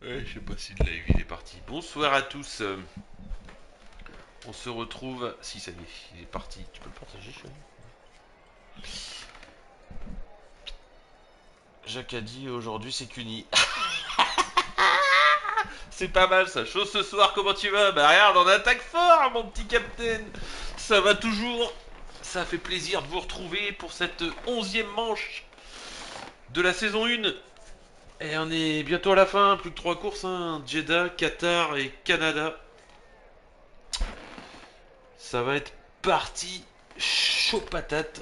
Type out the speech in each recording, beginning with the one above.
Ouais, je sais pas si le live il est parti. Bonsoir à tous. On se retrouve. Si ça y est, il est parti. Tu peux le partager, chérie? Jacques a dit aujourd'hui c'est Cuny. C'est pas mal ça. Chose ce soir, comment tu vas? Bah regarde, on attaque fort, mon petit capitaine. Ça va toujours. Ça fait plaisir de vous retrouver pour cette 11e manche de la saison 1. Et on est bientôt à la fin, plus que 3 courses, hein. Jeddah, Qatar et Canada. Ça va être parti chaud patate.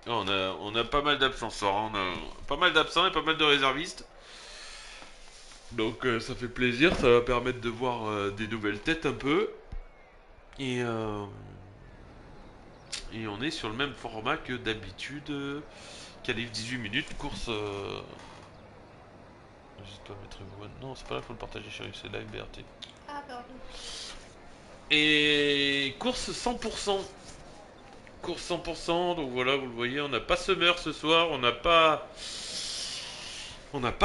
On a pas mal d'absents ce soir, hein. On a pas mal d'absents et pas mal de réservistes. Donc ça fait plaisir, ça va permettre de voir des nouvelles têtes un peu. Et, euh, et on est sur le même format que d'habitude. Qualif 18 minutes, course. N'hésite pas à mettre one. Non, c'est pas là, faut le partager, chérie, c'est live BRT. Ah, pardon. Et course 100%. Course 100%, donc voilà, vous le voyez, on n'a pas Summer ce soir, on n'a pas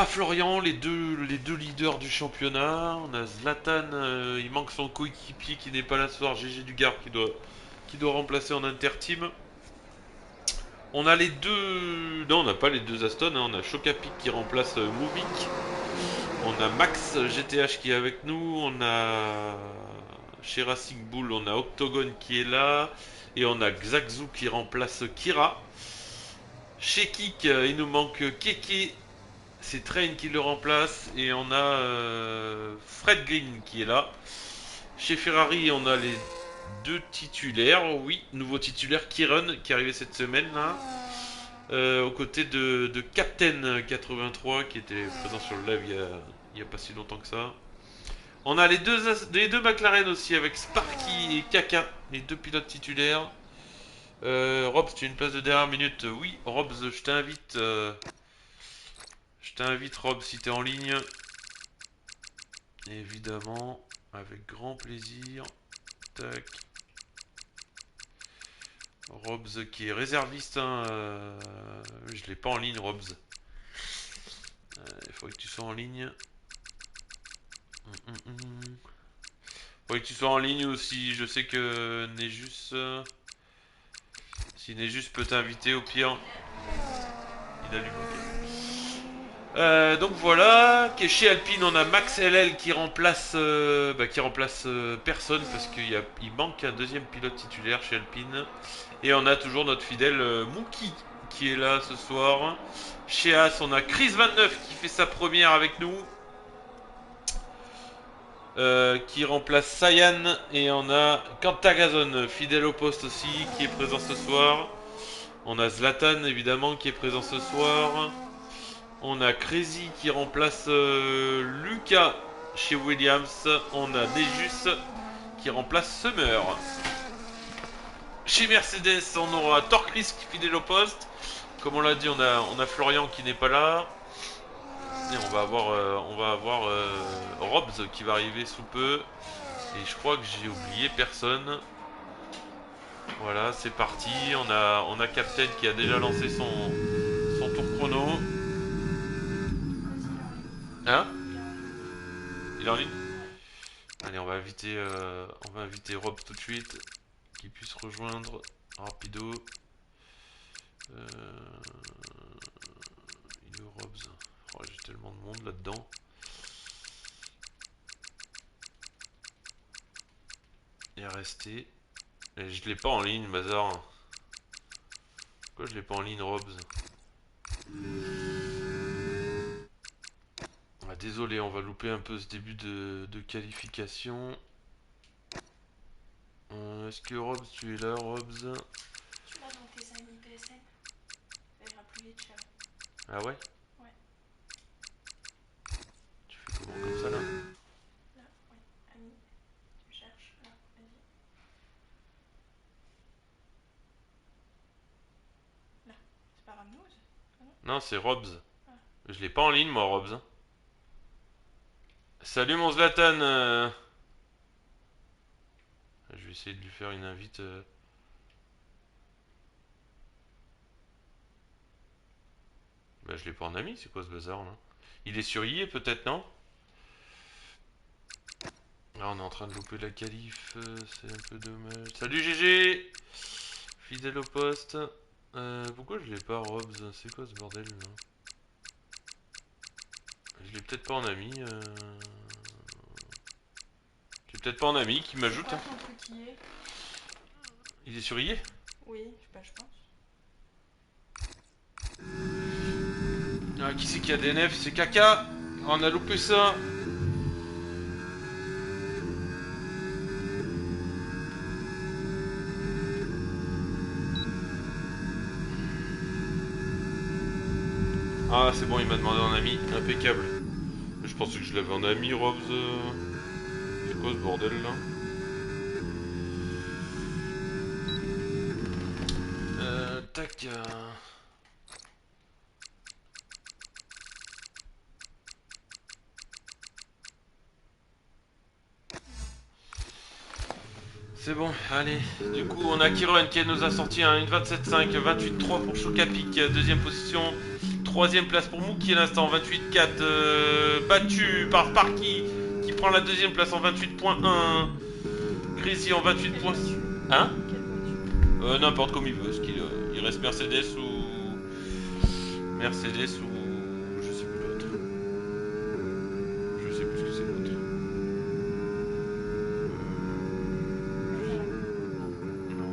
Florian, les deux leaders du championnat. On a Zlatan, il manque son coéquipier qui n'est pas là ce soir, GG Dugard qui doit remplacer en interteam. On a les deux. Non, on n'a pas les deux Aston, hein. On a Chocapic qui remplace Mouvik. On a Max GTH qui est avec nous. On a chez Racing Bull, on a Octogone qui est là. Et on a Xaxu qui remplace Kira. Chez Kik, il nous manque Keke. C'est Train qui le remplace. Et on a Fred Green qui est là. Chez Ferrari, on a les deux titulaires. Oui, nouveau titulaire Kiron qui est arrivé cette semaine là. Aux côtés de Captain 83 qui était présent sur le live il y a pas si longtemps que ça. On a les deux McLaren aussi avec Sparky et Kaka, les deux pilotes titulaires. Robs, tu as une place de dernière minute? Oui, Robs, je t'invite Robs si tu es en ligne. Évidemment, avec grand plaisir. Tac. Robs qui est réserviste, hein, je l'ai pas en ligne, Robs. Il faudrait que tu sois en ligne. Faudrait que tu sois en ligne aussi. Je sais que Nejus. Si Nejus peut t'inviter au pire, il allume. Ok. Donc voilà, chez Alpine, on a Max LL qui remplace personne parce qu'il manque un deuxième pilote titulaire chez Alpine. Et on a toujours notre fidèle Mookie qui est là ce soir. Chez As, on a Chris 29 qui fait sa première avec nous. Qui remplace Sayan. Et on a Cantagazon, fidèle au poste aussi, qui est présent ce soir. On a Zlatan évidemment qui est présent ce soir. On a Crazy qui remplace Lucas chez Williams. On a Nejus qui remplace Summer. Chez Mercedes, on aura Torkris qui fidèle au poste. Comme on l'a dit, on a Florian qui n'est pas là. Et on va avoir Robs qui va arriver sous peu. Et je crois que j'ai oublié personne. Voilà, c'est parti. On a Captain qui a déjà lancé son tour chrono. Vas-y, il est en ligne. Hein? Il est en ligne. Il est en ligne? Ouais. Allez, on va inviter Rob tout de suite, qu'il puisse rejoindre rapido. Euh, il est où, Robs? Oh, j'ai tellement de monde là-dedans. Il est resté. Et je l'ai pas en ligne, bazar. Pourquoi je l'ai pas en ligne, Robs? Ah, désolé, on va louper un peu ce début de qualification. Est-ce que Robs, tu es là, Robs? Tu vas dans tes amis PSN. Ça ira plus vite, chérie. Ah ouais? Ouais. Tu fais comment comme ça là? Là, ouais. Ami, tu cherches. Là, vas-y. Là. C'est pas Ramnews? Ah non? Non, c'est Robs. Ah. Je l'ai pas en ligne, moi, Robs. Salut mon Zlatan. Je vais essayer de lui faire une invite. Bah, je l'ai pas en ami, c'est quoi ce bazar là? Il est sur IE peut-être, non? Ah, on est en train de louper la qualif, c'est un peu dommage. Salut GG! Fidèle au poste. Pourquoi je l'ai pas, Robs? C'est quoi ce bordel là? Je l'ai peut-être pas en ami. J'ai peut-être pas en ami qui m'ajoute. Quoi ton truc y est? Il est sur IE? Oui, je pense. Ah, qui c'est qui a DNF? C'est Kaka! On a loupé ça! Ah, c'est bon, il m'a demandé en ami. Impeccable. Je pensais que je l'avais en ami, Robs. C'est quoi ce bordel là? Tac. C'est bon, allez. Du coup, on a Kiron qui nous a sorti un 27,5, 28,3 pour Chocapic, deuxième position. Troisième place pour Mookie à l'instant, 28,4, battu par Sparky qui prend la deuxième place en 28,1. Crazy en 28 points. Hein? N'importe comme il veut, il reste Mercedes ou... Mercedes ou... Je sais plus l'autre. Je sais plus ce que c'est l'autre. Non.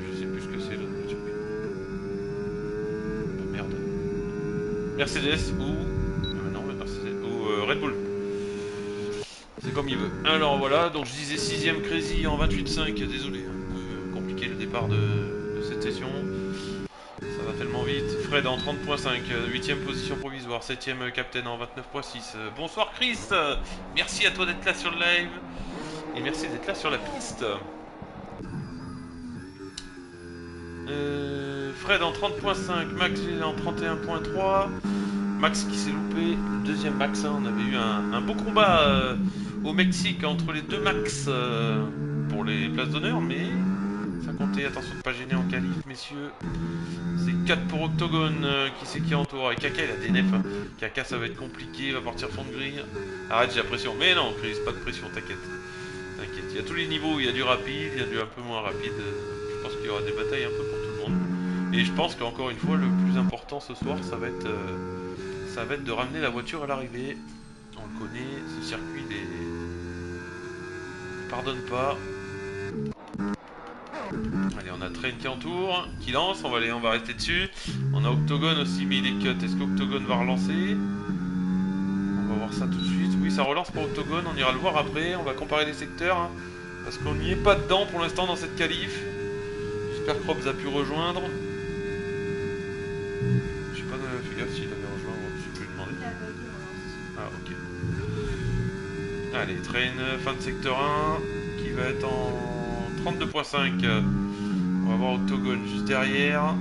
Je sais plus ce que c'est l'autre voiture. Merde. Mercedes ou... non, Mercedes ou Red Bull. C'est comme il veut. Alors voilà, donc je disais 6ème Crazy en 28,5, désolé. Compliqué le départ de cette session. Ça va tellement vite. Fred en 30.5, 8ème position provisoire, 7ème Captain en 29.6. Bonsoir Chris, merci à toi d'être là sur le live. Et merci d'être là sur la piste. Fred en 30.5, Max en 31.3. Max qui s'est loupé, le deuxième Max, hein. On avait eu un beau combat au Mexique entre les deux Max pour les places d'honneur, mais ça comptait, attention de ne pas gêner en qualif, messieurs. C'est 4 pour Octogone, qui c'est qui entoure. Et Kaka il a des nefs, hein. Kaka ça va être compliqué, il va partir fond de grille. Arrête, j'ai la pression. Mais non, Chris, pas de pression, t'inquiète. T'inquiète, il y a tous les niveaux, il y a du rapide, il y a du un peu moins rapide. Je pense qu'il y aura des batailles un peu pour tout le monde. Et je pense qu'encore une fois, le plus important ce soir, ça va être de ramener la voiture à l'arrivée. On le connaît, ce circuit il pardonne pas. Allez, on a Train qui entoure, qui lance, on va rester dessus. On a Octogone aussi, mais il est cut. Est-ce qu'Octogone va relancer? On va voir ça tout de suite. Oui, ça relance pour Octogone, on ira le voir après. On va comparer les secteurs, hein, parce qu'on n'y est pas dedans pour l'instant dans cette qualif. J'espère que Robs a pu rejoindre. Je sais pas, fais gaffe s'il avait rejoint, je sais plus lui demander. Ah, ok. Allez, Train, fin de secteur 1, qui va être en 32.5. On va voir Octogone juste derrière.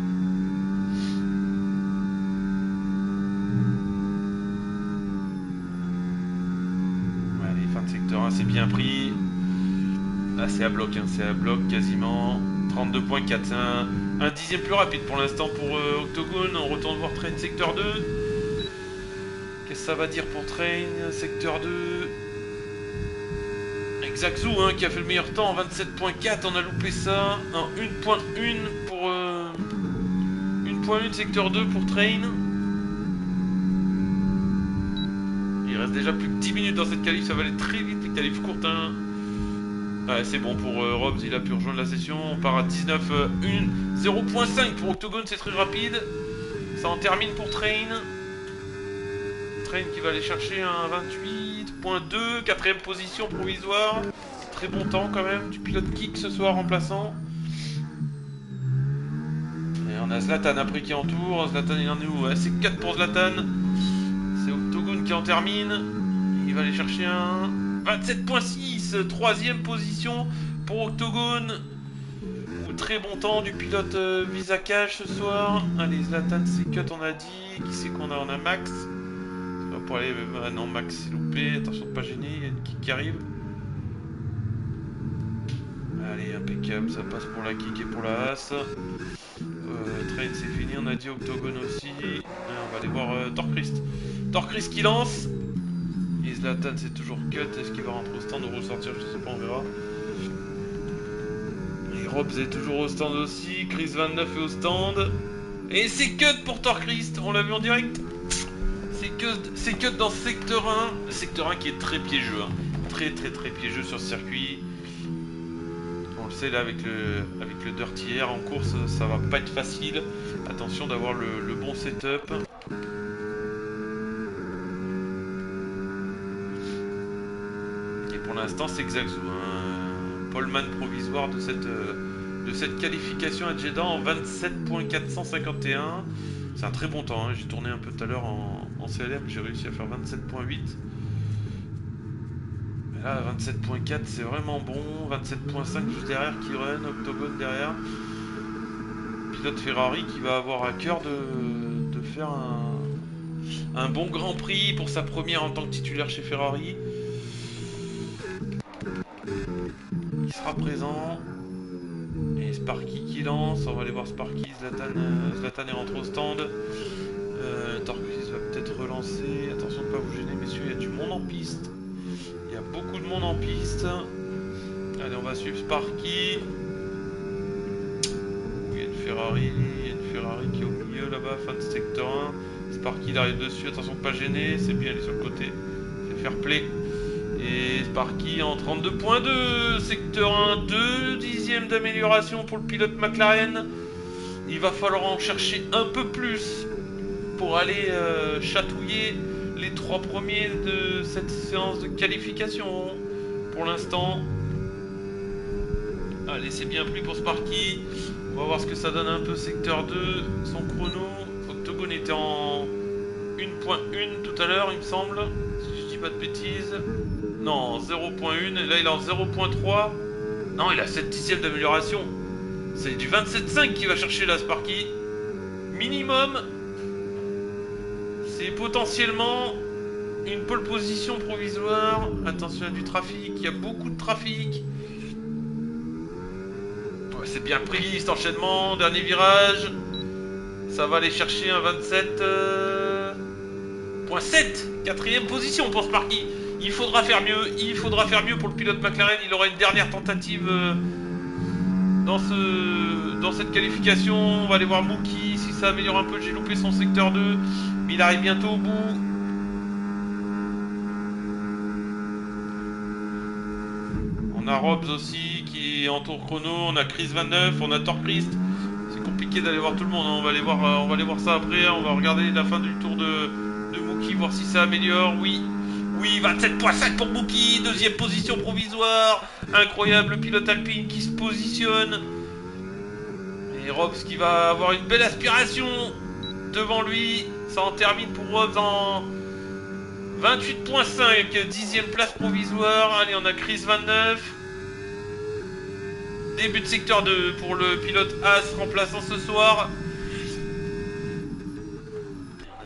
Allez, fin de secteur 1, c'est bien pris. Là, c'est à bloc, hein, c'est à bloc quasiment. 32.4, c'est un dixième plus rapide pour l'instant pour Octogone. On retourne voir Train secteur 2. Qu'est-ce que ça va dire pour Train secteur 2? Zaxou, hein, qui a fait le meilleur temps en 27.4, on a loupé ça en 1.1 pour 1.1 secteur 2 pour Train. Il reste déjà plus que 10 minutes dans cette qualif, ça va aller très vite, les qualifs courtes, hein. Ouais, c'est bon pour Robs, il a pu rejoindre la session. On part à 19.1, 0.5 pour Octogone, c'est très rapide. Ça en termine pour Train. Train qui va aller chercher un 28.2, 4ème position provisoire. Très bon temps quand même, du pilote kick ce soir remplaçant. Et on a Zlatan après qui entoure. Zlatan il en est où? Ouais, c'est 4 pour Zlatan. C'est Octogone qui en termine. Il va aller chercher un 27.6, 3ème position pour Octogone. Très bon temps du pilote Visa Cash ce soir. Allez, Zlatan c'est cut, on a dit. Qui c'est qu'on a? On a Max. Pour aller... Ah non, Max s'est loupé. Attention de pas gêner, il y a une kick qui arrive. Allez, impeccable, ça passe pour la kick et pour la as. Train c'est fini, on a dit Octogone aussi. Alors, On va aller voir Torchrist. Torchrist qui lance. Et Zlatan c'est toujours cut. Est-ce qu'il va rentrer au stand ou ressortir? Je sais pas, on verra. Et Robs est toujours au stand aussi. Chris 29 est au stand. Et c'est cut pour Torchrist. On l'a vu en direct. C'est cut dans ce secteur 1. Le secteur 1 qui est très piégeux. Hein. Très piégeux sur ce circuit. On le sait là avec le Dirty Air en course, ça va pas être facile. Attention d'avoir le bon setup. Et pour l'instant c'est Xaxou, hein. Poleman provisoire de cette qualification à Jeddah en 27.451. C'est un très bon temps, hein. J'ai tourné un peu tout à l'heure en CLM, j'ai réussi à faire 27.8. Mais là 27.4 c'est vraiment bon. 27.5 juste derrière, Kiren, Octogone derrière. Pilote Ferrari qui va avoir à cœur de faire un bon Grand Prix pour sa première en tant que titulaire chez Ferrari. Il sera présent. Et Sparky qui lance, on va aller voir Sparky. Zlatan est rentré au stand. Torchrist va peut-être relancer. Attention de ne pas vous gêner messieurs, il y a du monde en piste. Il y a beaucoup de monde en piste. Allez, on va suivre Sparky. Il y a une Ferrari qui est au milieu là-bas, fin de secteur 1. Sparky il arrive dessus, attention de ne pas gêner, c'est bien, il est sur le côté. C'est fair play. Et Sparky en 32.2, secteur 1, 2 dixièmes d'amélioration pour le pilote McLaren. Il va falloir en chercher un peu plus pour aller chatouiller les 3 premiers de cette séance de qualification. Pour l'instant, allez, c'est bien pris pour Sparky. On va voir ce que ça donne un peu secteur 2. Son chrono, Octogone était en 1.1 tout à l'heure il me semble, si je dis pas de bêtises. Non, 0.1, là il est en 0.3. Non, il a 7 dixièmes d'amélioration. C'est du 27.5 qu'il va chercher là, Sparky. Minimum. C'est potentiellement une pole position provisoire. Attention à du trafic, il y a beaucoup de trafic. Ouais, c'est bien pris cet enchaînement, dernier virage. Ça va aller chercher un 27.7. Quatrième position pour Sparky. Il faudra faire mieux, pour le pilote McLaren. Il aura une dernière tentative dans cette qualification. On va aller voir Mookie si ça améliore un peu. J'ai loupé son secteur 2, mais il arrive bientôt au bout. On a Robs aussi qui est en tour chrono. On a Chris 29, on a Torchrist. C'est compliqué d'aller voir tout le monde, hein. On va aller voir ça après. On va regarder la fin du tour de Mookie, voir si ça améliore. Oui, 27.5 pour Mookie, deuxième position provisoire. Incroyable, le pilote Alpine qui se positionne. Et Robs qui va avoir une belle aspiration devant lui. Ça en termine pour Robs en 28.5, dixième place provisoire. Allez, on a Chris 29. Début de secteur 2 pour le pilote As remplaçant ce soir.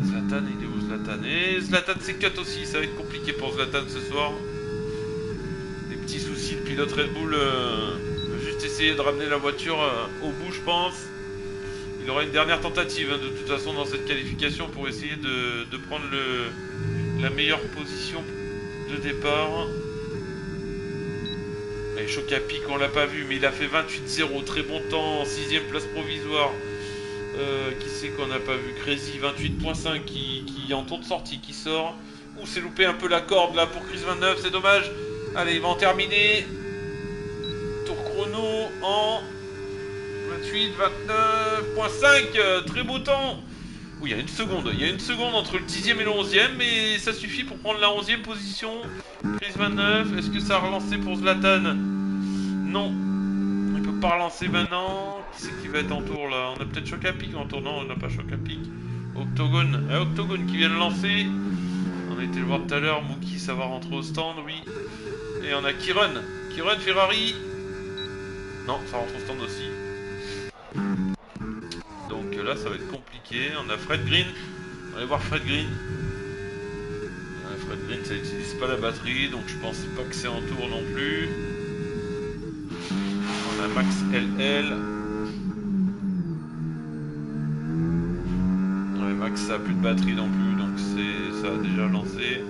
Zlatan, il est où Zlatan? Et Zlatan c'est cut aussi, ça va être compliqué pour Zlatan ce soir. Des petits soucis, le pilote Red Bull va juste essayer de ramener la voiture au bout je pense. Il aura une dernière tentative hein, de toute façon dans cette qualification pour essayer de prendre la meilleure position de départ. Et Chocapic on l'a pas vu mais il a fait 28.0, très bon temps en 6ème place provisoire. Qui c'est qu'on n'a pas vu? Crazy 28.5 qui en tour de sortie qui sort. Ouh, c'est loupé un peu la corde là pour Chris 29, c'est dommage. Allez, il va en terminer. Tour chrono en 29.5, très beau temps. Oui, il y a une seconde entre le 10e et le 11e, mais ça suffit pour prendre la 11e position. Chris 29, est-ce que ça a relancé pour Zlatan? Non, il peut pas relancer maintenant. Qui c'est qui va être en tour là? On a peut-être Chocapic en tour, non, on n'a pas Chocapic. Octogone, Octogone qui vient de lancer. On a été le voir tout à l'heure, Mookie ça va rentrer au stand, oui. Et on a Kiren Ferrari. Non, ça rentre au stand aussi. Donc là ça va être compliqué. On a Fred Green. On va aller voir Fred Green. Fred Green ça n'utilise pas la batterie, donc je pense pas que c'est en tour non plus. On a Max LL. Ouais, Max ça a plus de batterie non plus, donc ça a déjà lancé.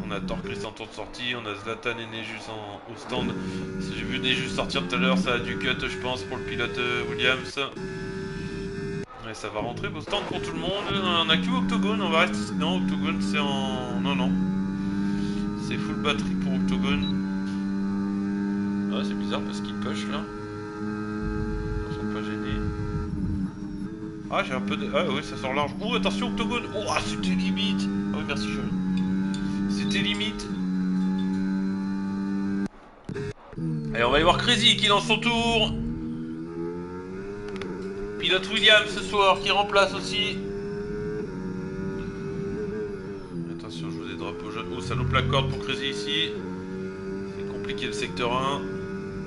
On a Torchris en tour de sortie, on a Zlatan et Nejus au stand. Si j'ai vu Nejus sortir tout à l'heure, ça a du cut je pense pour le pilote Williams. Ouais, ça va rentrer au stand pour tout le monde. On a que Octogone, on va rester. Non, Octogone c'est en. Non, non. C'est full batterie pour Octogone. Ah, c'est bizarre parce qu'ils push là. Ils sont pas gênés. Ah, j'ai un peu de. Ah, oui, ça sort large. Oh, attention, Octogone. Oh, c'était limite. Ah, oui, merci, chérie. C'était limite. Allez, on va aller voir Crazy qui lance son tour. Pilote Williams ce soir qui remplace aussi. Attention, je vois des drapeaux jaunes. Oh, salope la corde pour Crazy ici. C'est compliqué le secteur 1.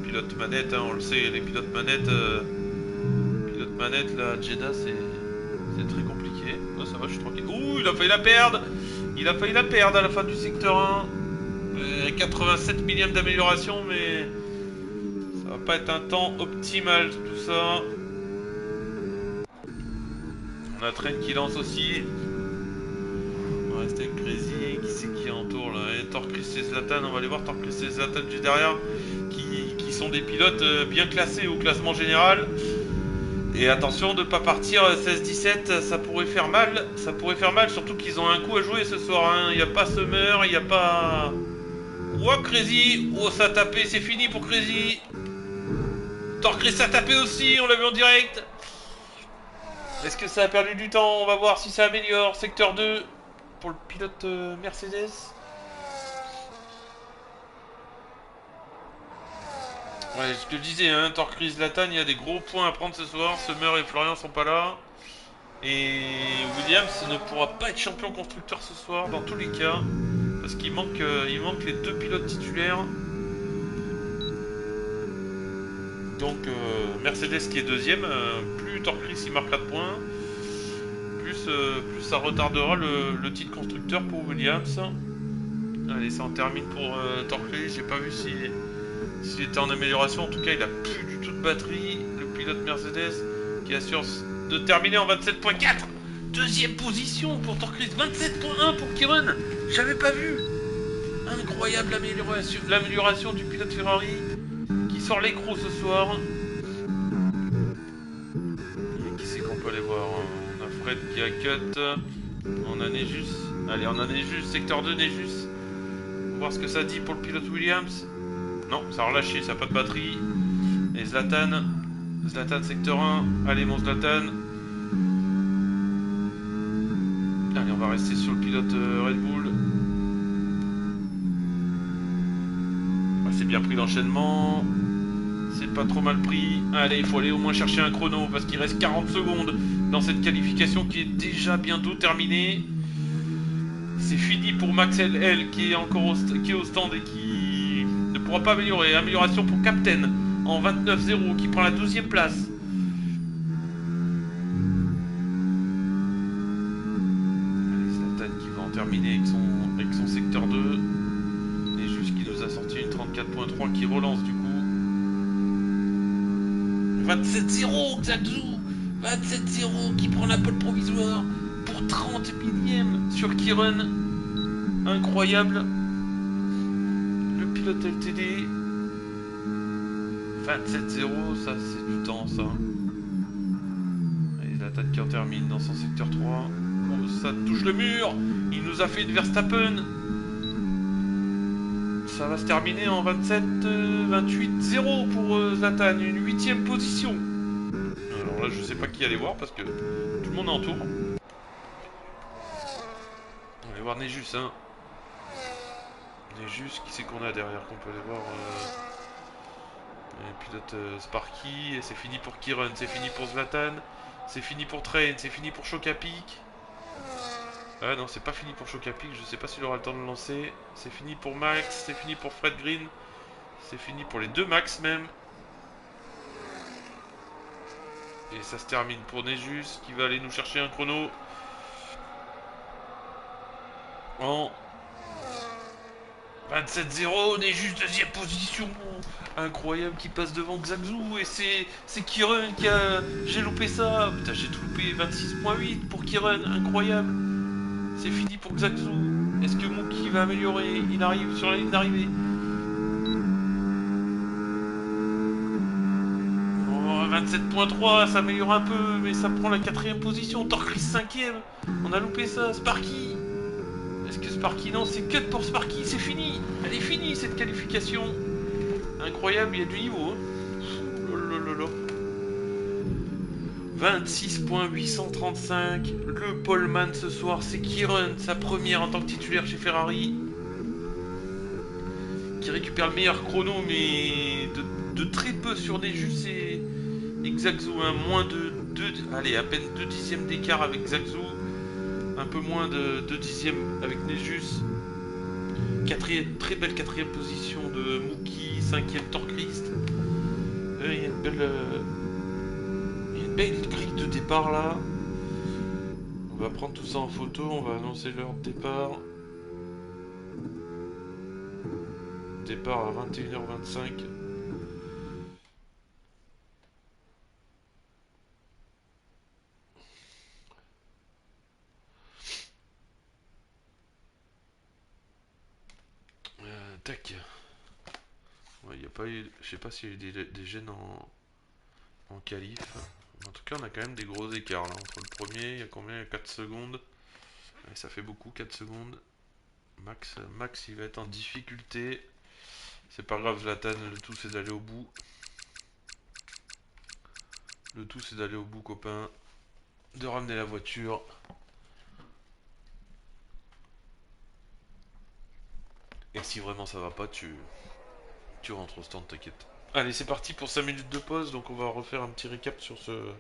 Pilote manette, hein, on le sait, les pilotes manettes. Pilote manette, là, Jeddah, c'est très compliqué. Oh, ça va, je suis tranquille. Ouh, il a failli la perdre. Il a failli la perdre à la fin du secteur 1. 87 millièmes d'amélioration, mais ça va pas être un temps optimal tout ça. On a Train qui lance aussi. On va rester avec Crazy. Qui c'est qui est en tour là? Torchris et Zlatan. On va aller voir Torchris et Zlatan juste derrière. Qui sont des pilotes bien classés au classement général. Et attention de ne pas partir 16-17. Ça pourrait faire mal. Ça pourrait faire mal. Surtout qu'ils ont un coup à jouer ce soir. Hein. Il n'y a pas Summer. Il n'y a pas. Oh, Crazy. Oh, ça a tapé. C'est fini pour Crazy. Torchris a tapé aussi. On l'a vu en direct. Est-ce que ça a perdu du temps? On va voir si ça améliore. Secteur 2 pour le pilote Mercedes. Ouais, je te le disais, hein, Torchris, Zlatan, il y a des gros points à prendre ce soir. Summer et Florian sont pas là. Et Williams ne pourra pas être champion constructeur ce soir, dans tous les cas. Parce qu'il manque les deux pilotes titulaires. Donc Mercedes qui est deuxième, plus Torchris il marque 4 points, plus ça retardera le titre constructeur pour Williams. Allez, ça en termine pour Torchris. J'ai pas vu s'il était en amélioration. En tout cas, il a plus du tout de batterie. Le pilote Mercedes qui assure de terminer en 27.4. Deuxième position pour Torchris. 27.1 pour Kyren. J'avais pas vu. Incroyable l'amélioration du pilote Ferrari qui sort l'écrou ce soir. Et qui c'est qu'on peut aller voir? On a Fred qui a cut. On a Nejus. Allez, on a Nejus. Secteur 2 Nejus. On va voir ce que ça dit pour le pilote Williams. Non, ça a relâché, ça n'a pas de batterie. Et Zlatan. Zlatan secteur 1. Allez, mon Zlatan. Allez, on va rester sur le pilote Red Bull. C'est bien pris l'enchaînement. C'est pas trop mal pris. Allez, il faut aller au moins chercher un chrono parce qu'il reste 40 secondes dans cette qualification qui est déjà bientôt terminée. C'est fini pour Max LL qui est encore au stand et qui ne pourra pas améliorer. Amélioration pour Captain en 29-0 qui prend la 12e place. Allez, Zlatan qui va en terminer avec son secteur 2. Et juste qui nous a sorti une 34.3 qui relance du coup. 27-0 Xaxou. 27-0 qui prend la pole provisoire pour 30 millièmes sur Kyren. Incroyable. Le pilote LTD. 27-0, ça c'est du temps ça. Et l'attaque qui en termine dans son secteur 3. Oh, ça touche le mur. Il nous a fait une Verstappen. Ça va se terminer en 27-28-0 pour Zlatan, une 8ème position. Alors là, je sais pas qui aller voir parce que tout le monde est en tour. On va aller voir Nejus, hein. Nejus, qui c'est qu'on a derrière qu'on peut aller voir pilote Sparky, et c'est fini pour Kyren, c'est fini pour Zlatan, c'est fini pour Train, c'est fini pour Chocapic. Ah non, c'est pas fini pour Chocapic, je sais pas s'il aura le temps de le lancer. C'est fini pour Max, c'est fini pour Fred Green. C'est fini pour les deux Max même. Et ça se termine pour Nejus qui va aller nous chercher un chrono. En 27-0, Nejus deuxième position. Incroyable qui passe devant Xaxou. Et c'est Kyren qui a... J'ai loupé ça. Putain, j'ai tout loupé. 26.8 pour Kyren, incroyable. C'est fini pour Xaxou. Est-ce que Mookie va améliorer? Il arrive sur la ligne d'arrivée. Oh, 27.3, ça améliore un peu, mais ça prend la quatrième position. Torchris 5ème. On a loupé ça. Sparky. Est-ce que Sparky? Non, c'est cut pour Sparky. C'est fini. Elle est finie cette qualification. Incroyable, il y a du niveau. Hein. Oh là là là. 26.835. Le poleman ce soir, c'est Kyren, sa première en tant que titulaire chez Ferrari. Qui récupère le meilleur chrono, mais de très peu sur Nejus et Xaxou. Hein. Moins de 2, allez, à peine 2 dixièmes d'écart avec Xaxou. Un peu moins de 2 dixièmes avec Nejus. Très belle quatrième position de Mookie, 5ème Torchrist. Il y a une belle grille de départ là. On va prendre tout ça en photo, on va annoncer l'heure de départ. Départ à 21h25. Tac. Ouais, y a pas eu, je sais pas s'il y a eu des gènes en qualif. En tout cas, on a quand même des gros écarts là. Entre le premier, il y a combien? Il y a 4 secondes. Ouais, ça fait beaucoup, 4 secondes. Max, il va être en difficulté. C'est pas grave, Zlatan, le tout c'est d'aller au bout. Le tout c'est d'aller au bout, copain. De ramener la voiture. Et si vraiment ça va pas, tu rentres au stand, t'inquiète. Allez, c'est parti pour 5 minutes de pause. Donc on va refaire un petit récap sur ce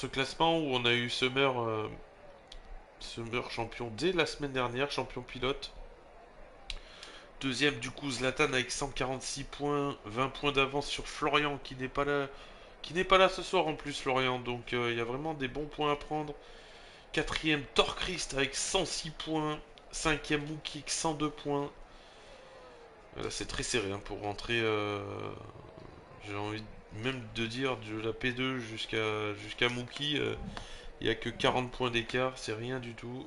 classement où on a eu Summer champion dès la semaine dernière, champion pilote. Deuxième du coup Zlatan avec 146 points, 20 points d'avance sur Florian qui n'est pas là ce soir en plus Florian, donc il y a vraiment des bons points à prendre. Quatrième Torchrist avec 106 points, cinquième Moukik 102 points. Là c'est très serré hein, pour rentrer, j'ai envie même de dire de la P2 jusqu'à Mookie, il n'y a que 40 points d'écart, c'est rien du tout.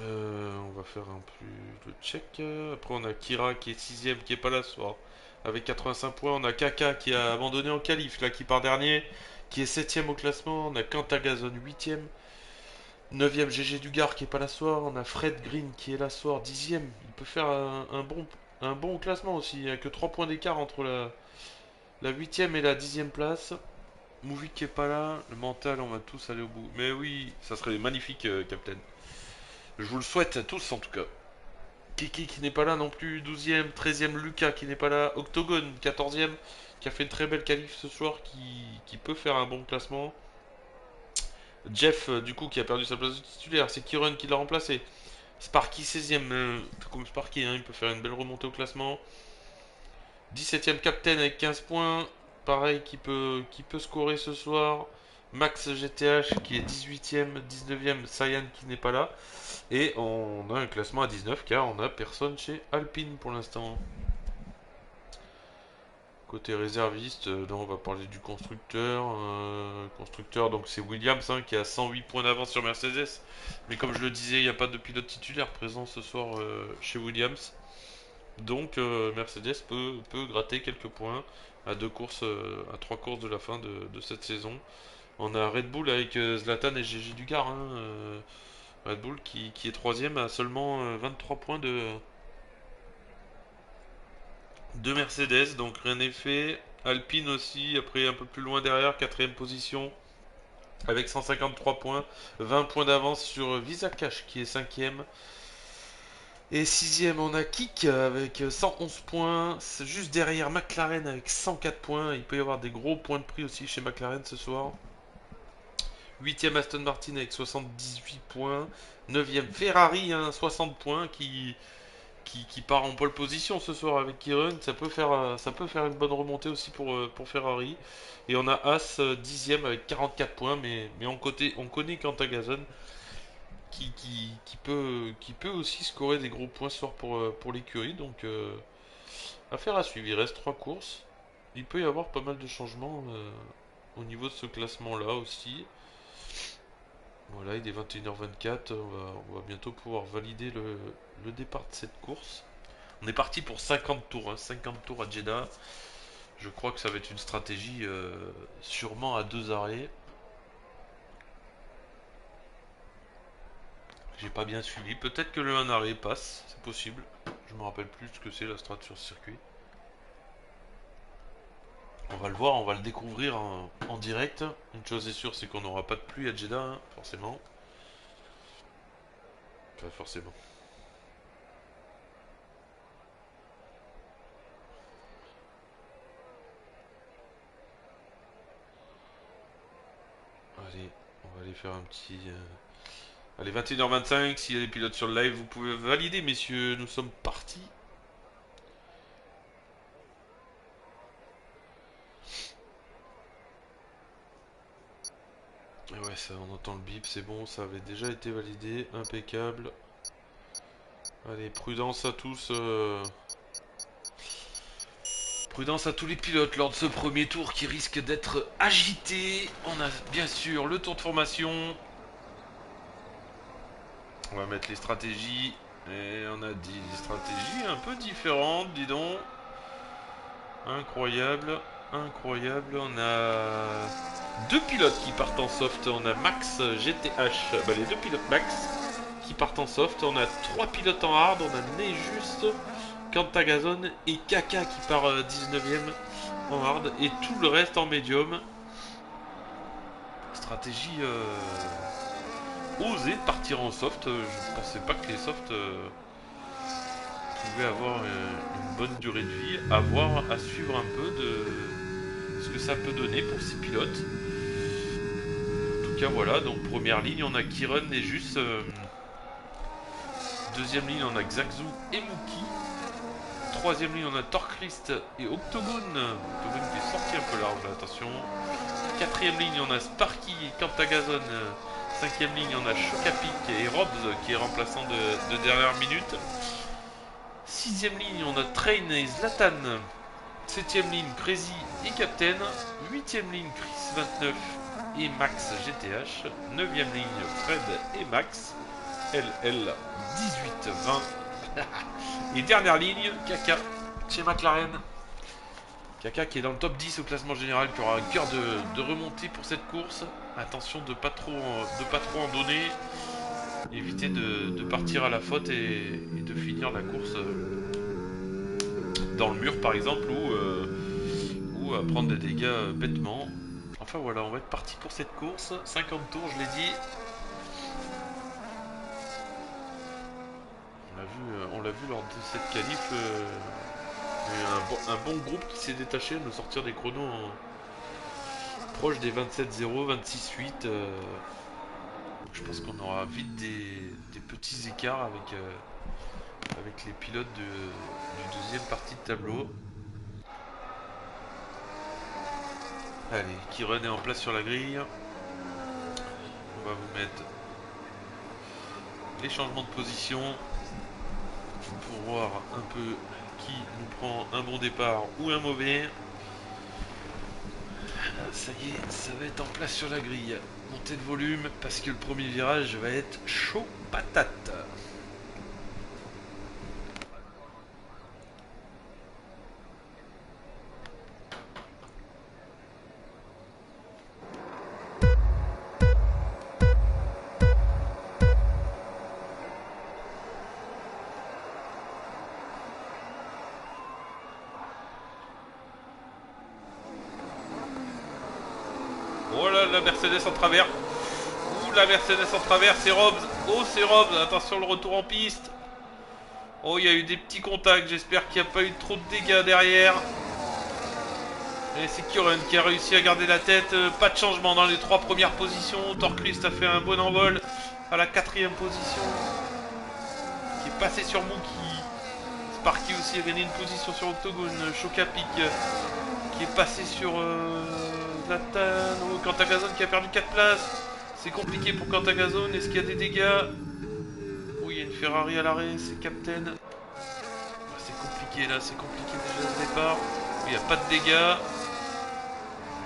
On va faire un plus le check. Après, on a Kira qui est 6ème, qui est pas là ce soir, avec 85 points. On a Kaka qui a abandonné en qualif, là, qui part dernier, qui est 7ème au classement. On a Cantagazone 8ème. 9ème GG Dugar qui est pas là ce soir. On a Fred Green qui est là ce soir, 10ème. Il peut faire un bon classement aussi. Il n'y a que 3 points d'écart entre la 8ème et la 10ème place. Movie qui est pas là. Le mental, on va tous aller au bout. Mais oui, ça serait magnifique, Captain. Je vous le souhaite à tous en tout cas. Kiki qui n'est pas là non plus, 12ème, 13ème Lucas qui n'est pas là, Octogone 14ème qui a fait une très belle qualif ce soir, qui peut faire un bon classement. Jeff du coup qui a perdu sa place de titulaire, c'est Kiron qui l'a remplacé. Sparky 16ème, comme Sparky, hein, il peut faire une belle remontée au classement. 17ème Captain avec 15 points, pareil qui peut scorer ce soir. Max GTH qui est 18ème, 19ème Cyan qui n'est pas là. Et on a un classement à 19 car on a personne chez Alpine pour l'instant. Côté réserviste, là on va parler du constructeur. Constructeur, donc c'est Williams hein, qui a 108 points d'avance sur Mercedes. Mais comme je le disais, il n'y a pas de pilote titulaire présent ce soir chez Williams. Donc Mercedes peut gratter quelques points à à 3 courses de la fin de cette saison. On a Red Bull avec Zlatan et GG Dugar. Hein, Red Bull qui est troisième à seulement 23 points de Mercedes, donc rien n'est fait. Alpine aussi, après un peu plus loin derrière, quatrième position avec 153 points, 20 points d'avance sur Visa Cash qui est cinquième. Et sixième, on a Kik avec 111 points, c'est juste derrière McLaren avec 104 points. Il peut y avoir des gros points de prix aussi chez McLaren ce soir. Huitième Aston Martin avec 78 points. Neuvième Ferrari, hein, 60 points qui part en pole position ce soir avec Kyren. Ça peut faire une bonne remontée aussi pour Ferrari. Et on a As 10ème avec 44 points, mais on connaît Cantagazone qui peut aussi scorer des gros points ce soir pour l'écurie. Donc affaire à suivre. Il reste 3 courses. Il peut y avoir pas mal de changements au niveau de ce classement-là aussi. Voilà, il est 21h24, on va bientôt pouvoir valider le départ de cette course. On est parti pour 50 tours, hein, 50 tours à Jeddah. Je crois que ça va être une stratégie sûrement à 2 arrêts. J'ai pas bien suivi. Peut-être que le 1 arrêt passe, c'est possible. Je me rappelle plus ce que c'est la strat sur ce circuit. On va le voir, on va le découvrir en direct. Une chose est sûre, c'est qu'on n'aura pas de pluie à Jeddah, hein, forcément. Enfin, forcément. Allez, on va aller faire un petit... Allez, 21h25, s'il y a des pilotes sur le live, vous pouvez valider, messieurs. Nous sommes partis. Et ouais, ça, on entend le bip, c'est bon, ça avait déjà été validé. Impeccable. Allez, prudence à tous. Prudence à tous les pilotes lors de ce premier tour qui risque d'être agité. On a bien sûr le tour de formation. On va mettre les stratégies. Et on a des stratégies un peu différentes, dis donc. Incroyable. Incroyable. On a deux pilotes qui partent en soft. On a Max GTH. Bah, les deux pilotes Max qui partent en soft. On a trois pilotes en hard. On a Nejus, Cantagazone et Kaka qui part 19ème en hard. Et tout le reste en médium. Stratégie osée de partir en soft. Je ne pensais pas que les softs pouvaient avoir une bonne durée de vie. À voir, à suivre un peu de ce que ça peut donner pour ces pilotes. En tout cas, voilà. Donc, première ligne, on a Kiron et Jus. Deuxième ligne, on a Xaxu et Muki. Troisième ligne, on a Torchrist et Octogone. Octogone qui est sorti un peu large, là, attention. Quatrième ligne, on a Sparky et Cantagazone. Cinquième ligne, on a Chocapic et Robs qui est remplaçant de dernière minute. Sixième ligne, on a Train et Zlatan. Septième ligne, Crazy et Captain. Huitième ligne, Chris 29 et Max GTH. Neuvième ligne, Fred et Max. LL 18-20. Et dernière ligne, Kaka chez McLaren. Kaka qui est dans le top 10 au classement général, qui aura un cœur de remonter pour cette course. Attention de pas trop en donner. Éviter de partir à la faute et de finir la course dans le mur par exemple ou à prendre des dégâts bêtement. Enfin voilà, on va être parti pour cette course. 50 tours, je l'ai dit. On l'a vu lors de cette qualif. Un bon groupe qui s'est détaché à nous sortir des chronos proches des 27-0, 26-8. Je pense qu'on aura vite des petits écarts avec les pilotes du deuxième partie de tableau. Allez, Kiron est en place sur la grille. On va vous mettre les changements de position pour voir un peu qui nous prend un bon départ ou un mauvais. Ça y est, ça va être en place sur la grille. Montée de volume parce que le premier virage va être chaud patate. Voilà la Mercedes en travers. Ouh, la Mercedes en travers, c'est Robs. Oh, c'est Robs. Attention, le retour en piste. Oh, il y a eu des petits contacts. J'espère qu'il n'y a pas eu trop de dégâts derrière. Et c'est Kiron qui a réussi à garder la tête. Pas de changement dans les trois premières positions. Torchrist a fait un bon envol à la quatrième position. Qui est passé sur Mookie. Sparky aussi a gagné une position sur Octogone. Chocapic qui est passé sur Zlatan. Oh, Cantagazone qui a perdu 4 places. C'est compliqué pour Cantagazone. Est-ce qu'il y a des dégâts? Oh, il y a une Ferrari à l'arrêt. C'est Captain. C'est compliqué là. C'est compliqué déjà au départ. Il n'y a pas de dégâts.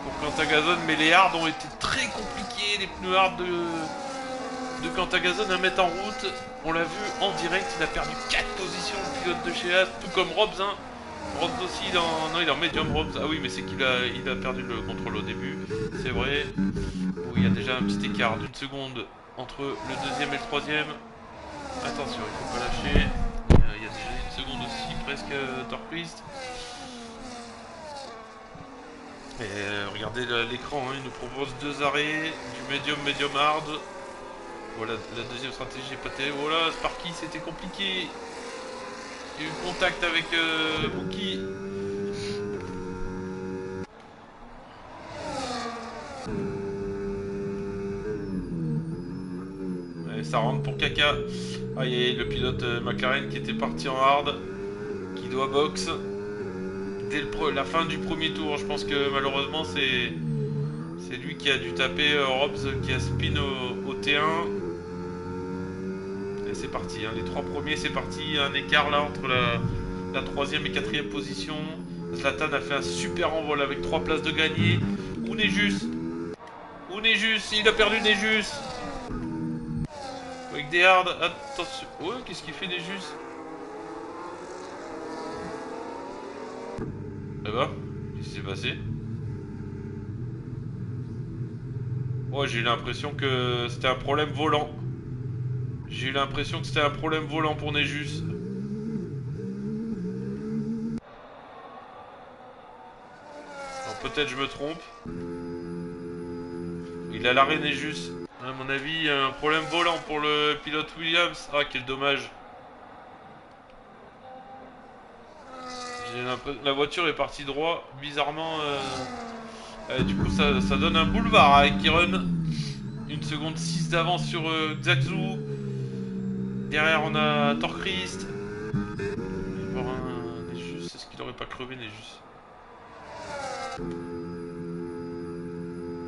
pour Quintagazone, mais les hards ont été très compliqués, les pneus hards de Quintagazone à mettre en route. On l'a vu en direct, il a perdu 4 positions, le pilote de chez Haas, tout comme Robs. Hein. Robs aussi, il est en médium, Robs. Ah oui, mais c'est qu'il a perdu le contrôle au début, c'est vrai. Où il y a déjà un petit écart d'une seconde entre le deuxième et le troisième. Attention, il faut pas lâcher. Il y a déjà une seconde aussi, presque Torquist. Et regardez l'écran, hein, il nous propose 2 arrêts, du medium hard. Voilà, la deuxième stratégie est pas terrible. Voilà, Sparky, c'était compliqué. Il y a eu contact avec Wookie. Ouais, ça rentre pour Kaka. Ah, il y a le pilote McLaren qui était parti en hard, qui doit box. Dès la fin du premier tour, je pense que malheureusement c'est lui qui a dû taper Robs qui a spin au T1. Et c'est parti, hein. Les 3 premiers c'est parti, un écart là entre la 3e et 4e position. Zlatan a fait un super envol avec 3 places de gagné. Où Nejus, il a perdu Nejus. Avec des hards, attention. Ouais, qu'est-ce qu'il fait Nejus? Eh ben, qu'est-ce qui s'est passé? Ouais, j'ai eu l'impression que c'était un problème volant. J'ai eu l'impression que c'était un problème volant pour Nejus. Alors peut-être je me trompe. Il a l'arrêt Nejus. À mon avis, il y a un problème volant pour le pilote Williams. Ah, quel dommage. La voiture est partie droit. Bizarrement, du coup, ça donne un boulevard avec Kiron. 1 seconde 6 d'avance sur Xaxou. Derrière, on a Torquist. Voir un Nejus. Est-ce qu'il aurait pas crevé Nejus?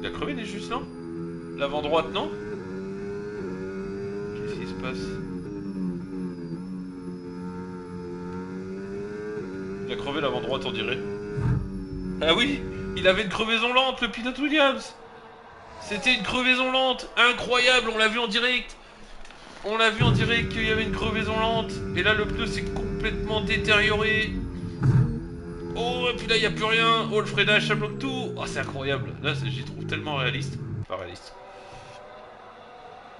Il a crevé Nejus, non? L'avant droite, non? Qu'est-ce qui se passe? Il a crevé l'avant droite, on dirait. Ah oui, il avait une crevaison lente, le pilote Williams. C'était une crevaison lente, incroyable, on l'a vu en direct. On l'a vu en direct qu'il y avait une crevaison lente. Et là, le pneu s'est complètement détérioré. Oh, et puis là, il n'y a plus rien. Oh, le freinage, ça bloque tout. Oh, c'est incroyable. Là, j'y trouve tellement réaliste. Pas réaliste.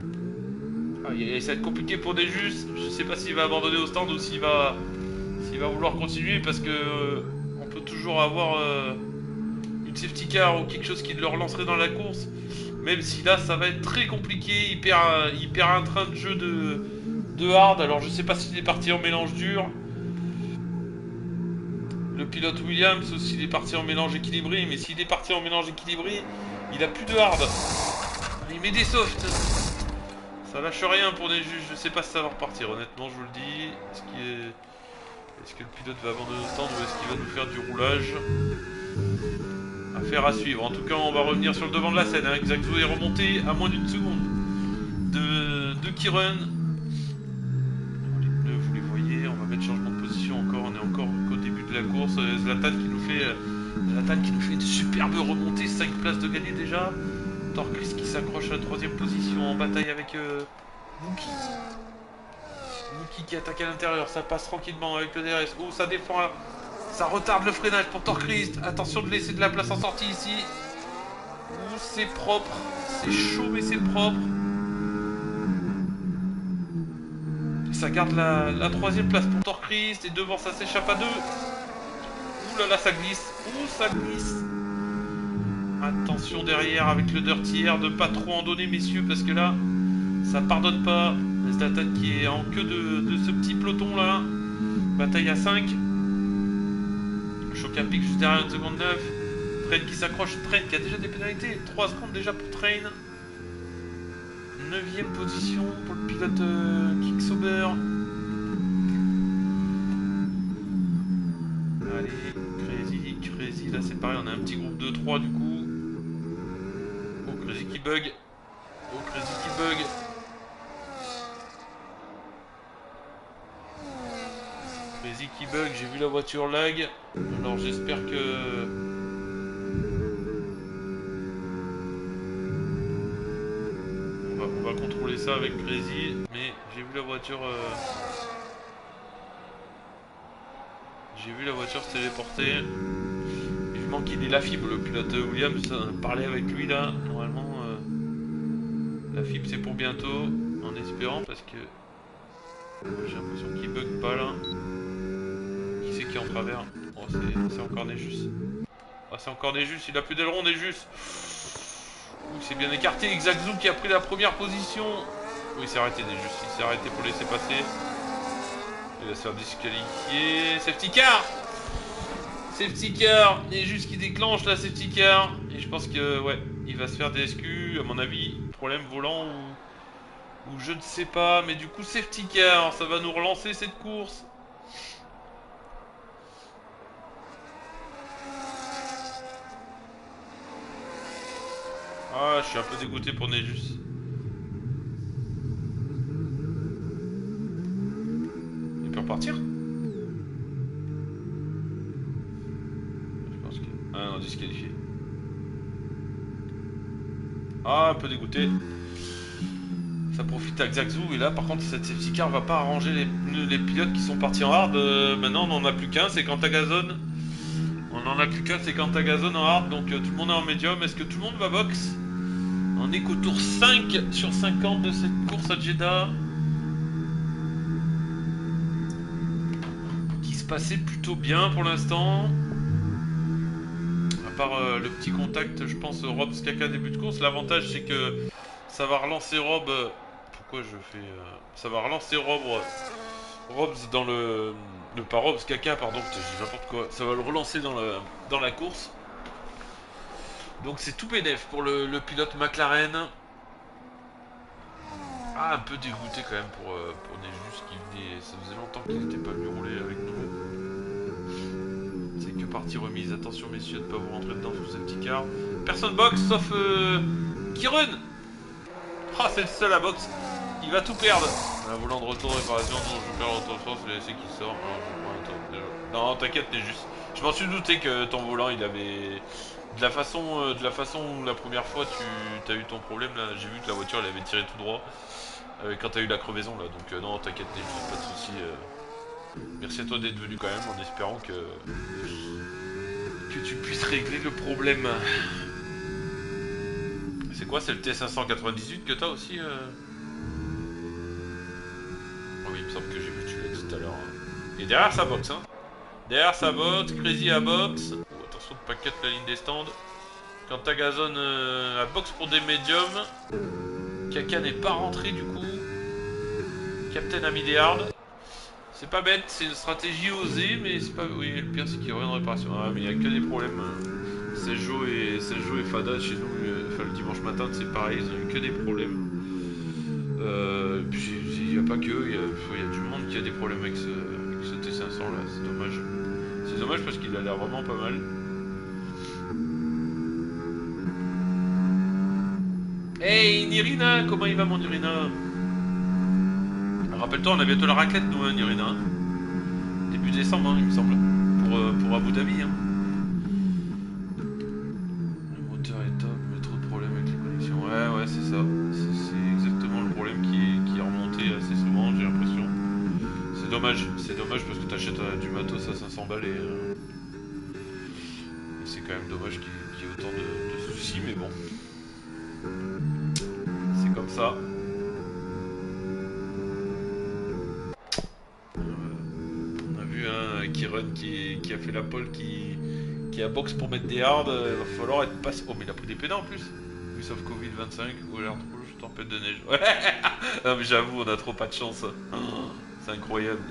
Ah, ça va être compliqué pour Nejus. Je sais pas s'il va abandonner au stand ou s'il va vouloir continuer parce que on peut toujours avoir une safety car ou quelque chose qui le relancerait dans la course. Même si là ça va être très compliqué, il perd un train de jeu de hard. Alors je sais pas s'il est parti en mélange dur. Le pilote Williams aussi il est parti en mélange équilibré, mais s'il est parti en mélange équilibré, il a plus de hard. Il met des softs. Ça lâche rien pour des juges, je sais pas si ça va repartir, honnêtement je vous le dis. Est-ce que le pilote va abandonner au stand ou est-ce qu'il va nous faire du roulage? Affaire à suivre. En tout cas, on va revenir sur le devant de la scène. Hein. Xaxou est remonté à moins d'une seconde de Kiron. Les pneus, vous les voyez. On va mettre changement de position encore. On est encore qu'au début de la course. Zlatan qui nous fait une superbe remontée. 5 places de gagné déjà. Torquist qui s'accroche à la 3ème position en bataille avec Wookie. Wookie qui attaque à l'intérieur. Ça passe tranquillement avec le DRS. Oh, ça défend. Ça retarde le freinage pour Torquist. Attention de laisser de la place en sortie ici. Ouh, c'est propre. C'est chaud mais c'est propre. Ça garde la 3ème place pour Torquist. Et devant ça s'échappe à 2. Ouh là là ça glisse. Ouh ça glisse. Attention derrière avec le Dirty Air de pas trop en donner messieurs. Parce que là ça pardonne pas. Zlatan qui est en queue de ce petit peloton là. Bataille à 5. Choc à pic juste derrière 1 seconde 9. Train qui s'accroche, Train qui a déjà des pénalités. 3 secondes déjà pour Train. 9ème position pour le pilote Kicksauber. Allez, Crazy, là c'est pareil, on a un petit groupe de 3 du coup. Oh, Crazy qui bug. Crazy qui bug, j'ai vu la voiture lag. Alors j'espère que On va contrôler ça avec Crazy, mais j'ai vu la voiture... J'ai vu la voiture se téléporter. Vivement qu'il ait la fibre, le pilote Williams. Parler avec lui là, normalement... la fibre c'est pour bientôt, en espérant parce que... j'ai l'impression qu'il bug pas là. Qui c'est qui est en travers? Oh, c'est encore Nejus. Ah, c'est encore Nejus, il a plus d'aileron Nejus. Il s'est bien écarté, Xaxou qui a pris la première position. Oui, il s'est arrêté Nejus, il s'est arrêté pour laisser passer. Il va se faire disqualifier. Safety car! Safety car! Nejus qui déclenche la safety car. Et je pense que, ouais, il va se faire des SQ, à mon avis. Problème volant ou je ne sais pas. Mais du coup, safety car, ça va nous relancer cette course. Ah, je suis un peu dégoûté pour Nejus. Il peut repartir? Je pense que... Ah non, disqualifié. Ah, un peu dégoûté. Ça profite à Xaxou. Et là, par contre, cette safety car va pas arranger les pilotes qui sont partis en hard. Maintenant, on n'en a plus qu'un, c'est Cantagazone. On n'en a plus qu'un, c'est Cantagazone en hard. Donc, tout le monde est en médium. Est-ce que tout le monde va box? On est qu'au tour 5 sur 50 de cette course à Jeddah. Qui se passait plutôt bien pour l'instant. À part le petit contact, je pense, Rob Skaka début de course. L'avantage, c'est que ça va relancer Rob. Pourquoi je fais. Ça va relancer Robs dans le. Pas Rob Skaka, pardon, je dis n'importe quoi. Ça va le relancer dans la course. Donc c'est tout bénef pour le pilote McLaren. Ah, un peu dégoûté quand même pour Nejus qui venait. Ça faisait longtemps qu'il n'était pas venu rouler avec nous. C'est que partie remise. Attention messieurs de ne pas vous rentrer dedans sous safety car. Personne box sauf Kirun. Ah, c'est le seul à box. Il va tout perdre. Un volant de retour réparation. Non, je perds l'auto c'est l'essai qui sort. Non, t'inquiète Nejus. Je m'en suis douté que ton volant il avait. De la façon où la première fois tu as eu ton problème là, j'ai vu que la voiture elle avait tiré tout droit quand tu as eu la crevaison là, donc non t'inquiète pas de soucis. Merci à toi d'être venu quand même en espérant que tu puisses régler le problème. C'est quoi, c'est le T598 que t'as aussi Oh oui, il me semble que j'ai vu que tu l'as dit tout à l'heure. Et derrière sa box hein. Derrière sa box, Crazy à box. De pas cut la ligne des stands. Cantagazone à box pour des médiums. Kaka n'est pas rentré du coup. Captain a mis des hard. C'est pas bête, c'est une stratégie osée, mais c'est pas. Oui, le pire c'est qu'il y a rien de réparation. Ah, mais il y a que des problèmes. Sergio et Fada chez nous, enfin, le dimanche matin, c'est pareil, ils ont eu que des problèmes. Puis il n'y a pas que, il y a du monde qui a des problèmes avec ce T500 là, c'est dommage. C'est dommage parce qu'il a l'air vraiment pas mal. Hey Nirina, comment il va mon Nirina? Rappelle-toi, on a bientôt la raclette nous hein Nirina. Début décembre hein, il me semble. Pour Abu Dhabi hein. Le moteur est top, mais trop de problèmes avec les connexions. Ouais c'est ça. C'est exactement le problème qui est remonté assez souvent, j'ai l'impression. C'est dommage parce que t'achètes du matos à 500 balles et c'est quand même dommage qu'il y ait autant de soucis, mais bon. C'est comme ça. On a vu un Kirun qui a fait la pole qui a box pour mettre des hards. Il va falloir être passé. Oh mais il a pris des pédales en plus. Oui sauf Covid 25, alerte rouge, tempête de neige. Ouais. Non mais j'avoue on a trop pas de chance. Oh, c'est incroyable.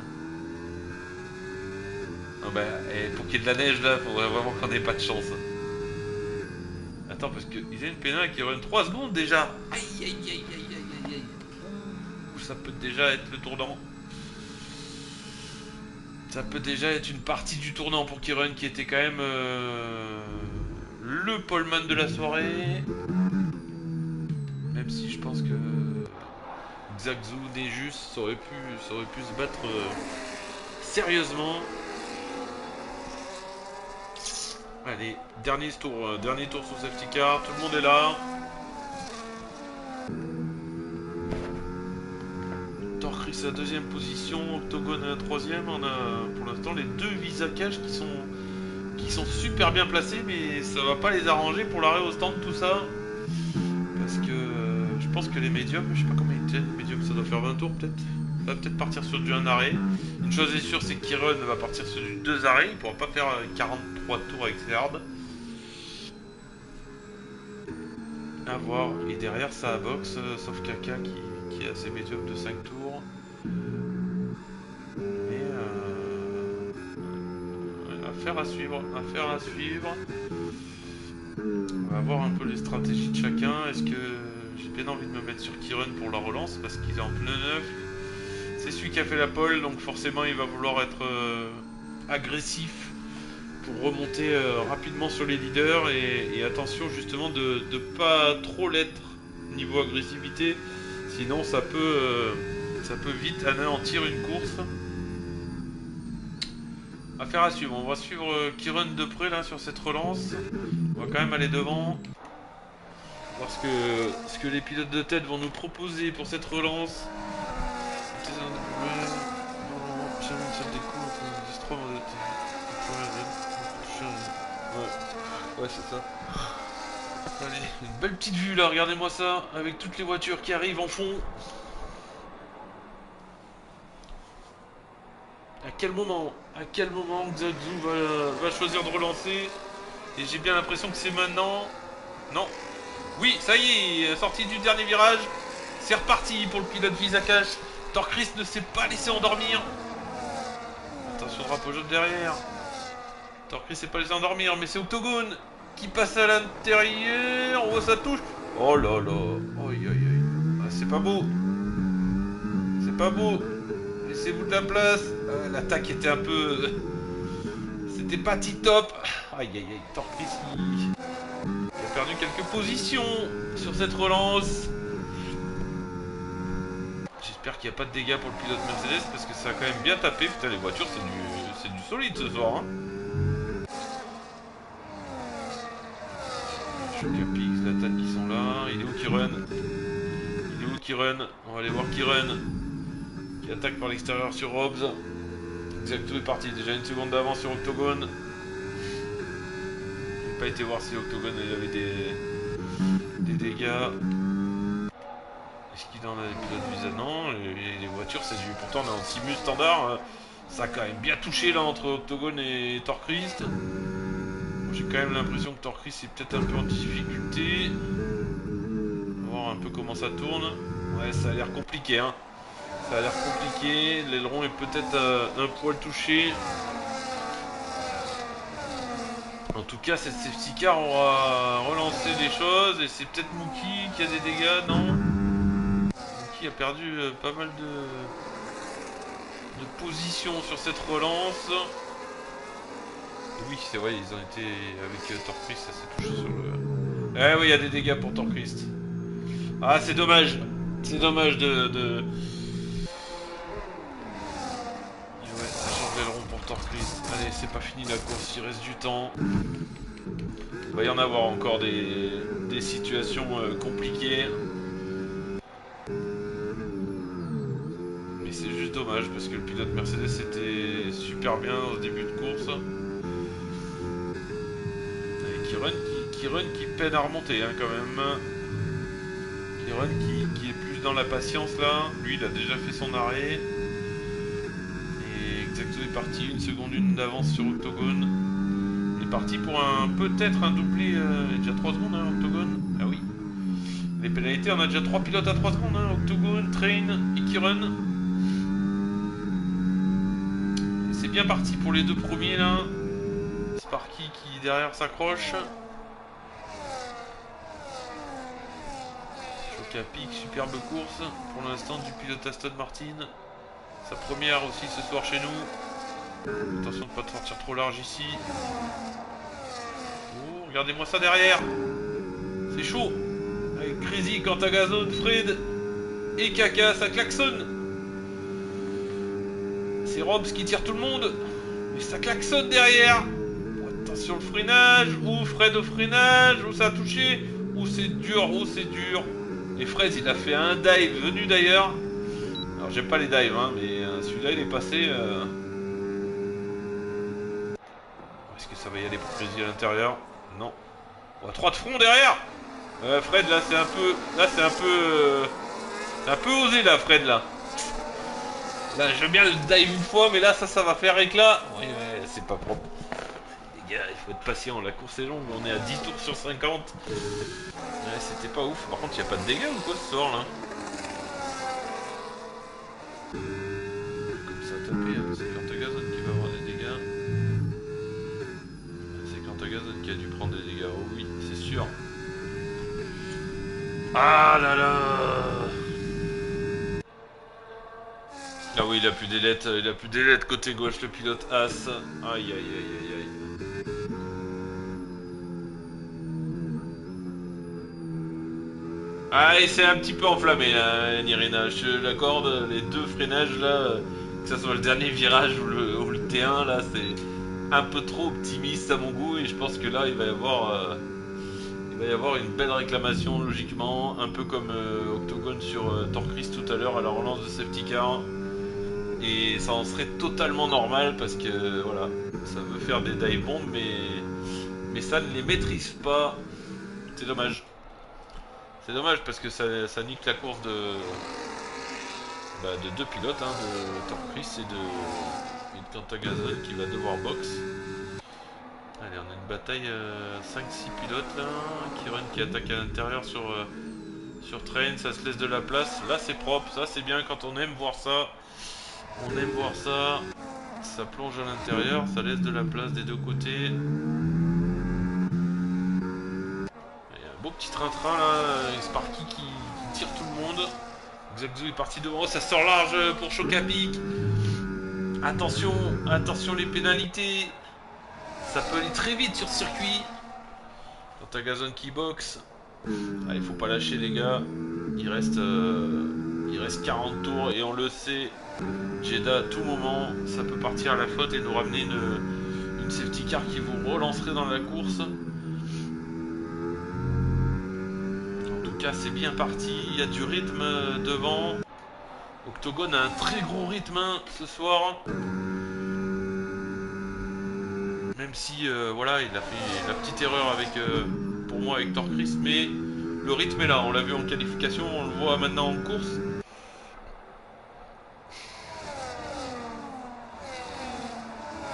Non bah pour qu'il y ait de la neige là, faudrait vraiment qu'on ait pas de chance. Attends, parce qu'ils ont une pénale qui run 3 secondes déjà. Aïe aïe aïe aïe aïe aïe aïe. Ouh, ça peut déjà être le tournant. Ça peut déjà être une partie du tournant pour Kirun qui était quand même le poleman de la soirée. Même si je pense que Xaxou, Nejus, ça aurait pu se battre sérieusement. Allez, dernier tour sous safety car, tout le monde est là. Chris à la deuxième position, Octogone à la troisième. On a pour l'instant les deux Visacage qui sont super bien placés, mais ça va pas les arranger pour l'arrêt au stand, tout ça. Parce que je pense que les médiums, je sais pas combien ils tiennent, les médiums ça doit faire 20 tours peut-être. Ça va peut-être partir sur du 1 arrêt. Une chose est sûre, c'est que Kiron va partir sur du 2 arrêts, il pourra pas faire 43 tours avec ses hards. À voir. Et derrière ça à box, sauf Kaka qui a ses médiums de 5 tours. Mais affaire à suivre, affaire à suivre. On va voir un peu les stratégies de chacun. Est-ce que j'ai bien envie de me mettre sur Kiron pour la relance parce qu'il est en pneu neuf. C'est celui qui a fait la pole, donc forcément il va vouloir être agressif pour remonter rapidement sur les leaders et attention justement de ne pas trop l'être niveau agressivité, sinon ça peut vite anéantir une course. Affaire à suivre, on va suivre Kiron de près là sur cette relance, on va quand même aller devant, voir ce que les pilotes de tête vont nous proposer pour cette relance. Ouais, c'est ça. Allez, une belle petite vue là, regardez-moi ça, avec toutes les voitures qui arrivent en fond. À quel moment Xaxu va choisir de relancer? Et j'ai bien l'impression que c'est maintenant. Non. Oui, ça y est, sortie du dernier virage. C'est reparti pour le pilote Visacage. Torchrist ne s'est pas laissé endormir. Attention, drapeau jaune derrière. Torchrist s'est pas laissé endormir, mais c'est Octogone qui passe à l'intérieur. On voit sa touche. Oh là là. Aïe aïe aïe. Ah, c'est pas beau. C'est pas beau. Laissez-vous de la place. Ah, l'attaque était un peu... C'était pas tip-top. Aïe aïe aïe. Torchrist il a perdu quelques positions sur cette relance. J'espère qu'il n'y a pas de dégâts pour le pilote Mercedes parce que ça a quand même bien tapé. Putain, les voitures, c'est du solide ce soir. Hein. Chocapi, Zlatan qui sont là. Il est où Kiron? Il est où Kiron? On va aller voir Kiron qui attaque par l'extérieur sur Hobbs. Xaxu est parti. Déjà une seconde d'avance sur Octogone. J'ai pas été voir si Octogone il avait des dégâts. Est-ce qu'il en a des pilotes Visa? Non, les voitures c'est du... Pourtant on est en simu standard, ça a quand même bien touché là entre Octogone et Torchrist. J'ai quand même l'impression que Torchrist est peut-être un peu en difficulté. On va voir un peu comment ça tourne. Ouais, ça a l'air compliqué hein. Ça a l'air compliqué, l'aileron est peut-être un poil touché. En tout cas cette safety car aura relancé des choses et c'est peut-être Mookie qui a des dégâts, non? Qui a perdu pas mal de positions sur cette relance. Oui, c'est vrai, ils ont été avec Torchrist, ça s'est touché sur le... Eh oui, il y a des dégâts pour Torchrist. Ah, c'est dommage. C'est dommage de... Et ouais, ça change l'aileron pour Torchrist. Allez, c'est pas fini la course, il reste du temps. Il va y en avoir encore des situations compliquées. C'est juste dommage parce que le pilote Mercedes était super bien au début de course. Et Kiron qui peine à remonter hein, quand même. Kiron qui est plus dans la patience là. Lui il a déjà fait son arrêt. Et Xaxu est parti, une seconde d'avance sur Octogone. Il est parti pour peut-être un doublé. Il y a déjà 3 secondes hein, Octogone. Ah oui. Les pénalités, on a déjà 3 pilotes à 3 secondes hein, Octogone, Train et Kiron. C'est bien parti pour les deux premiers là. Sparky qui derrière s'accroche. Chocapic, superbe course pour l'instant du pilote Aston Martin. Sa première aussi ce soir chez nous. Attention de ne pas te sortir trop large ici. Oh, regardez-moi ça derrière. C'est chaud. Avec Crazy, Cantagazone, Fred et Kaka, ça klaxonne. C'est Robs qui tire tout le monde. Mais ça klaxonne derrière. Attention le freinage. Ou Fred au freinage. Où ça a touché. Ou c'est dur. Ou c'est dur. Et Fred il a fait un dive venu d'ailleurs. Alors j'aime pas les dives, hein, mais celui-là il est passé. Est-ce que ça va y aller pour Crazy à l'intérieur? Non. Oh, 3 de front derrière. Fred là c'est un peu. Là c'est un peu. C'est un peu osé là Fred là. Là je veux bien le dive une fois mais là ça va faire éclat. Oui ouais, c'est pas propre. Les gars, il faut être patient, la course est longue, on est à 10 tours sur 50. Ouais, c'était pas ouf. Par contre, il n'y a pas de dégâts ou quoi ce soir là? Comme ça a tapé, c'est Cantagazon qui va avoir des dégâts. C'est Cantagazon qui a dû prendre des dégâts, oh oui, c'est sûr. Ah là là! Ah oui, il a plus d'ailettes côté gauche, le pilote As. Aïe aïe aïe aïe aïe. Ah, et c'est un petit peu enflammé là, Nirina, je l'accorde, les deux freinages là, que ce soit le dernier virage ou le T1 là, c'est un peu trop optimiste à mon goût et je pense que là il va y avoir une belle réclamation logiquement, un peu comme Octogone sur Torcris tout à l'heure à la relance de safety car. Et ça en serait totalement normal parce que voilà, ça veut faire des dive bombs mais ça ne les maîtrise pas, c'est dommage. C'est dommage parce que ça nique la course de deux pilotes, hein, de Torcris et de Cantagazon qui va devoir box. Allez, on a une bataille 5-6 pilotes là, qui attaque à l'intérieur sur Train, ça se laisse de la place. Là c'est propre, ça c'est bien quand on aime voir ça. On aime voir ça. Ça plonge à l'intérieur, ça laisse de la place des deux côtés. Beau petit train-train là, Sparky qui tire tout le monde. Xaxo est parti devant, ça sort large pour Chocapic. Attention, attention les pénalités. Ça peut aller très vite sur ce circuit. Cantagazon qui boxe. Ah, il faut pas lâcher les gars. Il reste 40 tours et on le sait. Jeddah à tout moment, ça peut partir à la faute et nous ramener une safety car qui vous relancerait dans la course. C'est bien parti, il y a du rythme devant. Octogone a un très gros rythme ce soir. Même si voilà, il a fait la petite erreur avec pour moi avec Torcris, mais le rythme est là, on l'a vu en qualification, on le voit maintenant en course.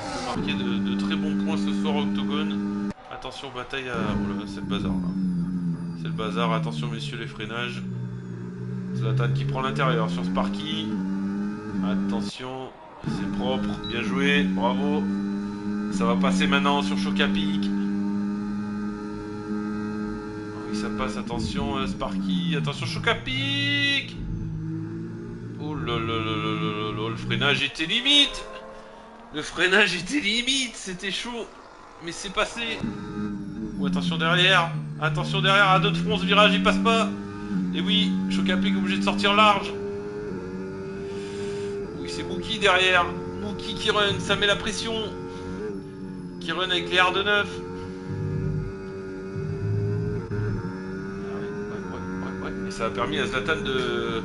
On peut marquer de très bons points ce soir Octogone. Attention bataille à... Oh là, c'est le bazar là. C'est le bazar, attention messieurs les freinages. Zlatan qui prend l'intérieur sur Sparky. Attention, c'est propre, bien joué, bravo. Ça va passer maintenant sur Chocapic. Oui, ça passe, attention Sparky, attention Chocapic. Oh là là là là là, le freinage était limite. Le freinage était limite, c'était chaud. Mais c'est passé. Oh, attention derrière, à deux de front, ce virage il passe pas. Et oui, Chocapic est obligé de sortir large. Oui, c'est Mookie derrière. Mookie qui run, ça met la pression. Qui run avec les R de 9. Ouais. Et ça a permis à Zlatan de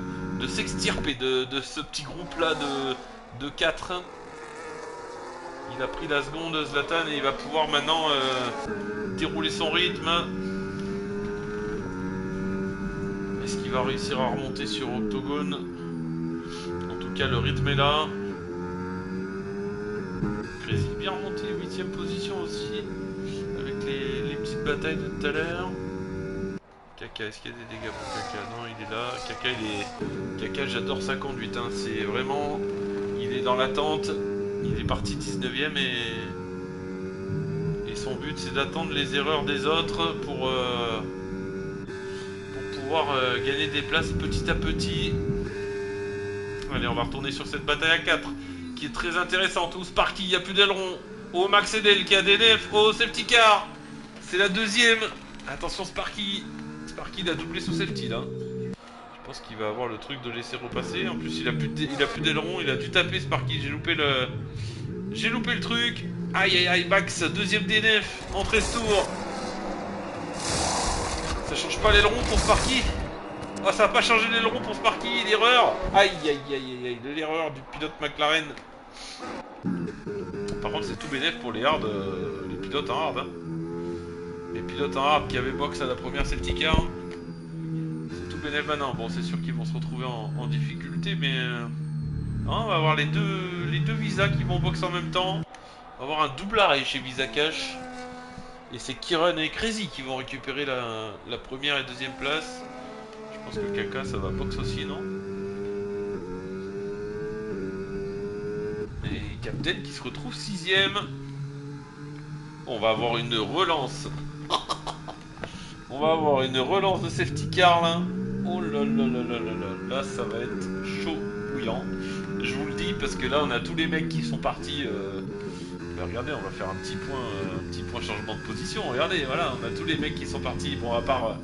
s'extirper de ce petit groupe là de 4. Il a pris la seconde Zlatan et il va pouvoir maintenant dérouler son rythme. Est-ce qu'il va réussir à remonter sur Octogone? En tout cas le rythme est là. Crazy bien remonté, 8ème position aussi. Avec les petites batailles de tout à l'heure. Kaka, est-ce qu'il y a des dégâts pour Kaka? Non, il est là. Kaka, j'adore sa conduite, hein. C'est vraiment... Il est dans l'attente. Il est parti 19ème et son but c'est d'attendre les erreurs des autres pour pouvoir gagner des places petit à petit. Allez, on va retourner sur cette bataille à 4 qui est très intéressante. Où Sparky, il n'y a plus d'aileron. Oh, Max Edel qui a DNF. Oh, safety car. C'est la deuxième. Attention Sparky. Sparky il a doublé sous safety là. Je pense qu'il va avoir le truc de laisser repasser. En plus il a plus d'aileron. Il a dû taper Sparky. J'ai loupé le truc. Aïe aïe aïe, Max, deuxième DNF en 13 tours. Ça change pas l'aileron pour Sparky. Oh, ça va pas changer l'aileron pour Sparky, l'erreur. Aïe, aïe, aïe, aïe, aïe, de l'erreur du pilote McLaren. Par contre, c'est tout bénef pour les hard, les pilotes en hard. Hein. Les pilotes en hard qui avaient box à la première safety car. C'est tout bénef maintenant. Bon, c'est sûr qu'ils vont se retrouver en difficulté, mais... hein, on va avoir les deux visas qui vont box en même temps. On va avoir un double arrêt chez Visa Cash. Et c'est Kiran et Crazy qui vont récupérer la première et deuxième place. Je pense que Kaka ça va box aussi, non? Et Captain qui se retrouve 6ème. On va avoir une relance. On va avoir une relance de safety car là. Oh là là là là là là. Là ça va être chaud bouillant. Je vous le dis parce que là on a tous les mecs qui sont partis. Regardez, on va faire un petit point changement de position. Regardez, voilà, on a tous les mecs qui sont partis. Bon, à part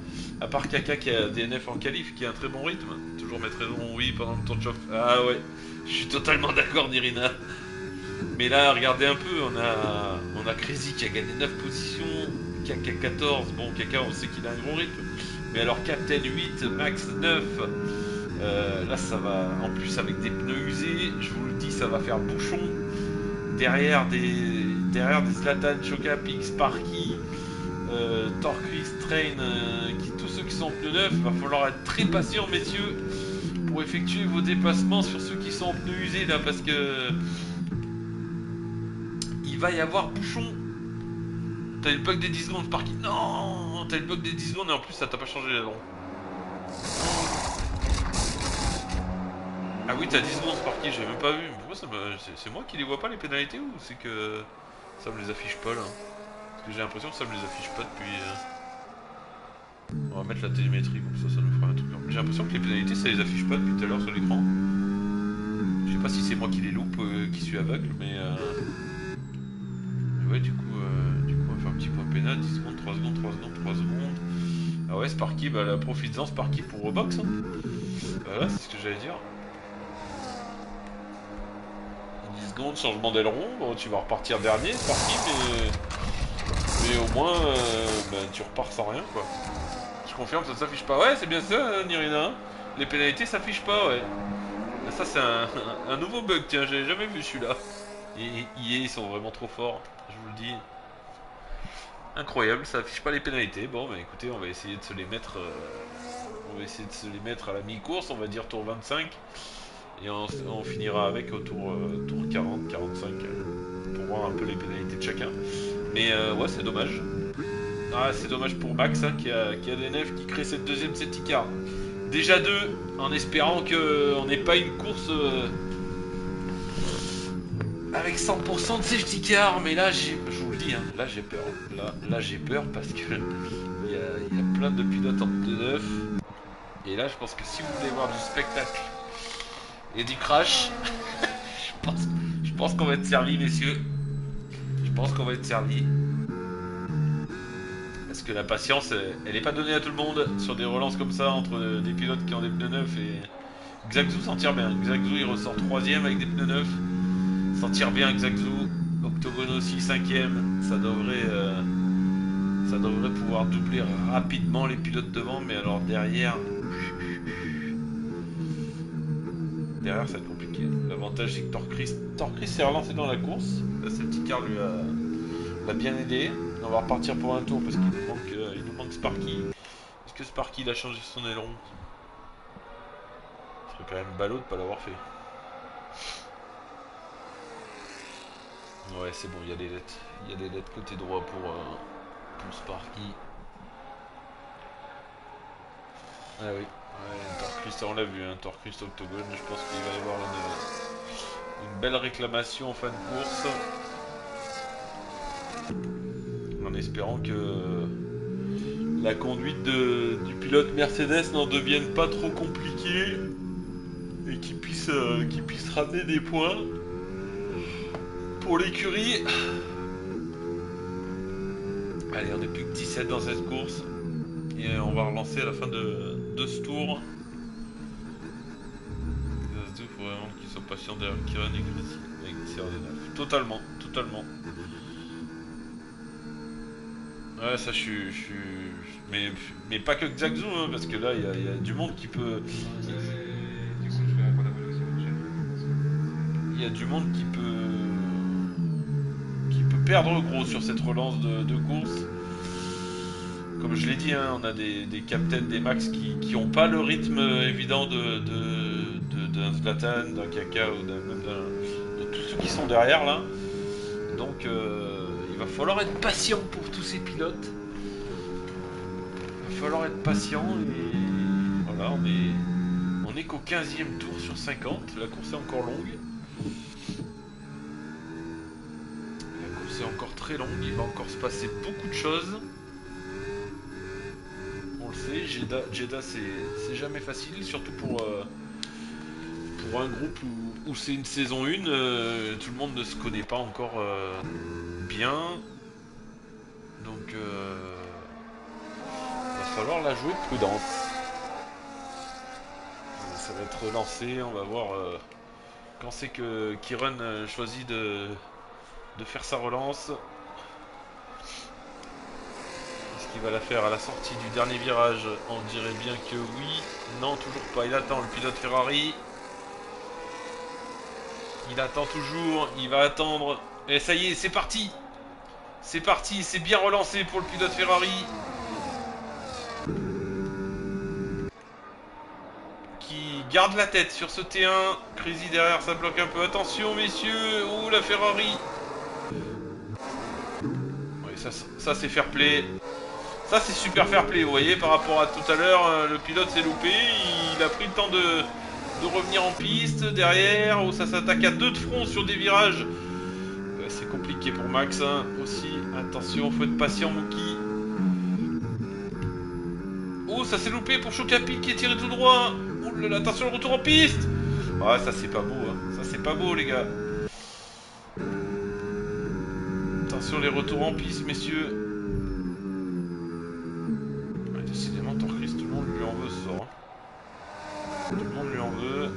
Kaka qui a DNF en qualif, qui a un très bon rythme. Toujours mettre raison, oui, pendant le tour de chauffe. Ah ouais, je suis totalement d'accord, Nirina. Mais là, regardez un peu, on a Crazy qui a gagné 9 positions, Kaka 14. Bon, Kaka, on sait qu'il a un gros rythme. Mais alors, Captain 8, Max 9. Là, ça va, en plus avec des pneus usés, je vous le dis, ça va faire bouchon. Derrière des Zlatan, Chocapix, Sparky, Torquis, Train, tous ceux qui sont en pneus neufs, il va falloir être très patient, messieurs, pour effectuer vos dépassements sur ceux qui sont en pneus usés là, parce que il va y avoir bouchon. T'as eu le bug des 10 secondes, Sparky. Non, t'as eu le bug des 10 secondes et en plus ça t'a pas changé l'aileron. Ah oui, t'as 10 secondes Sparky, j'ai même pas vu. C'est moi qui les vois pas les pénalités ou c'est que ça me les affiche pas là? Parce que j'ai l'impression que ça me les affiche pas depuis... On va mettre la télémétrie comme ça nous fera un truc. J'ai l'impression que les pénalités ça les affiche pas depuis tout à l'heure sur l'écran. Je sais pas si c'est moi qui les loupe, qui suis aveugle, mais... Ouais, du coup on va faire un petit point pénal, 10 secondes, 3 secondes, 3 secondes, 3 secondes. Ah ouais, Sparky, bah la profites-en Sparky pour Rebox. Hein. Voilà, c'est ce que j'allais dire. 10 secondes, changement d'aileron, bon, tu vas repartir dernier, Sparky, mais au moins ben, tu repars sans rien quoi. Je confirme, ça s'affiche pas. Ouais, c'est bien ça, Nirina. Les pénalités s'affichent pas, ouais. Ça, c'est un nouveau bug, tiens, j'avais jamais vu celui-là. Et ils sont vraiment trop forts, je vous le dis. Incroyable, ça affiche pas les pénalités. Bon, bah écoutez, on va essayer de se les mettre. On va essayer de se les mettre à la mi-course, on va dire tour 25. Et on finira avec au tour 40, 45 pour voir un peu les pénalités de chacun. Mais ouais, c'est dommage. Ah, c'est dommage pour Max hein, qui a DNF, qui crée cette deuxième safety car. Déjà 2, en espérant qu'on n'ait pas une course avec 100% de safety car. Mais là, je vous le dis, hein, là j'ai peur. Là j'ai peur parce que il y a plein de pilotes en pneu neuf. Et là, je pense que si vous voulez voir du spectacle et du crash, je pense qu'on va être servi, messieurs. Je pense qu'on va être servi. Parce que la patience, elle n'est pas donnée à tout le monde sur des relances comme ça entre des pilotes qui ont des pneus neufs et... Xaxou s'en tire bien. Xaxou il ressort 3ème avec des pneus neufs. S'en tire bien Xaxou. Octogone aussi 5ème. Ça devrait pouvoir doubler rapidement les pilotes devant. Mais alors derrière... Derrière ça va être compliqué. L'avantage c'est que Torquis s'est relancé dans la course. La safety car lui l'a bien aidé. On va repartir pour un tour parce qu'il nous manque Sparky. Est-ce que Sparky il a changé son aileron? Ce serait quand même ballot de pas l'avoir fait. Ouais c'est bon, il y a des lettres. Il y a des lettres côté droit pour Sparky. Ah oui, ouais, Torquis, on l'a vu, hein, Torquis Octogone. Je pense qu'il va y avoir une belle réclamation en fin de course. En espérant que la conduite du pilote Mercedes n'en devienne pas trop compliquée et qu'il puisse ramener des points pour l'écurie. Allez, on n'est plus que 17 dans cette course et on va relancer à la fin de ce tour. Il faut vraiment qu'ils soient patients derrière Kiran et Crazy avec CRD9. Totalement. Ouais, ça, mais pas que Xaxou, hein, parce que là, il y a du monde qui peut. Ah, ça, c'est... Du coup, je vais répondre à votre question, Michel. Parce que Il y a du monde qui peut perdre gros sur cette relance de course. Comme je l'ai dit, hein, on a des captains, des max qui ont pas le rythme évident d'un Zlatan, d'un Kaka ou même de tous ceux qui sont derrière là. Donc il va falloir être patient pour tous ces pilotes. Il va falloir être patient et voilà, on est qu'au 15e tour sur 50. La course est encore longue. La course est encore très longue, il va encore se passer beaucoup de choses. On le sait, Jeddah c'est jamais facile, surtout pour un groupe où c'est une saison 1, tout le monde ne se connaît pas encore bien. Donc il va falloir la jouer prudence. Ça va être lancé, on va voir quand c'est que Kiron choisit de faire sa relance. Est-ce qu'il va la faire à la sortie du dernier virage? On dirait bien que oui. Non, toujours pas. Il attend le pilote Ferrari. Il attend toujours. Il va attendre. Et ça y est, c'est parti. C'est parti. C'est bien relancé pour le pilote Ferrari. Qui garde la tête sur ce T1. Crazy derrière, ça bloque un peu. Attention, messieurs. Ouh, la Ferrari. Oui, ça c'est fair play. Ça c'est super fair play, vous voyez, par rapport à tout à l'heure, le pilote s'est loupé, il a pris le temps de revenir en piste, derrière, où ça s'attaque à deux de front sur des virages. C'est compliqué pour Max, hein, aussi, attention, faut être patient Mookie. Oh, ça s'est loupé pour Chocapic qui est tiré tout droit. Oh là là, attention, le retour en piste. Ah, ça c'est pas beau, hein. Ça c'est pas beau les gars. Attention les retours en piste, messieurs. Décidément, Torchris, tout le monde lui en veut ce soir. Tout le monde lui en veut.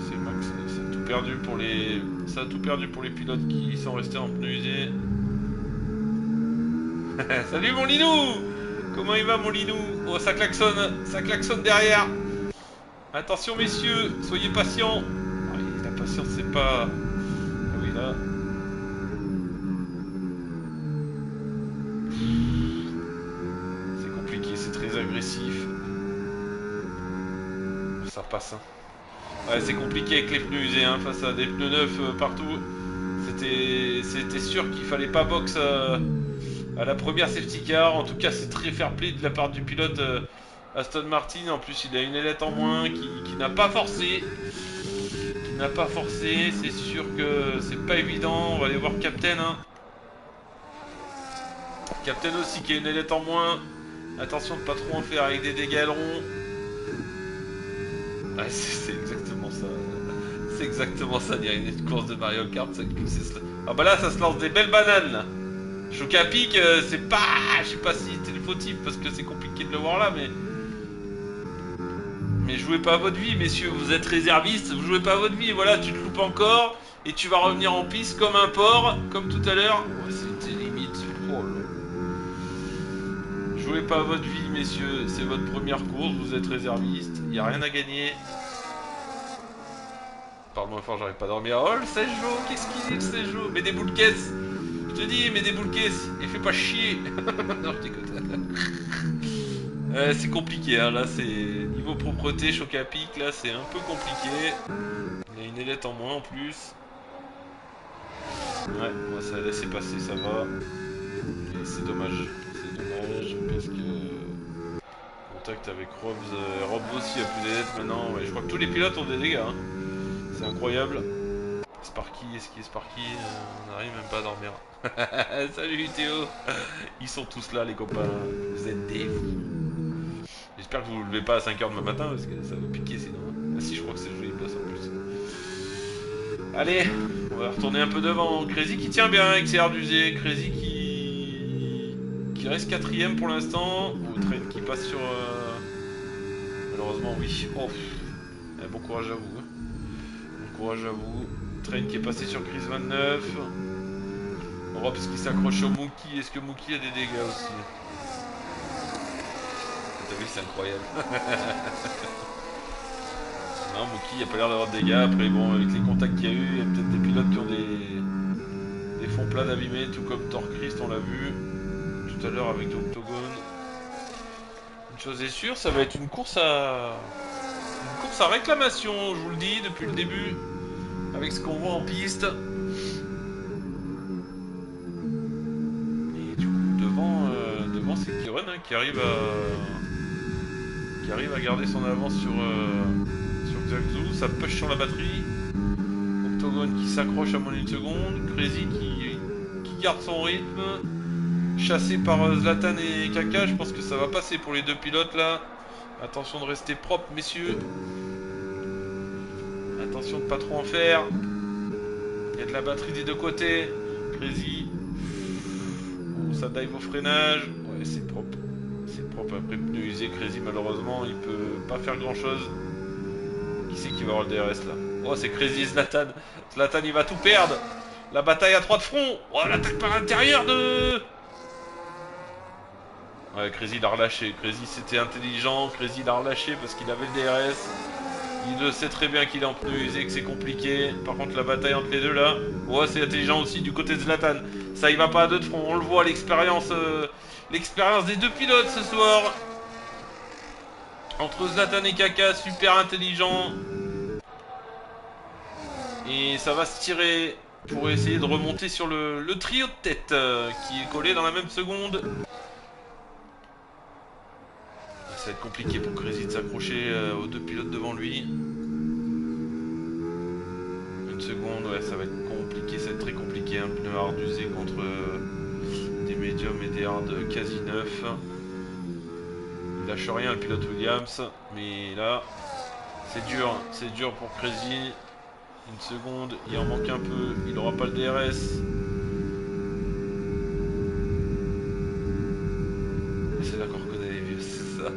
C'est Max, ça a tout perdu pour les. Ça a tout perdu pour les pilotes qui sont restés en pneus usés. Salut mon Linou! Comment il va mon Linou? Oh, ça klaxonne derrière. Attention messieurs, soyez patients. Ah, la patience c'est pas. Ah oui là. C'est très agressif. Ça passe. Hein. Ouais, c'est compliqué avec les pneus usés hein, face à des pneus neufs partout. C'était sûr qu'il fallait pas box à la première safety car. En tout cas, c'est très fair play de la part du pilote Aston Martin. En plus, il a une ailette en moins qui n'a pas forcé. C'est sûr que c'est pas évident. On va aller voir Captain. Hein. Captain aussi qui a une ailette en moins. Attention de pas trop en faire avec des dégâts ailerons. Ouais, c'est exactement ça. C'est exactement ça, dire une course de Mario Kart. Ah bah là, ça se lance des belles bananes là. Chocapic, c'est pas... Je sais pas si c'était le fautif parce que c'est compliqué de le voir là, mais... Mais jouez pas à votre vie, messieurs. Vous êtes réservistes, vous jouez pas à votre vie. Voilà, tu te loupes encore et tu vas revenir en piste comme un porc, comme tout à l'heure. Ouais, c'était limite. Oh là. Jouez pas à votre vie, messieurs, c'est votre première course, vous êtes réserviste, il n'y a rien à gagner. Parle-moi fort, j'arrive pas à dormir. Oh, le Sejo, qu'est-ce qu'il dit le Sejo? Mets des boules caisses. Je te dis, mets des boules caisses et fais pas chier. Non, je t'écoute. C'est compliqué, hein, là, c'est niveau propreté, Chocapic, là, c'est un peu compliqué. Il y a une ailette en moins en plus. Ouais, on va se laisser passer, ça va. Et c'est dommage. Parce que contact avec Robs, Robs aussi a plus d'aides maintenant. Ouais, je crois que tous les pilotes ont des dégâts. Hein. C'est incroyable. Sparky, est-ce qu'il est Sparky? On n'arrive même pas à dormir. Salut Théo. Ils sont tous là les copains. Vous êtes des fous. J'espère que vous vous levez pas à 5h demain matin parce que ça va piquer sinon. Ah si, je crois que c'est joli boss en plus. Allez, on va retourner un peu devant. Crazy qui tient bien avec ses airs d'usé. Crazy qui reste 4ème pour l'instant. Ou Train qui passe sur... Malheureusement, oui. Oh, bon courage à vous. Hein. Bon courage à vous. Train qui est passé sur Chris 29. Props qui s'accroche sur Mookie. Est-ce que Mookie a des dégâts aussi? T'as vu, c'est incroyable. Non, Mookie a pas l'air d'avoir de dégâts. Après, bon, avec les contacts qu'il y a eu, il y a peut-être des pilotes qui ont des fonds plats d'abîmer, tout comme Torchrist, on l'a vu tout à l'heure avec l'Octogone. Une chose est sûre, ça va être une course à réclamation, je vous le dis depuis le début, avec ce qu'on voit en piste. Et du coup, devant c'est Kiron hein, qui arrive à garder son avance sur Xaxu. Ça push sur la batterie. Octogone qui s'accroche à moins d'une seconde. Crazy qui garde son rythme. Chassé par Zlatan et Kaka. Je pense que ça va passer pour les deux pilotes là. Attention de rester propre, messieurs. Attention de pas trop en faire. Il y a de la batterie des deux côtés. Crazy. Oh, ça dive au freinage. Ouais, c'est propre. C'est propre. Après pneu usé, Crazy malheureusement, il peut pas faire grand chose. Qui c'est qui va avoir le DRS là? Oh, c'est Crazy et Zlatan. Zlatan, il va tout perdre. La bataille à 3 de front. Oh, l'attaque par l'intérieur de... Ouais, Crazy l'a relâché. Crazy c'était intelligent. Crazy l'a relâché parce qu'il avait le DRS. Il le sait très bien qu'il est en pneu usé, que c'est compliqué. Par contre, la bataille entre les deux là. Ouais, c'est intelligent aussi du côté de Zlatan. Ça, il va pas à deux de front. On le voit, l'expérience des deux pilotes ce soir. Entre Zlatan et Kaka, super intelligent. Et ça va se tirer pour essayer de remonter sur le trio de tête qui est collé dans la même seconde. Ça va être compliqué pour Crazy de s'accrocher aux deux pilotes devant lui. Une seconde, ouais, ça va être compliqué, ça va être très compliqué. Un pneu hard usé contre des médiums et des hard quasi neufs. Il lâche rien le pilote Williams, mais là, c'est dur pour Crazy. Une seconde, il en manque un peu, il n'aura pas le DRS. C'est là qu'on reconnaît les vieux, c'est ça.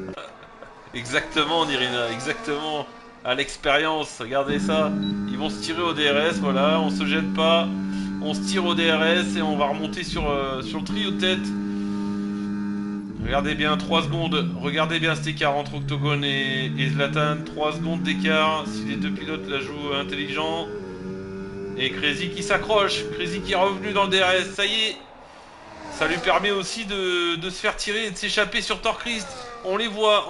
Exactement, Nirina, exactement. À l'expérience, regardez ça. Ils vont se tirer au DRS, voilà, on se gêne pas. On se tire au DRS et on va remonter sur le trio de tête. Regardez bien, 3 secondes. Regardez bien cet écart entre Octogone et Zlatan. 3 secondes d'écart. Si les deux pilotes la jouent intelligent. Et Crazy qui s'accroche. Crazy qui est revenu dans le DRS. Ça y est. Ça lui permet aussi de se faire tirer et de s'échapper sur Torchrist. On les voit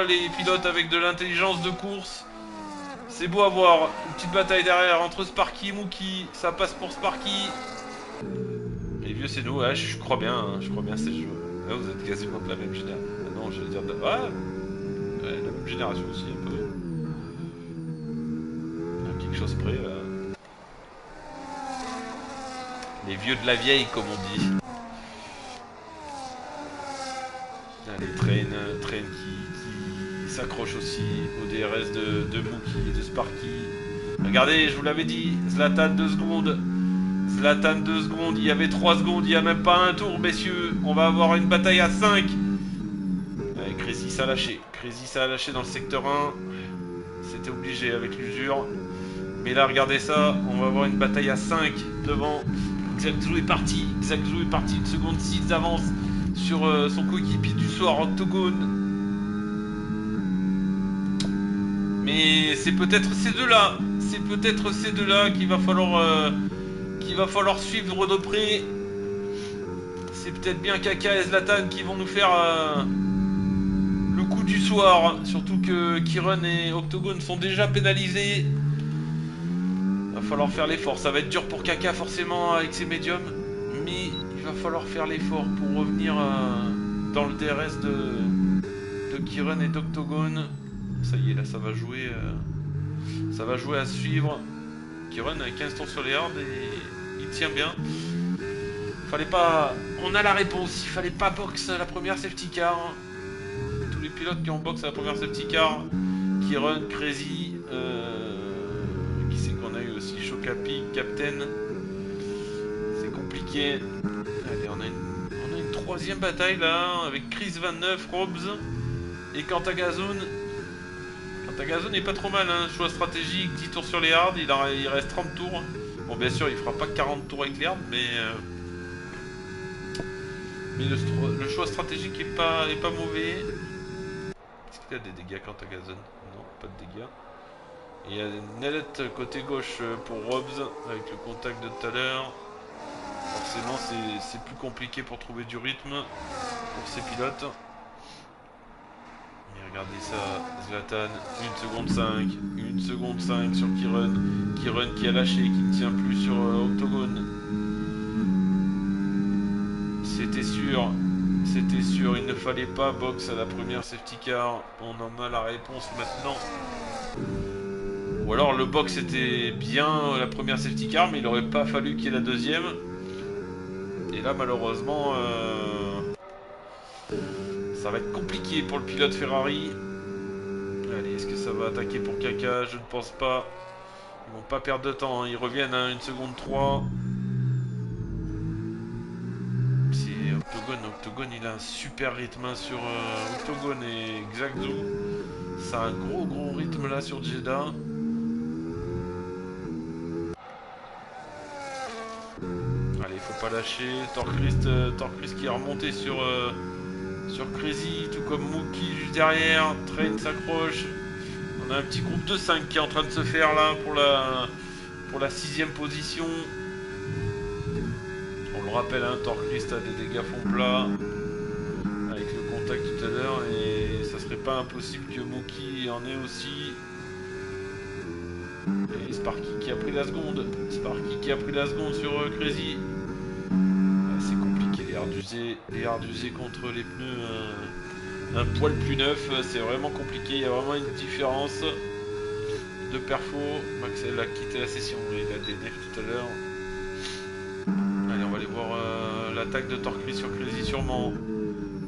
les pilotes avec de l'intelligence de course. C'est beau à voir. Une petite bataille derrière entre Sparky et Mookie. Ça passe pour Sparky. Les vieux, c'est nous. Ouais, je crois bien. Hein, je crois bien c'est le jeu. Là, vous êtes quasiment de la même génération. Ah non, j'allais dire de la... Ouais, la même génération aussi, un peu. À quelque chose près, là. Les vieux de la vieille, comme on dit. Les trains qui s'accrochent aussi au DRS de Mookie et de Sparky. Regardez, je vous l'avais dit, Zlatan 2 secondes. Zlatan 2 secondes, il y avait 3 secondes, il n'y a même pas un tour, messieurs. On va avoir une bataille à 5. Ouais, Crazy ça a lâché. Crazy ça a lâché dans le secteur 1. C'était obligé avec l'usure. Mais là, regardez ça, on va avoir une bataille à 5 devant. Xaxu est parti. Xaxu est parti, 1 seconde 6 d'avance sur son coéquipier du soir, Octogone. Mais c'est peut-être ces deux-là. C'est peut-être ces deux-là qu'il va falloir suivre de près. C'est peut-être bien Kaka et Zlatan qui vont nous faire le coup du soir. Surtout que Kiron et Octogone sont déjà pénalisés. Va falloir faire l'effort. Ça va être dur pour Kaka forcément avec ses médiums. Mais il va falloir faire l'effort pour revenir dans le DRS de Kiron et d'Octogone. Ça y est, là ça va jouer. Ça va jouer à suivre. Kiron a 15 tours sur les hards et il tient bien. Fallait pas... On a la réponse. Il fallait pas box la première safety car. Tous les pilotes qui ont box à la première safety car. Kiron, Crazy. Qui c'est qu'on a eu aussi? Chocapi, Captain. C'est compliqué. Allez, on a une troisième bataille là. Avec Chris 29, Robs et Kantagazun. Kantagazun n'est pas trop mal, hein. Choix stratégique, 10 tours sur les hards, il reste 30 tours. Bon, bien sûr, il fera pas 40 tours avec les hards, mais Mais le choix stratégique est pas mauvais. Est-ce qu'il a des dégâts quand à Gazon? Non, pas de dégâts. Et il y a Nellet côté gauche pour Robs avec le contact de tout à l'heure. Forcément, c'est plus compliqué pour trouver du rythme pour ces pilotes. Et regardez ça, Zlatan, 1 seconde 5, 1 seconde 5 sur Kiron. Kiron qui a lâché, qui ne tient plus sur Octogone. C'était sûr, il ne fallait pas box à la première safety car. On en a la réponse maintenant. Ou alors le box était bien la première safety car, mais il n'aurait pas fallu qu'il y ait la deuxième. Et là malheureusement, ça va être compliqué pour le pilote Ferrari. Allez, est-ce que ça va attaquer pour Kaka? Je ne pense pas. Ils vont pas perdre de temps, hein. Ils reviennent à 1 seconde 3. C'est Octogone. Octogone, il a un super rythme hein, sur Octogone et Xagzu. Ça a un gros rythme là sur Jeddah. Allez, faut pas lâcher. Torchrist qui est remonté sur Crazy, tout comme Mookie juste derrière. Train s'accroche. On a un petit groupe de 5 qui est en train de se faire là pour la 6ème position. On le rappelle, hein, Torchrist a des dégâts fond plat avec le contact tout à l'heure et ça serait pas impossible que Mookie en ait aussi. Et Sparky qui a pris la seconde. Sparky qui a pris la seconde sur Crazy. C'est compliqué les hards usés contre les pneus un poil plus neuf. C'est vraiment compliqué. Il y a vraiment une différence de perfo. Maxel a quitté la session. Il a des nerfs tout à l'heure. Allez, on va aller voir l'attaque de Torchrist sur Crazy sûrement.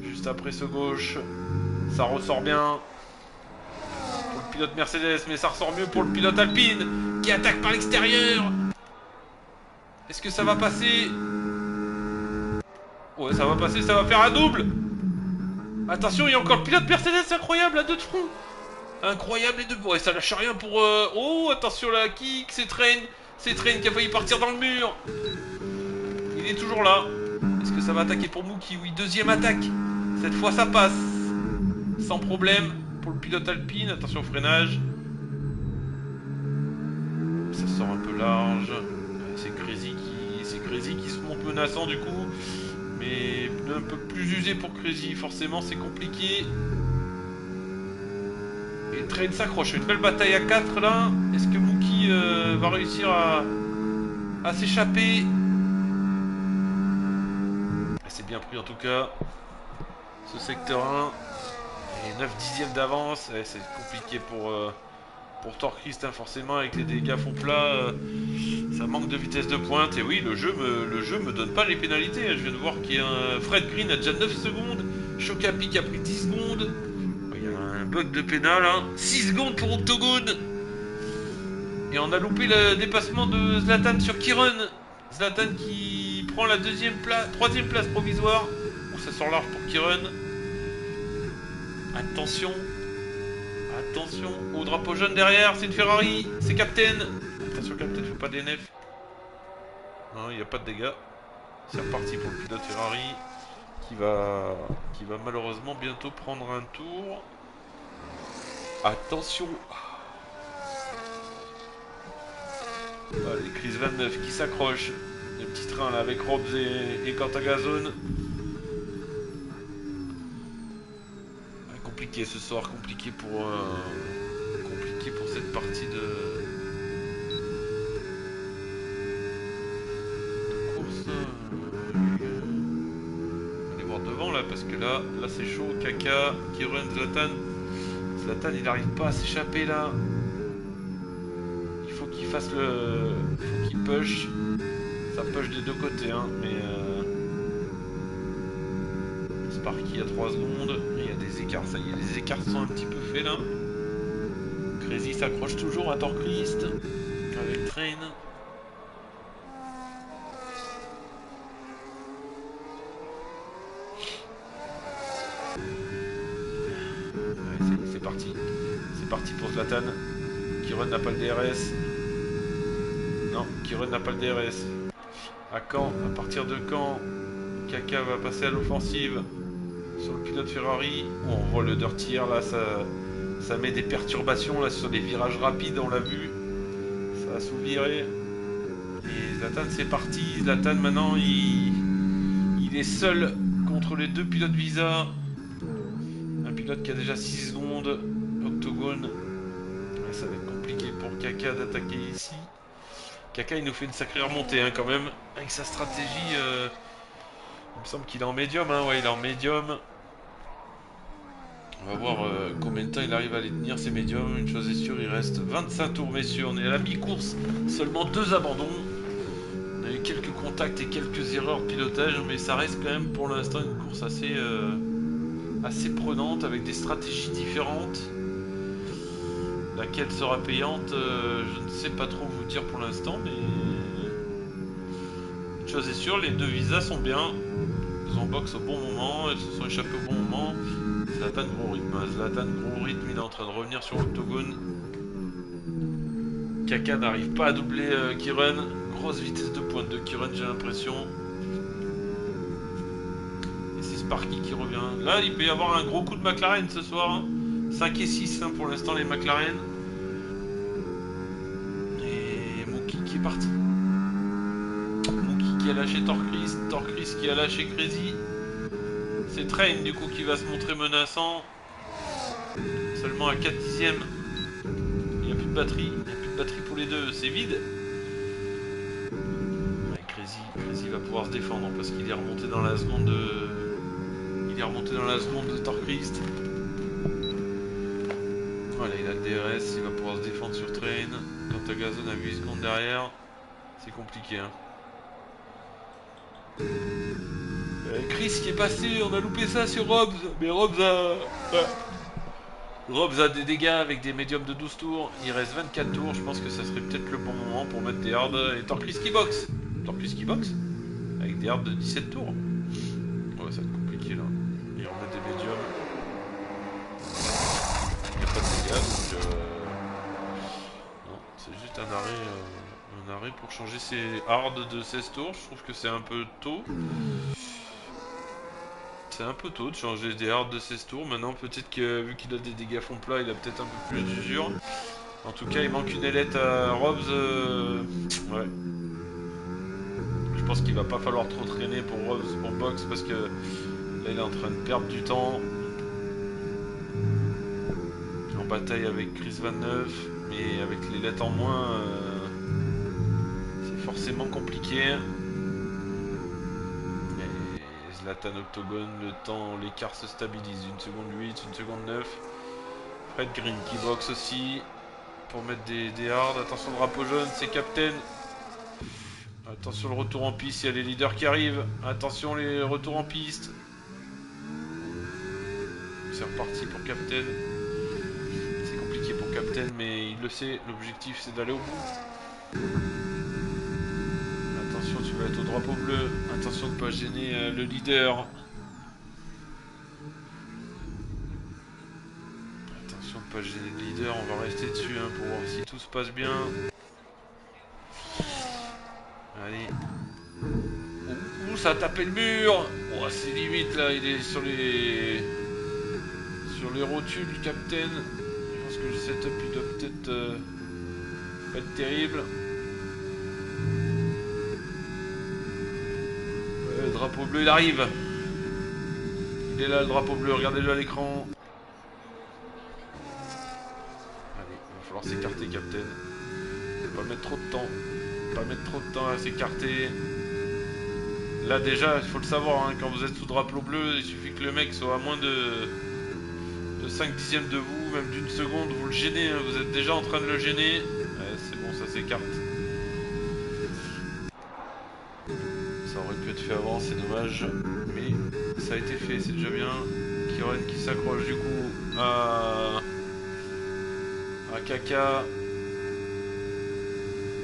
Juste après ce gauche. Ça ressort bien. Pilote Mercedes, mais ça ressort mieux pour le pilote Alpine qui attaque par l'extérieur. Est-ce que ça va passer? Ouais, ça va passer, ça va faire un double. Attention, il y a encore le pilote Mercedes, incroyable, à deux de front. Incroyable les deux. Ouais, ça lâche rien pour... Oh, attention la kick, c'est Train qui a failli partir dans le mur. Il est toujours là. Est-ce que ça va attaquer pour Mookie? Oui, deuxième attaque. Cette fois, ça passe. Sans problème. Pour le pilote Alpine, attention au freinage. Ça sort un peu large. C'est Crazy qui se monte menaçant du coup. Mais un peu plus usé pour Crazy, forcément c'est compliqué. Et Train s'accroche. Une belle bataille à 4 là. Est-ce que Mookie va réussir à s'échapper? C'est bien pris en tout cas. Ce secteur 1. Et 9 dixièmes d'avance, c'est compliqué pour Torchrist, hein, forcément, avec les dégâts fond plat, ça manque de vitesse de pointe. Et oui, le jeu me donne pas les pénalités. Hein. Je viens de voir qu'il y a un Fred Green a déjà 9 secondes, Chocapi qui a pris 10 secondes. Il y a un bug de pénal, hein. 6 secondes pour Octogone. Et on a loupé le dépassement de Zlatan sur Kiron. Zlatan qui prend la 3ème place provisoire. Bon, ça sort large pour Kiron. Attention au drapeau jaune derrière, c'est une Ferrari, c'est Captain. Attention Captain, faut pas DNF. Non, il n'y a pas de dégâts. C'est reparti pour le pilote Ferrari qui va malheureusement bientôt prendre un tour. Attention. Allez, Chris 29 qui s'accroche. Le petit train là avec Robs et Cantagazone. Compliqué ce soir, compliqué pour cette partie de course. Allez voir devant là parce que là c'est chaud. Kaka, Kiron, Zlatan il n'arrive pas à s'échapper là. Il faut qu'il fasse il faut qu'il push. Ça push des deux côtés hein, mais Sparky à 3 secondes, il y a des écarts, ça y est, les écarts sont un petit peu faits là. Crazy s'accroche toujours à Torchrist avec Train. Ouais, c'est parti pour Zlatan. Kiron n'a pas le DRS. Non, Kiron n'a pas le DRS. À quand? À partir de quand? Kaka va passer à l'offensive sur le pilote Ferrari. On voit le dirty air là, ça met des perturbations là sur des virages rapides, on l'a vu. Ça va s'ouvrir. Et Zlatan c'est parti. Zlatan maintenant il est seul contre les deux pilotes Visa. Un pilote qui a déjà 6 secondes. Octogone. Ça va être compliqué pour Kaka d'attaquer ici. Kaka il nous fait une sacrée remontée hein, quand même. Avec sa stratégie. Il me semble qu'il est en médium. Hein, ouais, il est en médium. On va voir combien de temps il arrive à les tenir ces médiums. Une chose est sûre, il reste 25 tours messieurs. On est à la mi-course. Seulement 2 abandons. On a eu quelques contacts et quelques erreurs de pilotage. Mais ça reste quand même pour l'instant une course assez prenante. Avec des stratégies différentes. Laquelle sera payante, je ne sais pas trop vous dire pour l'instant, mais une chose est sûre, les deux visas sont bien. Ils ont box au bon moment, elles se sont échappées au bon moment. Zlatan gros rythme, Zlatan gros rythme, il est en train de revenir sur l'octogone. Kaka n'arrive pas à doubler Kyren, grosse vitesse de pointe de Kyren j'ai l'impression. Et c'est Sparky qui revient. Là il peut y avoir un gros coup de McLaren ce soir. Hein. 5 et 6 hein, pour l'instant les McLaren. Et Mookie qui est parti. Mookie qui a lâché Torchris. Torchris qui a lâché Crazy. C'est Train du coup qui va se montrer menaçant. Seulement à 4 dixièmes. Il n'y a plus de batterie. Il n'y a plus de batterie pour les deux. C'est vide. Ouais, Crazy va pouvoir se défendre parce qu'il est remonté dans la seconde de... Il est remonté dans la seconde de Torchris. Voilà, il a le DRS, il va pouvoir se défendre sur Train. Quant à Gazon à 8 secondes derrière, c'est compliqué. Hein. Chris qui est passé, on a loupé ça sur Robs. Mais Robs a des dégâts avec des médiums de 12 tours. Il reste 24 tours, je pense que ça serait peut-être le bon moment pour mettre des hards. Et Torchris qui boxe. Torchris qui boxe avec des hards de 17 tours. Ouais, ça va être compliqué là. Il remet des médiums. Pas de dégâts donc non, c'est juste un arrêt pour changer ses hards de 16 tours. Je trouve que c'est un peu tôt. C'est un peu tôt de changer des hards de 16 tours. Maintenant peut-être que vu qu'il a des dégâts fond plat, il a peut-être un peu plus d'usure. En tout cas il manque une ailette à Robs. Ouais. Je pense qu'il va pas falloir trop traîner pour Robs pour box parce que là il est en train de perdre du temps. Bataille avec Chris 29, mais avec les lettres en moins, c'est forcément compliqué. Et Zlatan Octogone, le temps, l'écart se stabilise. 1 seconde 8, 1 seconde 9. Fred Green qui boxe aussi pour mettre des hards. Attention, le drapeau jaune, c'est Captain. Attention, le retour en piste, il y a les leaders qui arrivent. Attention, les retours en piste. C'est reparti pour Captain. Captain, mais il le sait, l'objectif c'est d'aller au bout. Attention, tu vas être au drapeau bleu. Attention de ne pas gêner le leader. Attention de ne pas gêner le leader, on va rester dessus hein, pour voir si tout se passe bien. Allez. Ouh, ça a tapé le mur. Oh, c'est limite là, il est sur les rotules du Captain. Que le setup il doit peut-être pas être terrible. Le drapeau bleu il arrive. Il est là le drapeau bleu, regardez-le à l'écran. Allez, il va falloir s'écarter Captain. Pas mettre trop de temps. Pas mettre trop de temps à s'écarter. Là déjà, il faut le savoir, hein, quand vous êtes sous drapeau bleu, il suffit que le mec soit à moins de 5 dixièmes de vous, même d'une seconde, vous le gênez, hein, vous êtes déjà en train de le gêner. Ouais, c'est bon, ça s'écarte. Ça aurait pu être fait avant, c'est dommage, mais ça a été fait, c'est déjà bien. Kyren qui s'accroche du coup à Kaka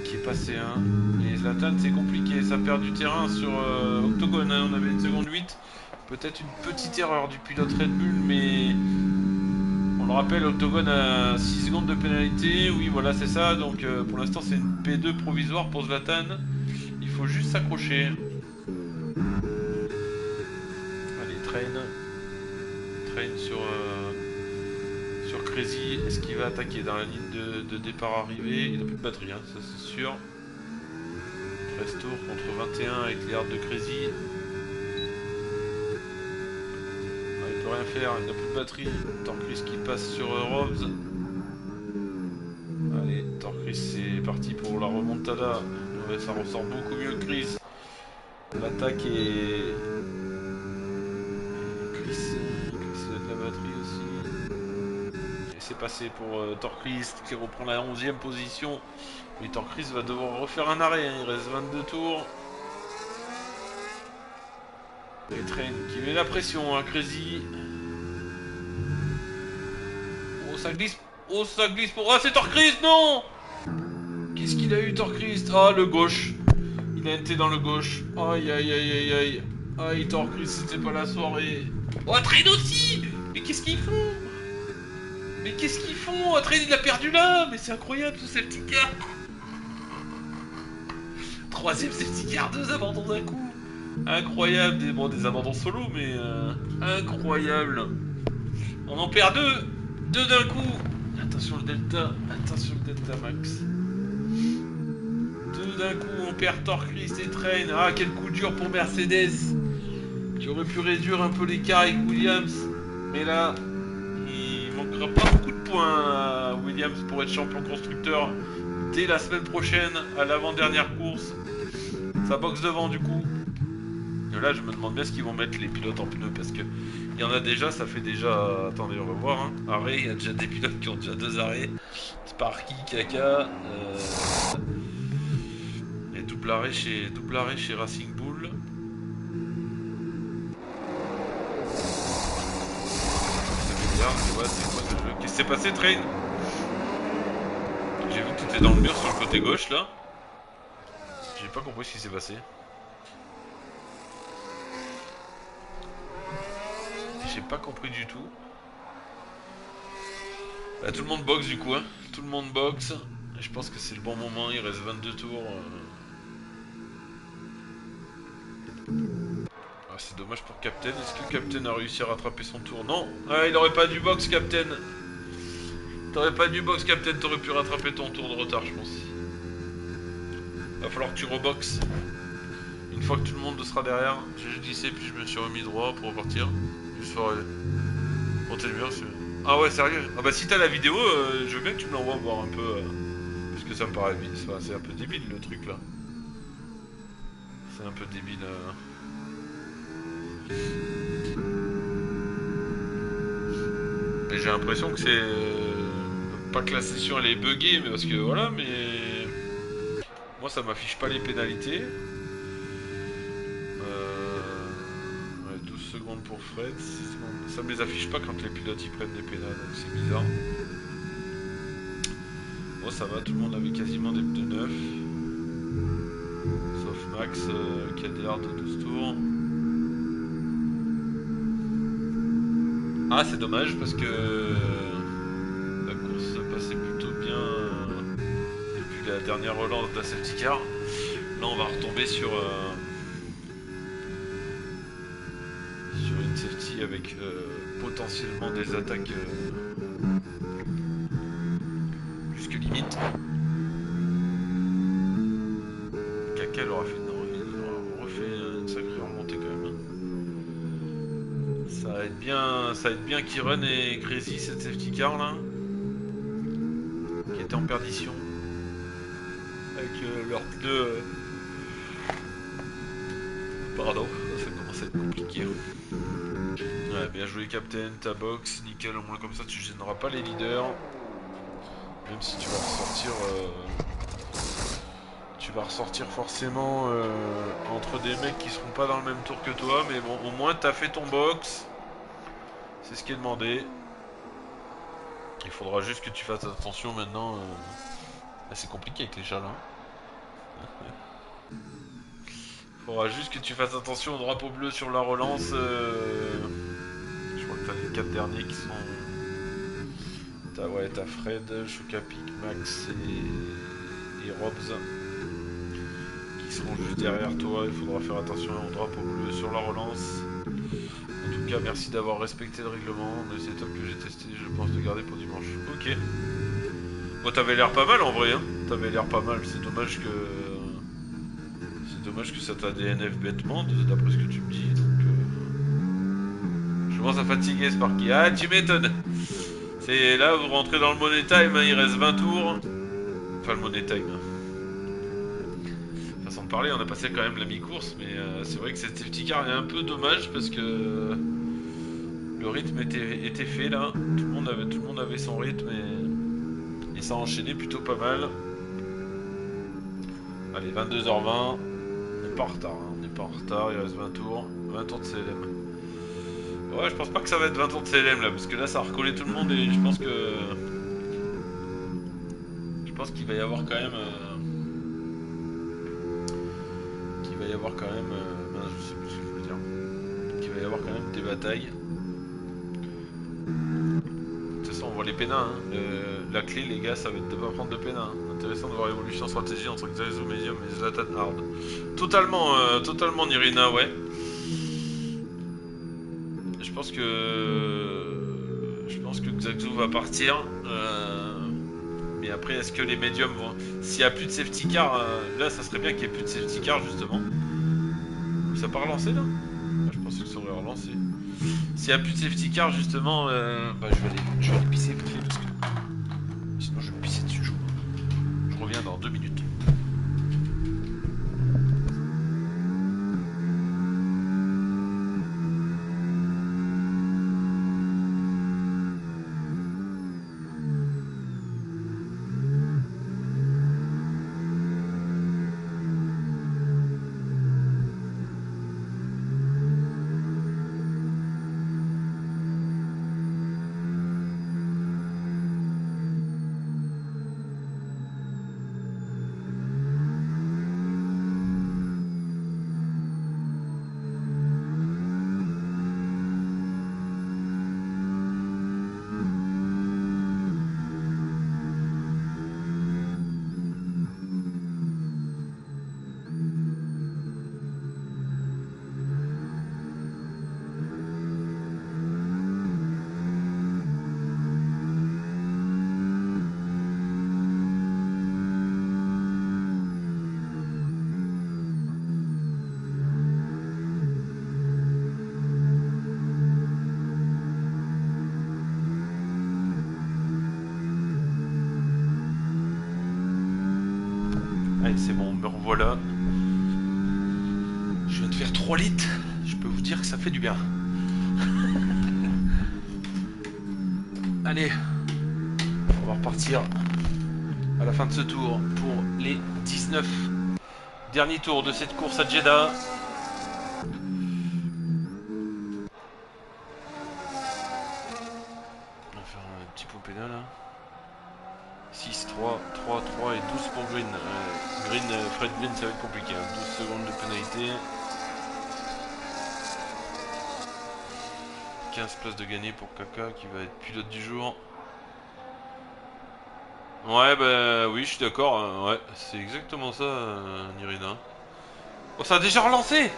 qui est passé. Hein. Et Zlatan, c'est compliqué, ça perd du terrain sur Octogone, hein, on avait 1 seconde 8. Peut-être une petite erreur du pilote Red Bull, mais on le rappelle, Octogone a 6 secondes de pénalité. Oui, voilà, c'est ça. Donc pour l'instant, c'est une P2 provisoire pour Zlatan. Il faut juste s'accrocher. Train sur Crazy. Est-ce qu'il va attaquer dans la ligne de départ arrivée? Il n'a plus de batterie, hein, ça c'est sûr. 13 tours contre 21 avec les hards de Crazy. Ah, il peut rien faire, il n'a plus de batterie. Torcris qui passe sur Robs. Allez, Torcris c'est parti pour la remontada. Ouais, ça ressort beaucoup mieux que Chris. L'attaque est... Chris a de la batterie aussi. Et c'est passé pour Torcris qui reprend la 11e position. Mais Torcris va devoir refaire un arrêt, hein. Il reste 22 tours. Et Train qui met la pression à Crazy. Oh ça glisse. Oh ça glisse pour... Ah c'est Torcris, non! Qu'est-ce qu'il a eu Torcris? Ah le gauche. Il a été dans le gauche. Aïe aïe aïe aïe aïe. Aïe Torcris, c'était pas la soirée. Oh Train aussi. Mais qu'est-ce qu'ils font? Mais qu'est-ce qu'ils font? Train il a perdu là. Mais c'est incroyable ce safety car. 3ème safety car, 2 abandons d'un coup. Incroyable. Des abandons solo mais incroyable. On en perd 2. 2 d'un coup. Attention le delta. Attention le delta max. D'un coup on perd Torcris et Train. Ah quel coup dur pour Mercedes qui aurait pu réduire un peu l'écart avec Williams. Mais là il manquera pas beaucoup de points à Williams pour être champion constructeur dès la semaine prochaine à l'avant-dernière course. Ça boxe devant du coup. Et là je me demande bien ce qu'ils vont mettre les pilotes en pneus parce que il y en a déjà, ça fait déjà... Attendez on va voir hein. Arrêt, il y a déjà des pilotes qui ont déjà 2 arrêts. Sparky, Kaka. Double arrêt chez Racing Bull. C'est bizarre, c'est quoi ce jeu? Qu'est-ce qui s'est passé, Train? J'ai vu que tu étais dans le mur sur le côté gauche là. J'ai pas compris ce qui s'est passé. J'ai pas compris du tout. Bah, tout le monde boxe du coup, hein. Tout le monde boxe. Et je pense que c'est le bon moment, il reste 22 tours. Ah, c'est dommage pour Captain. Est-ce que Captain a réussi à rattraper son tour? Non. Ah, il aurait pas dû box Captain. T'aurais pas dû box Captain, t'aurais pu rattraper ton tour de retard je pense. Va falloir que tu reboxes. Une fois que tout le monde sera derrière. J'ai juste glissé puis je me suis remis droit pour repartir. Juste pour monter le mur. Ah ouais sérieux? Ah bah si t'as la vidéo, je veux bien que tu me l'envoies voir un peu. Parce que ça me paraît vite. Enfin, c'est un peu débile le truc là. C'est un peu débile. Et j'ai l'impression que c'est pas que la session elle est buggée, mais parce que voilà, mais moi ça m'affiche pas les pénalités. Ouais, 12 secondes pour Fred, 6 secondes. Ça me les affiche pas quand les pilotes ils prennent des pénales, donc c'est bizarre. Bon ça va, tout le monde avait quasiment des pneus neufs. Sauf Max qui a des hards de 12 tours. Ah c'est dommage parce que la course passait plutôt bien depuis la dernière relance de la safety car. Là on va retomber sur une safety avec potentiellement des attaques plus que limite. Kaka l'aura fait, non, il aura refait une sacrée remontée quand même. Ça va être bien qu'il run et Crazy cette safety car là. Qui était en perdition. Avec leurs pneus. Pardon, ça commence à être compliqué. Ouais, bien joué Captain, ta box, nickel, au moins comme ça tu gêneras pas les leaders. Même si tu vas ressortir. Tu vas ressortir forcément entre des mecs qui seront pas dans le même tour que toi, mais bon, au moins t'as fait ton box. C'est ce qui est demandé. Il faudra juste que tu fasses attention maintenant. C'est compliqué avec les chats là. Il faudra juste que tu fasses attention au drapeau bleu sur la relance. Je crois que t'as les 4 derniers qui sont. T'as Fred, Chocapic, Max et Robs qui seront juste derrière toi. Il faudra faire attention au drapeau bleu sur la relance. En tout tout cas, merci d'avoir respecté le règlement. Le setup que j'ai testé, je pense de garder pour dimanche. Ok. Bon, t'avais l'air pas mal en vrai, hein. T'avais l'air pas mal. C'est dommage que. C'est dommage que ça t'a DNF bêtement, d'après ce que tu me dis. Donc. Je commence à fatiguer Sparky. Ah, tu m'étonnes. C'est là, vous rentrez dans le money time, hein, il reste 20 tours. Enfin, le money time. Hein. Façon de parler, on a passé quand même la mi-course, mais c'est vrai que cette safety car est un peu dommage parce que le rythme était fait là. Tout le monde avait son rythme et ça a enchaîné plutôt pas mal. Allez, 22h20. On n'est pas en retard, hein. On n'est pas en retard, il reste 20 tours. 20 tours de CLM. Ouais, je pense pas que ça va être 20 tours de CLM là, parce que là ça a recollé tout le monde et je pense que. Je pense qu'il va y avoir quand même. Qu'il va y avoir quand même. Mince, je sais plus ce que je veux dire. Qu'il va y avoir quand même des batailles. De toute façon, on voit les pénins. Hein. La clé, les gars, ça va être de pas prendre de pénins. Hein. Intéressant de voir l'évolution stratégie entre Xaizo Medium et Zlatan Hard. Totalement Nirina, ouais. Je pense que Xaxo va partir. Mais après, est-ce que les médiums vont. S'il n'y a plus de safety car, là, ça serait bien qu'il n'y ait plus de safety car, justement. Ça n'a pas relancé là? Je pensais que ça aurait relancé. S'il n'y a plus de safety car, justement, bah, je vais aller pisser vite fait parce que. Sinon, je vais me pisser dessus, je crois. Je reviens dans 2 minutes. Allez, c'est bon, me revoilà. Je viens de faire 3 litres. Je peux vous dire que ça fait du bien. Allez, on va repartir à la fin de ce tour pour les 19 derniers tours de cette course à Jeddah. On va faire un petit pot pénal là. 6, 3, 3, 3 et 12 pour Green. Fred Green, ça va être compliqué. Hein. 12 secondes de pénalité. 15 places de gagné pour Kaka qui va être pilote du jour. Ouais, bah oui, je suis d'accord. Ouais, c'est exactement ça, Nirina. Oh, ça a déjà relancé!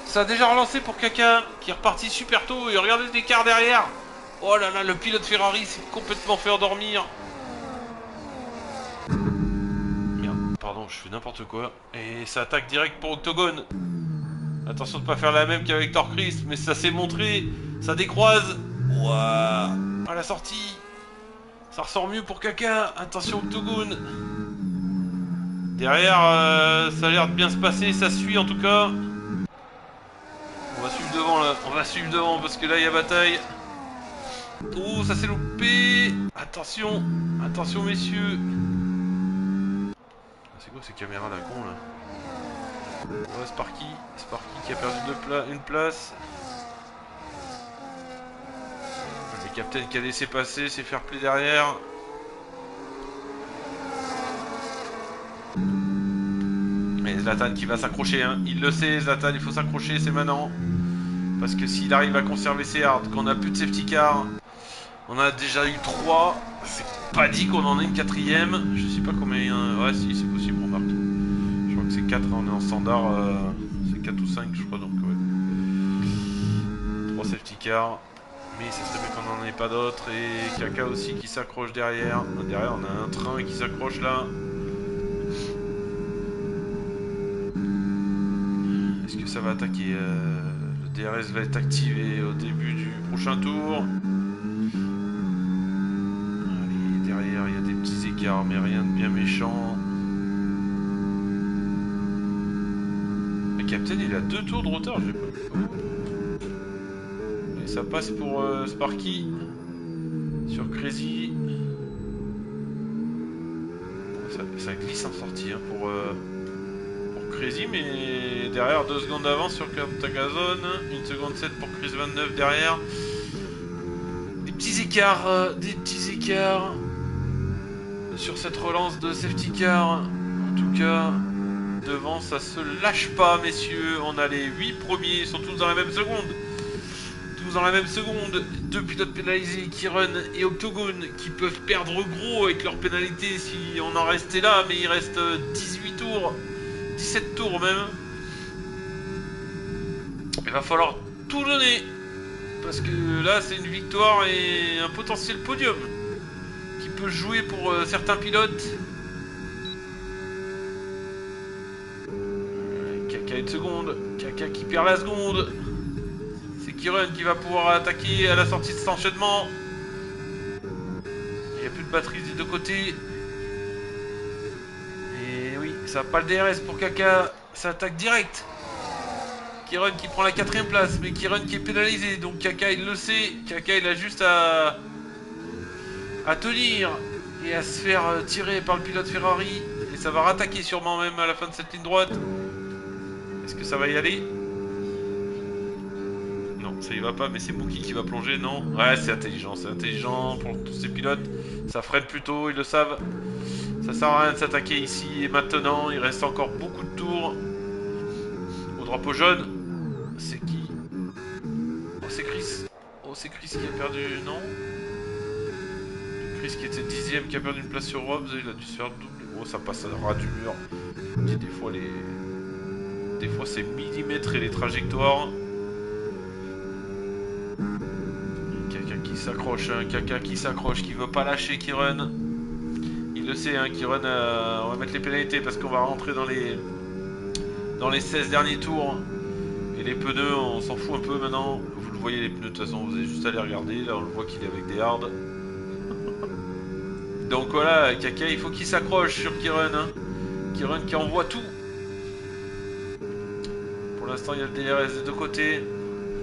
Ça a déjà relancé pour Kaka qui est reparti super tôt. Et regardez l'écart derrière! Oh là là, le pilote Ferrari s'est complètement fait endormir. Merde, pardon, je fais n'importe quoi. Et ça attaque direct pour Octogone. Attention de ne pas faire la même qu'avec Torchrist, mais ça s'est montré. Ça décroise. Ouah, à la sortie. Ça ressort mieux pour Kaka. Attention Octogone. Derrière, ça a l'air de bien se passer. Ça suit en tout cas. On va suivre devant là. On va suivre devant parce que là il y a bataille. Oh, ça s'est loupé. Attention. Attention, messieurs. C'est quoi ces caméras là, con là? Ouais, Sparky. Sparky qui a perdu une place. Le capitaine qui a laissé passer, c'est fair play derrière. Et Zlatan qui va s'accrocher, hein. Il le sait, Zlatan, il faut s'accrocher, c'est maintenant. Parce que s'il arrive à conserver ses hards, qu'on a plus de safety car. On a déjà eu 3, c'est pas dit qu'on en ait une 4ème. Je sais pas combien. Ouais, si, c'est possible, remarque. Je crois que c'est 4, on est en standard. C'est 4 ou 5, je crois, donc ouais. car. Mais ça serait bien qu'on n'en ait pas d'autres. Et Kaka aussi qui s'accroche derrière. Derrière, on a un train qui s'accroche là. Est-ce que ça va attaquer? Le DRS va être activé au début du prochain tour. Allez, derrière, il y a des petits écarts, mais rien de bien méchant. Le Captain, il a 2 tours de retard, j'ai pas vu. Et ça passe pour Sparky sur Crazy. Ça glisse en sortie hein, pour Crazy, mais derrière 2 secondes d'avance sur Cantagazone, 1 seconde 7 pour Chris 29 derrière. Des petits écarts sur cette relance de safety car. En tout cas, devant ça se lâche pas, messieurs. On a les 8 premiers, ils sont tous dans la même seconde. Dans la même seconde, 2 pilotes pénalisés, Kiren et Octogone, qui peuvent perdre gros avec leur pénalité si on en restait là, mais il reste 18 tours, 17 tours même. Il va falloir tout donner, parce que là c'est une victoire et un potentiel podium qui peut jouer pour certains pilotes. Kaka 1 seconde, Kaka qui perd la seconde. Kiren qui va pouvoir attaquer à la sortie de cet enchaînement. Il n'y a plus de batterie des deux côtés. Et oui, ça n'a pas le DRS pour Kaka. Ça attaque direct. Kiren qui prend la 4ème place, mais Kiren qui est pénalisé. Donc Kaka il le sait. Kaka il a juste à tenir et à se faire tirer par le pilote Ferrari. Et ça va rattaquer sûrement même à la fin de cette ligne droite. Est-ce que ça va y aller? Ça y va pas, mais c'est Mookie qui va plonger, non? Ouais, c'est intelligent pour tous ces pilotes. Ça freine plus tôt, ils le savent. Ça sert à rien de s'attaquer ici et maintenant. Il reste encore beaucoup de tours. Au drapeau jaune, c'est qui? Oh, c'est Chris. Oh, c'est Chris qui a perdu, non? Chris qui était 10ème, qui a perdu une place sur Robs. Il a dû se faire doubler. Oh, ça passe à ras du mur. Des fois c'est millimétré les trajectoires. Kaka qui s'accroche, qui veut pas lâcher Kiren. Il le sait, hein, Kiren, on va mettre les pénalités parce qu'on va rentrer dans les 16 derniers tours. Et les pneus, on s'en fout un peu maintenant. Vous le voyez, les pneus, de toute façon, vous avez juste à les regarder. Là, on le voit qu'il est avec des hards. Donc voilà, Kaka, il faut qu'il s'accroche sur Kiren. Hein. Kiren qui envoie tout. Pour l'instant, il y a le DRS des deux côtés.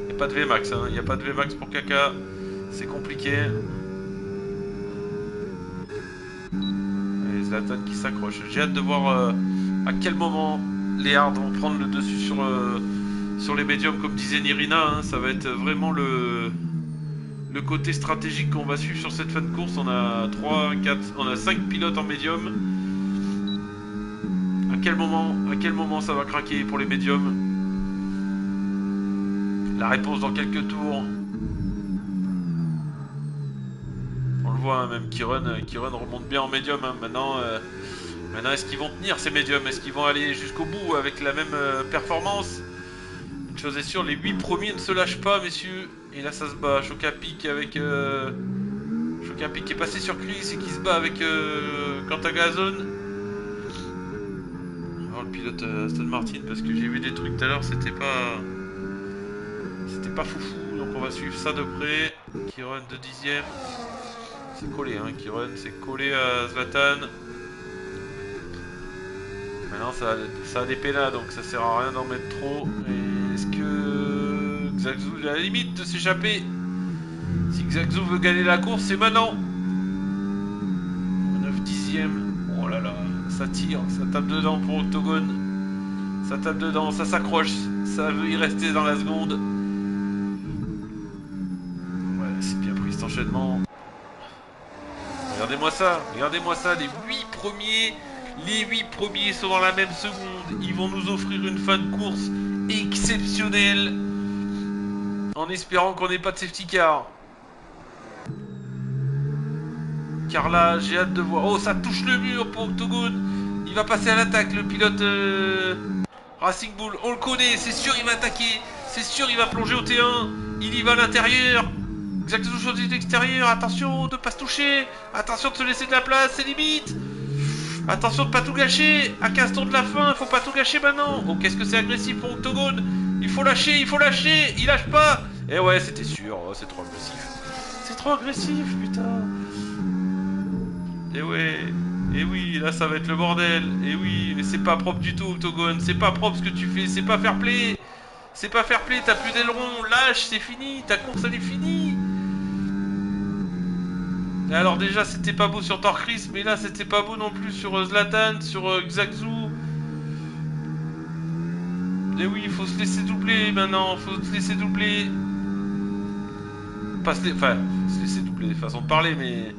Il n'y a pas de VMAX, hein. Il n'y a pas de VMAX pour Kaka. C'est compliqué. Et Zlatan qui s'accroche. J'ai hâte de voir à quel moment les hards vont prendre le dessus sur les médiums, comme disait Nirina. Hein. Ça va être vraiment le côté stratégique qu'on va suivre sur cette fin de course. On a 5 pilotes en médium. À quel moment ça va craquer pour les médiums? La réponse dans quelques tours. Hein, même Kiren remonte bien en médium hein. Maintenant est-ce qu'ils vont tenir ces médiums? Est-ce qu'ils vont aller jusqu'au bout avec la même performance? Une chose est sûre, les 8 premiers ne se lâchent pas, messieurs. Et là ça se bat. Chocapic avec Chocapic qui est passé sur Chris et qui se bat avec Cantagazone. On va voir le pilote Aston Martin parce que j'ai vu des trucs tout à l'heure, c'était pas foufou, donc on va suivre ça de près. Kiren de 10ème. C'est collé, hein, Kiren, c'est collé à Zlatan. Maintenant, ça a des pénals, donc ça sert à rien d'en mettre trop. Est-ce que Xaxou est à la limite de s'échapper? Si Xaxou veut gagner la course, c'est maintenant. 9/10ème. Oh là là, ça tire, ça tape dedans pour Octogone. Ça tape dedans, ça s'accroche. Ça veut y rester dans la seconde. Ouais, c'est bien pris cet enchaînement. Regardez-moi ça, les 8 premiers sont dans la même seconde. Ils vont nous offrir une fin de course exceptionnelle. En espérant qu'on n'ait pas de safety car. Car là, j'ai hâte de voir. Oh, ça touche le mur pour Octogone. Il va passer à l'attaque, le pilote Racing Bull. On le connaît, c'est sûr, il va attaquer. C'est sûr, il va plonger au T1. Il y va à l'intérieur. Xaxou choisit l'extérieur. Attention de pas se toucher. Attention de se laisser de la place, c'est limite. Attention de pas tout gâcher. À 15 tours de la fin, faut pas tout gâcher maintenant. Oh, qu'est-ce que c'est agressif pour Octogone. Il faut lâcher, il faut lâcher. Il lâche pas. Eh ouais, c'était sûr. Oh, c'est trop agressif. C'est trop agressif, putain. Eh ouais. Et oui, là ça va être le bordel. Et oui, mais c'est pas propre du tout, Octogone. C'est pas propre ce que tu fais. C'est pas fair play. C'est pas fair play. T'as plus d'aileron. Lâche, c'est fini. Ta course, elle est finie. Et alors déjà, c'était pas beau sur Torchris. Mais là, c'était pas beau non plus sur Zlatan, sur Xaxou. Et oui, il faut se laisser doubler maintenant. Faut se laisser doubler. Pas se laisser... Enfin, se laisser doubler. Façon de parler, mais...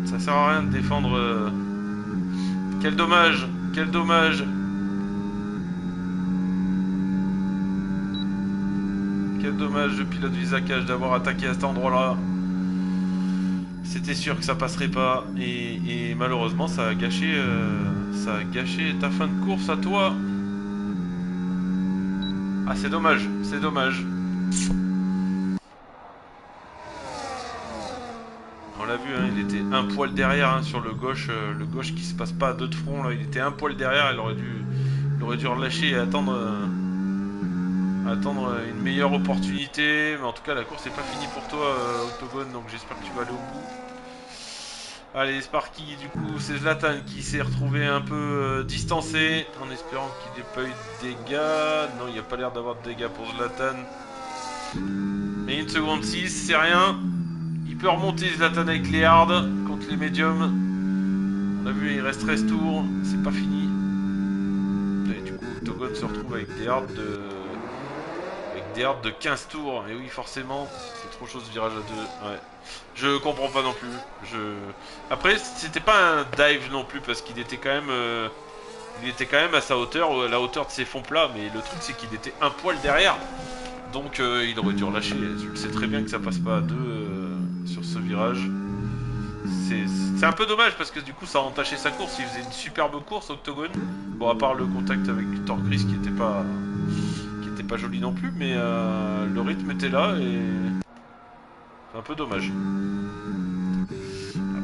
Ça sert à rien de défendre... Quel dommage. Quel dommage. Quel dommage le pilote Visacage d'avoir attaqué à cet endroit-là. C'était sûr que ça passerait pas. Et malheureusement, ça a gâché ta fin de course à toi. Ah, c'est dommage. C'est dommage. On l'a vu, hein, il était un poil derrière hein, sur le gauche qui se passe pas à deux de front. Là. Il était un poil derrière, il aurait dû relâcher et attendre une meilleure opportunité. Mais en tout cas, la course n'est pas finie pour toi, Octogone, donc j'espère que tu vas aller au bout. Allez, Sparky, du coup, c'est Zlatan qui s'est retrouvé un peu distancé, en espérant qu'il n'ait pas eu de dégâts. Non, il n'y a pas l'air d'avoir de dégâts pour Zlatan. Mais 1 seconde 6, c'est rien. Il peut remonter Zlatan avec les hards contre les médiums. On a vu, il reste 13 tours, c'est pas fini. Et du coup, Octogone se retrouve avec des hards de 15 tours. Et oui, forcément, c'est trop chaud ce virage à 2. Ouais. Je comprends pas non plus. Après, c'était pas un dive non plus parce qu'il était quand même à sa hauteur, à la hauteur de ses fonds plats. Mais le truc, c'est qu'il était un poil derrière. Donc, il aurait dû relâcher. Je sais très bien que ça passe pas à 2 sur ce virage. C'est un peu dommage parce que du coup, ça a entaché sa course. Il faisait une superbe course, Octogone. Bon, à part le contact avec Torchris qui était pas joli non plus, mais le rythme était là et c'est un peu dommage.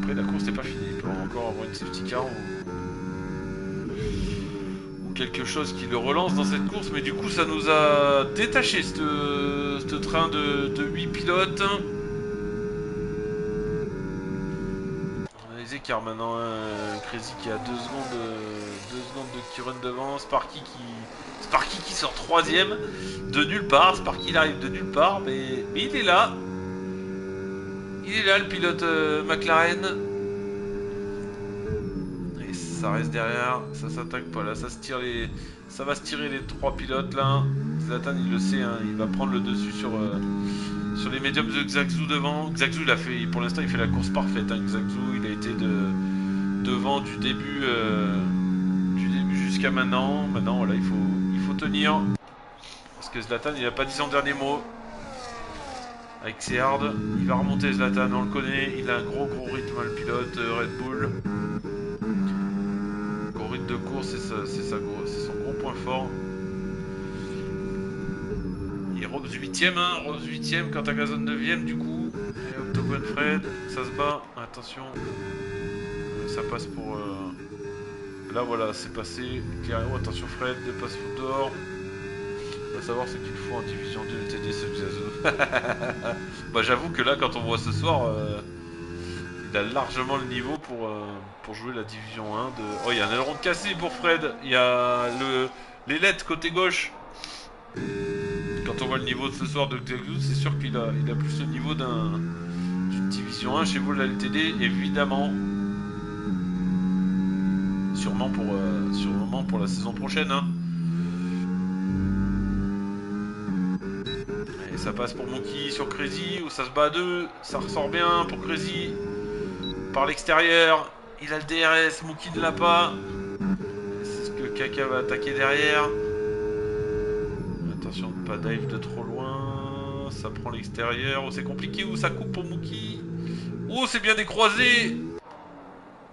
Après la course n'est pas finie, il peut encore avoir une safety car ou quelque chose qui le relance dans cette course, mais du coup ça nous a détaché ce train de 8 pilotes. On a les écarts maintenant, hein. Crazy qui a 2 secondes de qui run devant, Sparky qui sort 3ème de nulle part. Sparky il arrive de nulle part, mais il est là. Il est là le pilote McLaren. Et ça reste derrière, ça s'attaque pas là, ça va se tirer les 3 pilotes là. Zlatan il le sait, hein, il va prendre le dessus sur les médiums de Xaxou devant. Xaxou il a fait, pour l'instant il fait la course parfaite, hein. Xaxou il a été devant du début jusqu'à maintenant. Maintenant voilà, il faut tenir. Parce que Zlatan il a pas dit son dernier mot. Avec ses hards, il va remonter Zlatan, on le connaît, il a un gros rythme le pilote Red Bull. Gros rythme de course, c'est son gros point fort. Il Rose 8ème, hein, Rose 8ème, Quintagazon 9ème du coup. Et Octogone Fred, ça se bat, attention. Ça passe pour... Là voilà, c'est passé. Oh, attention Fred, passe dehors. On va savoir ce qu'il faut en division 2 LTD ce Xaxou. Bah j'avoue que là quand on voit ce soir, il a largement le niveau pour jouer la division 1 de... Oh il y a un aileron de cassé pour Fred. Il y a les LED côté gauche. Quand on voit le niveau de ce soir de Xaxou, c'est sûr qu'il a plus le niveau d'une division 1 chez vous la LTD, évidemment. Sûrement pour la saison prochaine, hein. Et ça passe pour Monkey sur Crazy, où ça se bat à 2, ça ressort bien pour Crazy. Par l'extérieur, il a le DRS, Monkey ne l'a pas. C'est ce que Kaka va attaquer derrière. Attention de pas dive de trop loin. Ça prend l'extérieur, oh c'est compliqué, où ça coupe pour Monkey. Oh c'est bien décroisé.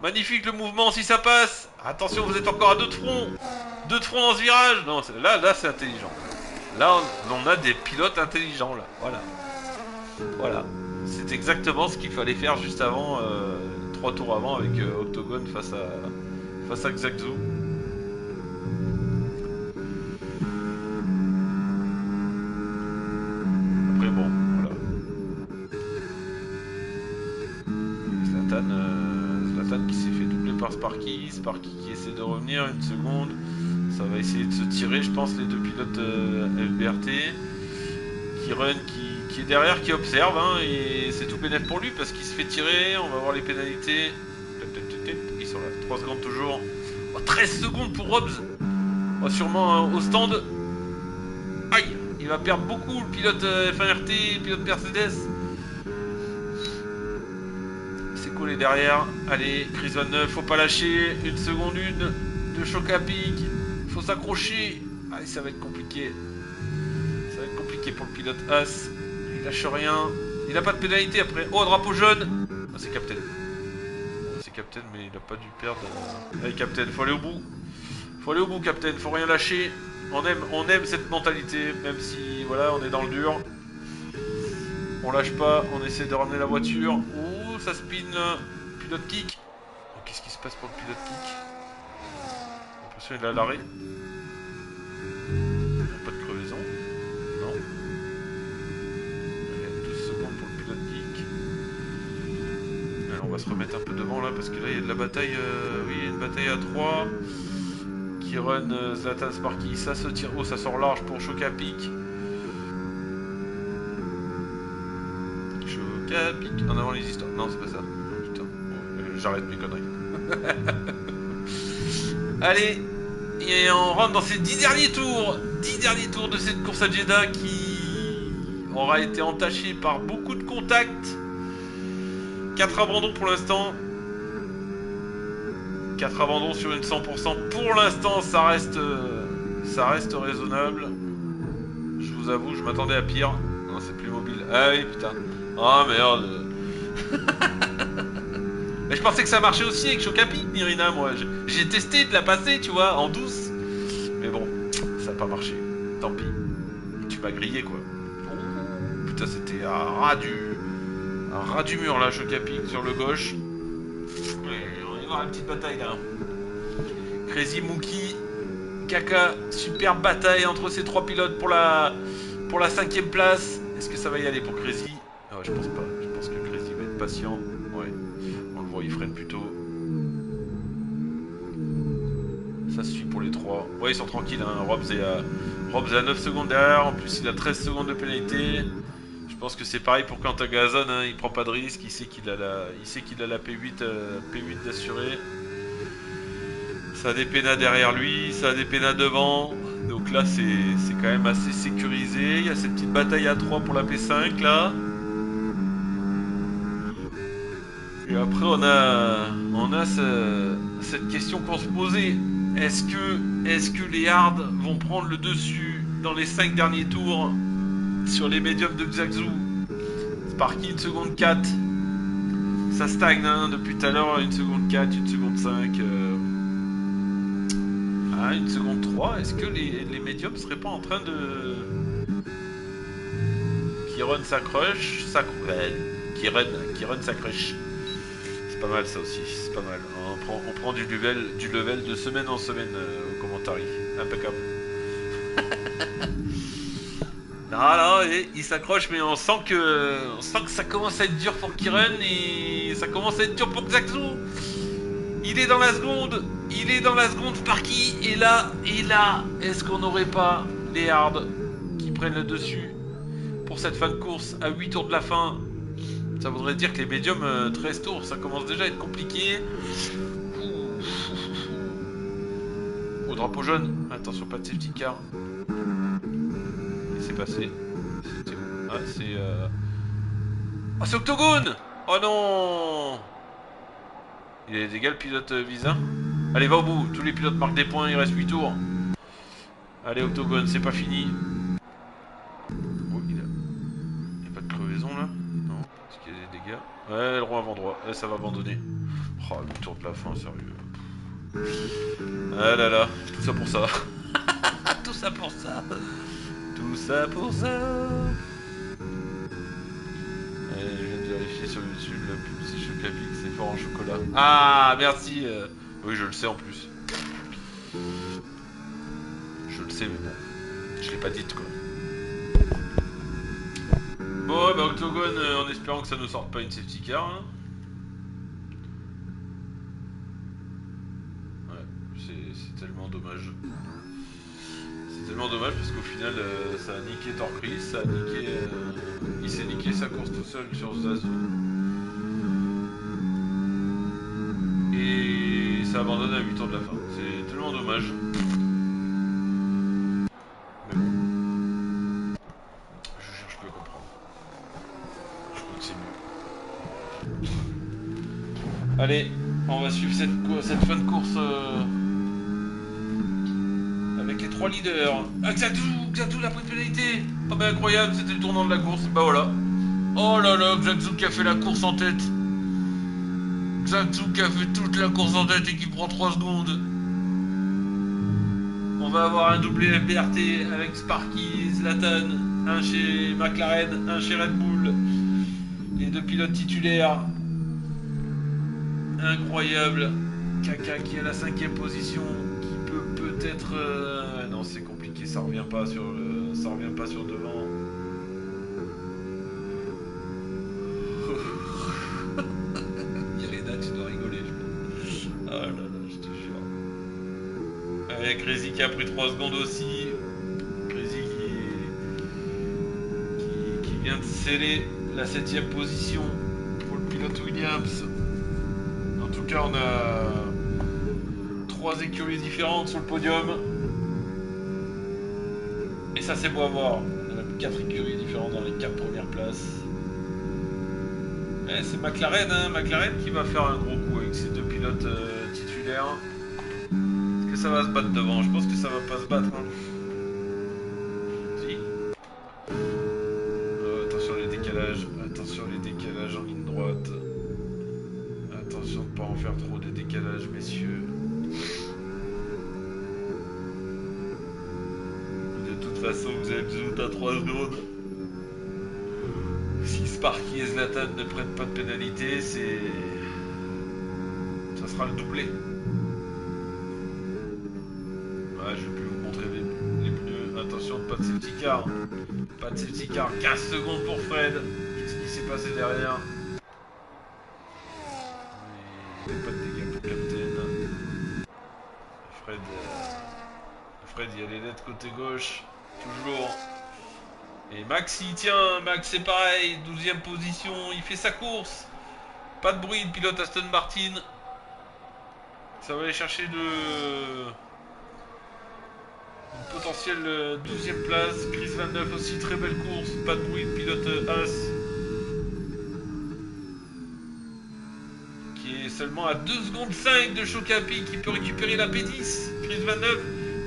Magnifique le mouvement si ça passe. Attention, vous êtes encore à 2 de front. 2 de front dans ce virage. Non, là c'est intelligent. Là, on a des pilotes intelligents, là. Voilà. Voilà. C'est exactement ce qu'il fallait faire juste avant, 3 tours avant, avec Octogone face à Xaxu. Après, bon, voilà. Zlatan qui s'est fait doubler par Sparky. Sparky qui essaie de revenir, une seconde. Ça va essayer de se tirer, je pense, les deux pilotes FBRT. Kiren qui est derrière, qui observe, hein, et c'est tout bénef pour lui parce qu'il se fait tirer. On va voir les pénalités. Ils sont là, 3 secondes toujours. Oh, 13 secondes pour Hobbs. Oh, sûrement au stand. Aïe, il va perdre beaucoup le pilote F1RT, le pilote Mercedes. C'est collé derrière. Allez, Chris Van Neuf, faut pas lâcher. Une seconde, de choc à pic. Faut s'accrocher. Allez, ça va être compliqué. Ça va être compliqué pour le pilote As. Il lâche rien. Il a pas de pénalité après. Oh, drapeau jaune. Oh, c'est Captain. Oh, c'est Captain, mais il a pas dû perdre. Allez, Captain, faut aller au bout. Faut aller au bout, Captain. Faut rien lâcher. On aime cette mentalité, même si voilà, on est dans le dur. On lâche pas. On essaie de ramener la voiture. Ouh, ça spin. Pilote kick. Oh, qu'est-ce qui se passe pour le pilote kick? J'ai l'impression qu'il est à l'arrêt. Pas de crevaison. Non. Allez, 12 secondes pour le pilote kick. Alors, on va se remettre un peu devant là parce que là il y a de la bataille. Oui, il y a une bataille à 3. Qui run Zlatan Sparky. Ça se tire. Oh, ça sort large pour choc à pic. Choc à pic. En avant les histoires. Non, c'est pas ça. Putain. Bon, j'arrête mes conneries. Allez. Et on rentre dans ces 10 derniers tours. 10 derniers tours de cette course à Jeddah qui aura été entachée par beaucoup de contacts. 4 abandons pour l'instant. 4 abandons sur une 100%. Pour l'instant, ça reste raisonnable. Je vous avoue, je m'attendais à pire. Non, c'est plus mobile. Ah oui, putain. Ah merde. Mais je pensais que ça marchait aussi avec Chocapi, Nirina, moi. J'ai testé de la passer, tu vois, en douce. Mais bon, ça n'a pas marché. Tant pis. Tu m'as grillé, quoi. Oh, putain, c'était un ras du mur, là, Chocapi, sur le gauche. On va y voir une petite bataille, là. Crazy Mookie, Kaka, superbe bataille entre ces 3 pilotes pour la 5ème place. Est-ce que ça va y aller pour Crazy? Ah ouais, je pense pas. Je pense que Crazy va être patient. Ouais, on le voit, il freine plutôt. Ça suffit pour les 3. Ouais, ils sont tranquilles, hein. Robs est à 9 secondes derrière. En plus, il a 13 secondes de pénalité. Je pense que c'est pareil pour Quentin Gazon, hein. Il prend pas de risque. Il sait qu'il a la P8 d'assuré. Ça a des pénas derrière lui, ça a des pénas devant. Donc là, c'est quand même assez sécurisé. Il y a cette petite bataille à 3 pour la P5 là. Et après, on a cette question qu'on se posait. Est-ce que les hards vont prendre le dessus dans les 5 derniers tours sur les médiums de Xaxu? Sparky, 1 seconde 4. Ça stagne, hein, depuis tout à l'heure, 1 seconde 4, 1 seconde 5. 1 seconde 3. Est-ce que les médiums seraient pas en train de... Kiren s'accroche, Kiren s'accroche. C'est pas mal ça aussi, c'est pas mal. On prend du level de semaine en semaine au commentaire. Impeccable. Non, il s'accroche, mais on sent que ça commence à être dur pour Kiren et ça commence à être dur pour Xaxu. Il est dans la seconde Sparky, et là, est-ce qu'on n'aurait pas les hards qui prennent le dessus pour cette fin de course à 8 tours de la fin? Ça voudrait dire que les médiums, 13 tours, ça commence déjà à être compliqué. Au drapeau jaune, attention, pas de safety car. Qu'est-ce qui s'est passé? C'était où? Ah, c'est... Oh, c'est Octogone! Oh non! Il est égal, pilote Visa. Allez, va au bout. Tous les pilotes marquent des points. Il reste 8 tours. Allez, Octogone, c'est pas fini. Oh, il y a pas de crevaison là? Non. Est-ce qu'il y a des dégâts? Ouais, le rond avant droit. Ouais, ça va abandonner. Oh, 8 tours de la fin, sérieux. Ah là là. Tout ça pour ça. Tout ça pour ça. Tout Tout ça pour ça. Je viens de vérifier sur YouTube, la pub c'est Chocapic, c'est fort en chocolat. Ah, merci. Oui, je le sais en plus. Je le sais, mais bon. Je l'ai pas dite quoi. Bon, bah Octogone, en espérant que ça ne sorte pas une safety car. Hein. Ouais, c'est tellement dommage. C'est tellement dommage parce qu'au final, ça a niqué Torcris, ça a niqué. Il s'est niqué sa course tout seul sur Zazu. Et ça abandonne à 8 ans de la fin. C'est tellement dommage. Mais bon. Je cherche plus à comprendre. Je crois que c'est mieux. Allez, on va suivre cette fin de course avec les 3 leaders. Ah, Xaxou, la pris de pénalité. Oh bah incroyable, c'était le tournant de la course. Bah voilà. Oh là là, Xaxou qui a fait la course en tête. Xaxou qui a fait toute la course en tête et qui prend 3 secondes. On va avoir un doublé FBRT avec Sparky, Zlatan, un chez McLaren, un chez Red Bull. Les 2 pilotes titulaires. Incroyable. Kaka qui est à la 5ème position, qui peut peut-être... Non, c'est compliqué, ça revient pas sur devant. Yelena, tu dois rigoler, je pense. Ah là là, je te jure. Avec Crazy qui a pris 3 secondes aussi. Crazy qui vient de sceller la 7ème position pour le pilote Williams. En tout cas, on a 3 écuries différentes sur le podium. Et ça, c'est beau à voir. On a 4 écuries différentes dans les 4 premières places. Et c'est McLaren, hein, McLaren qui va faire un gros coup avec ces 2 pilotes titulaires. Est-ce que ça va se battre devant? Je pense que ça va pas se battre. Hein. Si. Attention les décalages. Attention les décalages en ligne droite. Attention de ne pas en faire trop de décalages, messieurs. De toute façon, vous avez besoin à 3 secondes. Si Sparky et Zlatan ne prennent pas de pénalité, ça sera le doublé. Ouais, je vais plus vous montrer les pneus. Attention, pas de safety car. Pas de safety car. 15 secondes pour Fred. Qu'est-ce qui s'est passé derrière? Il n'y avait pas de dégâts pour Captain. Fred y allait net côté gauche. Toujours. Et Max il tient. Max c'est pareil. 12ème position. Il fait sa course. Pas de bruit. Le pilote Aston Martin. Ça va aller chercher une potentielle 12ème place. Chris 29 aussi. Très belle course. Pas de bruit. Le pilote As. Seulement à 2 secondes 5 de Chocapic qui peut récupérer la P10. Chris 29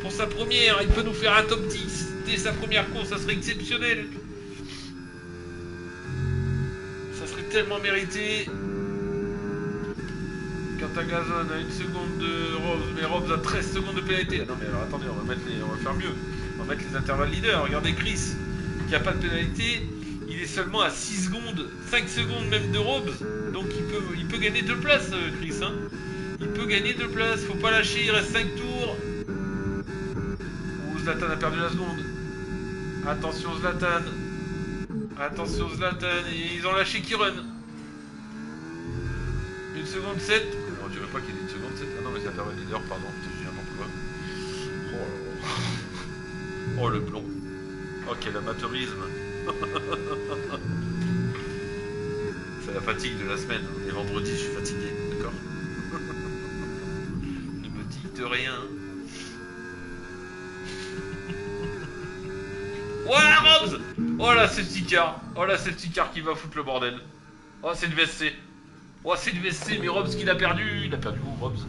pour sa première, il peut nous faire un top 10 dès sa première course, ça serait exceptionnel. Ça serait tellement mérité. Quintagazon a 1 seconde de Robs, mais Robs a 13 secondes de pénalité. Ah non mais alors attendez, on va faire mieux. On va mettre les intervalles leaders. Regardez Chris qui a pas de pénalité. Il est seulement à 6 secondes, 5 secondes même de Robs. Donc il peut gagner 2 places, Chris. Hein. Il peut gagner 2 places, faut pas lâcher, il reste 5 tours. Ouh, Zlatan a perdu la seconde. Attention Zlatan. Attention Zlatan, ils ont lâché Kiron. 1 seconde 7. On dirait pas qu'il y ait 1 seconde 7. Ah non mais c'est intervalle leader, pardon, je dis n'importe quoi. Oh le blond. Oh quel amateurisme. C'est la fatigue de la semaine. On est vendredi, je suis fatigué, d'accord. Ne me dites rien. Ouais, Robs. Oh la safety car. Oh la safety car qui va foutre le bordel. Oh c'est le VSC. Oh c'est le VSC, mais Robs qui l'a perdu. Il a perdu où Robs?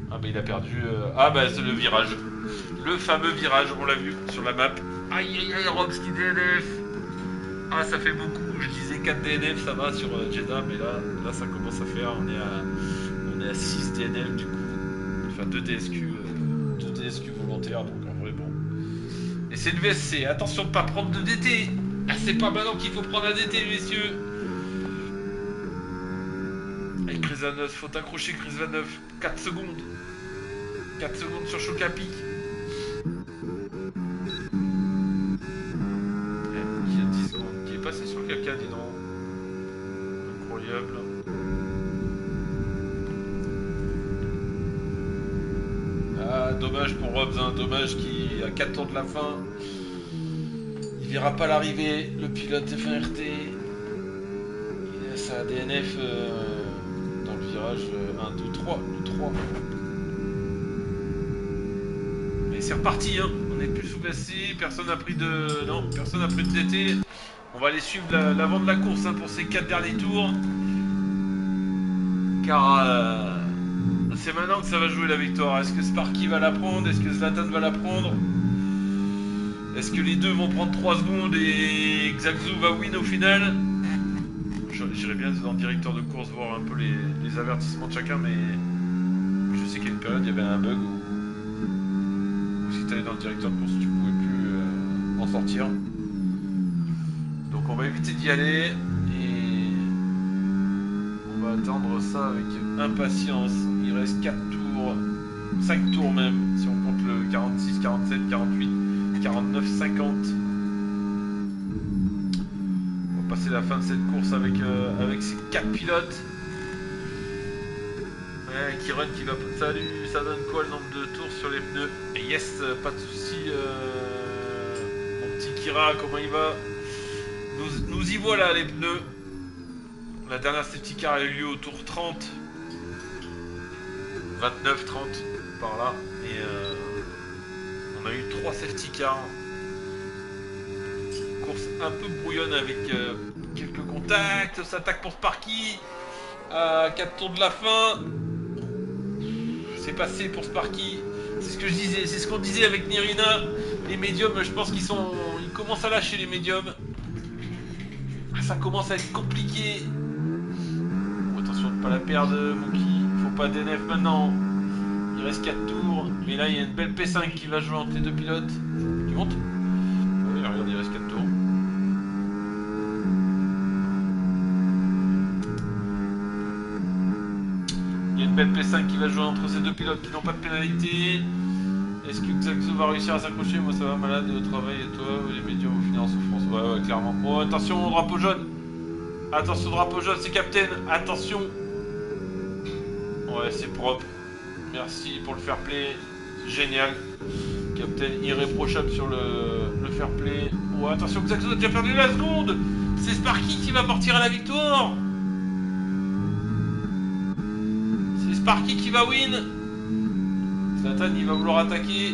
Ah bah il a perdu... Ah bah c'est le virage. Le fameux virage, on l'a vu sur la map. Aïe aïe aïe, Robs qui DNF. Ah ça fait beaucoup, je disais 4 DNF ça va sur Jeddah, mais là ça commence à faire, on est à 6 DNF du coup, enfin 2 DSQ volontaires, donc en vrai bon. Et c'est le VSC. Attention de ne pas prendre de DT. Ah, c'est pas maintenant qu'il faut prendre un DT, messieurs. Avec Chris Van faut accrocher Chris Van 4 secondes. 4 secondes sur Chocapic. Il y a 10 secondes. Qui est passé sur quelqu'un, dis donc. Incroyable. Ah, dommage pour Robs, hein. Dommage qu'il à 4 tours de la fin. Il verra pas l'arrivée. Le pilote F1RT. Il a sa DNF dans le virage 1, 2, 3. Le 3. Mais c'est reparti, hein. On n'est plus sous VSC. Personne n'a pris de. Non, personne n'a pris de TT. On va aller suivre l'avant de la course, hein, pour ces 4 derniers tours. Car c'est maintenant que ça va jouer la victoire. Est-ce que Sparky va la prendre? Est-ce que Zlatan va la prendre? Est-ce que les deux vont prendre 3 secondes et Xaxou va win au final? J'irais bien dans le directeur de course voir un peu les avertissements de chacun, mais je sais qu'à une période il y avait un bug où si tu allais dans le directeur de course tu pouvais plus en sortir. Donc on va éviter d'y aller et on va attendre ça avec impatience. Il reste 4 tours, 5 tours même, si on compte le 46, 47, 48, 49, 50. On va passer la fin de cette course avec ces 4 pilotes. Ouais, Kiron qui va... Salut, ça donne quoi le nombre de tours sur les pneus? Et yes, pas de soucis. Mon petit Kira, comment il va? Nous y voilà les pneus. La dernière safety car a eu lieu au tour 30. 29, 30 par là. Et on a eu 3 safety cars. Course un peu brouillonne avec quelques contacts. Ça attaque pour Sparky. À 4 tours de la fin. C'est passé pour Sparky. C'est ce que je disais. C'est ce qu'on disait avec Nirina. Les médiums, je pense qu'ils commencent à lâcher les médiums. Ça commence à être compliqué. Oh, attention de ne pas la perdre, Mookie. Faut pas DNF maintenant. Il reste 4 tours. Mais là, il y a une belle P5 qui va jouer entre les deux pilotes. Tu montes? Oui, regarde, il reste 4 tours. Il y a une belle P5 qui va jouer entre ces deux pilotes qui n'ont pas de pénalité. Est-ce que Xaxo va réussir à s'accrocher? Moi ça va, malade au travail, et toi? Les médias vont finir en souffrance. Ouais, clairement. Oh, attention, drapeau jaune. Attention, drapeau jaune, c'est Captain. Attention. Ouais, c'est propre. Merci pour le fair play. Génial. Captain irréprochable sur le fair play. Oh, attention, Xaxo a déjà perdu la seconde. C'est Sparky qui va partir à la victoire. C'est Sparky qui va win. Zlatan il va vouloir attaquer.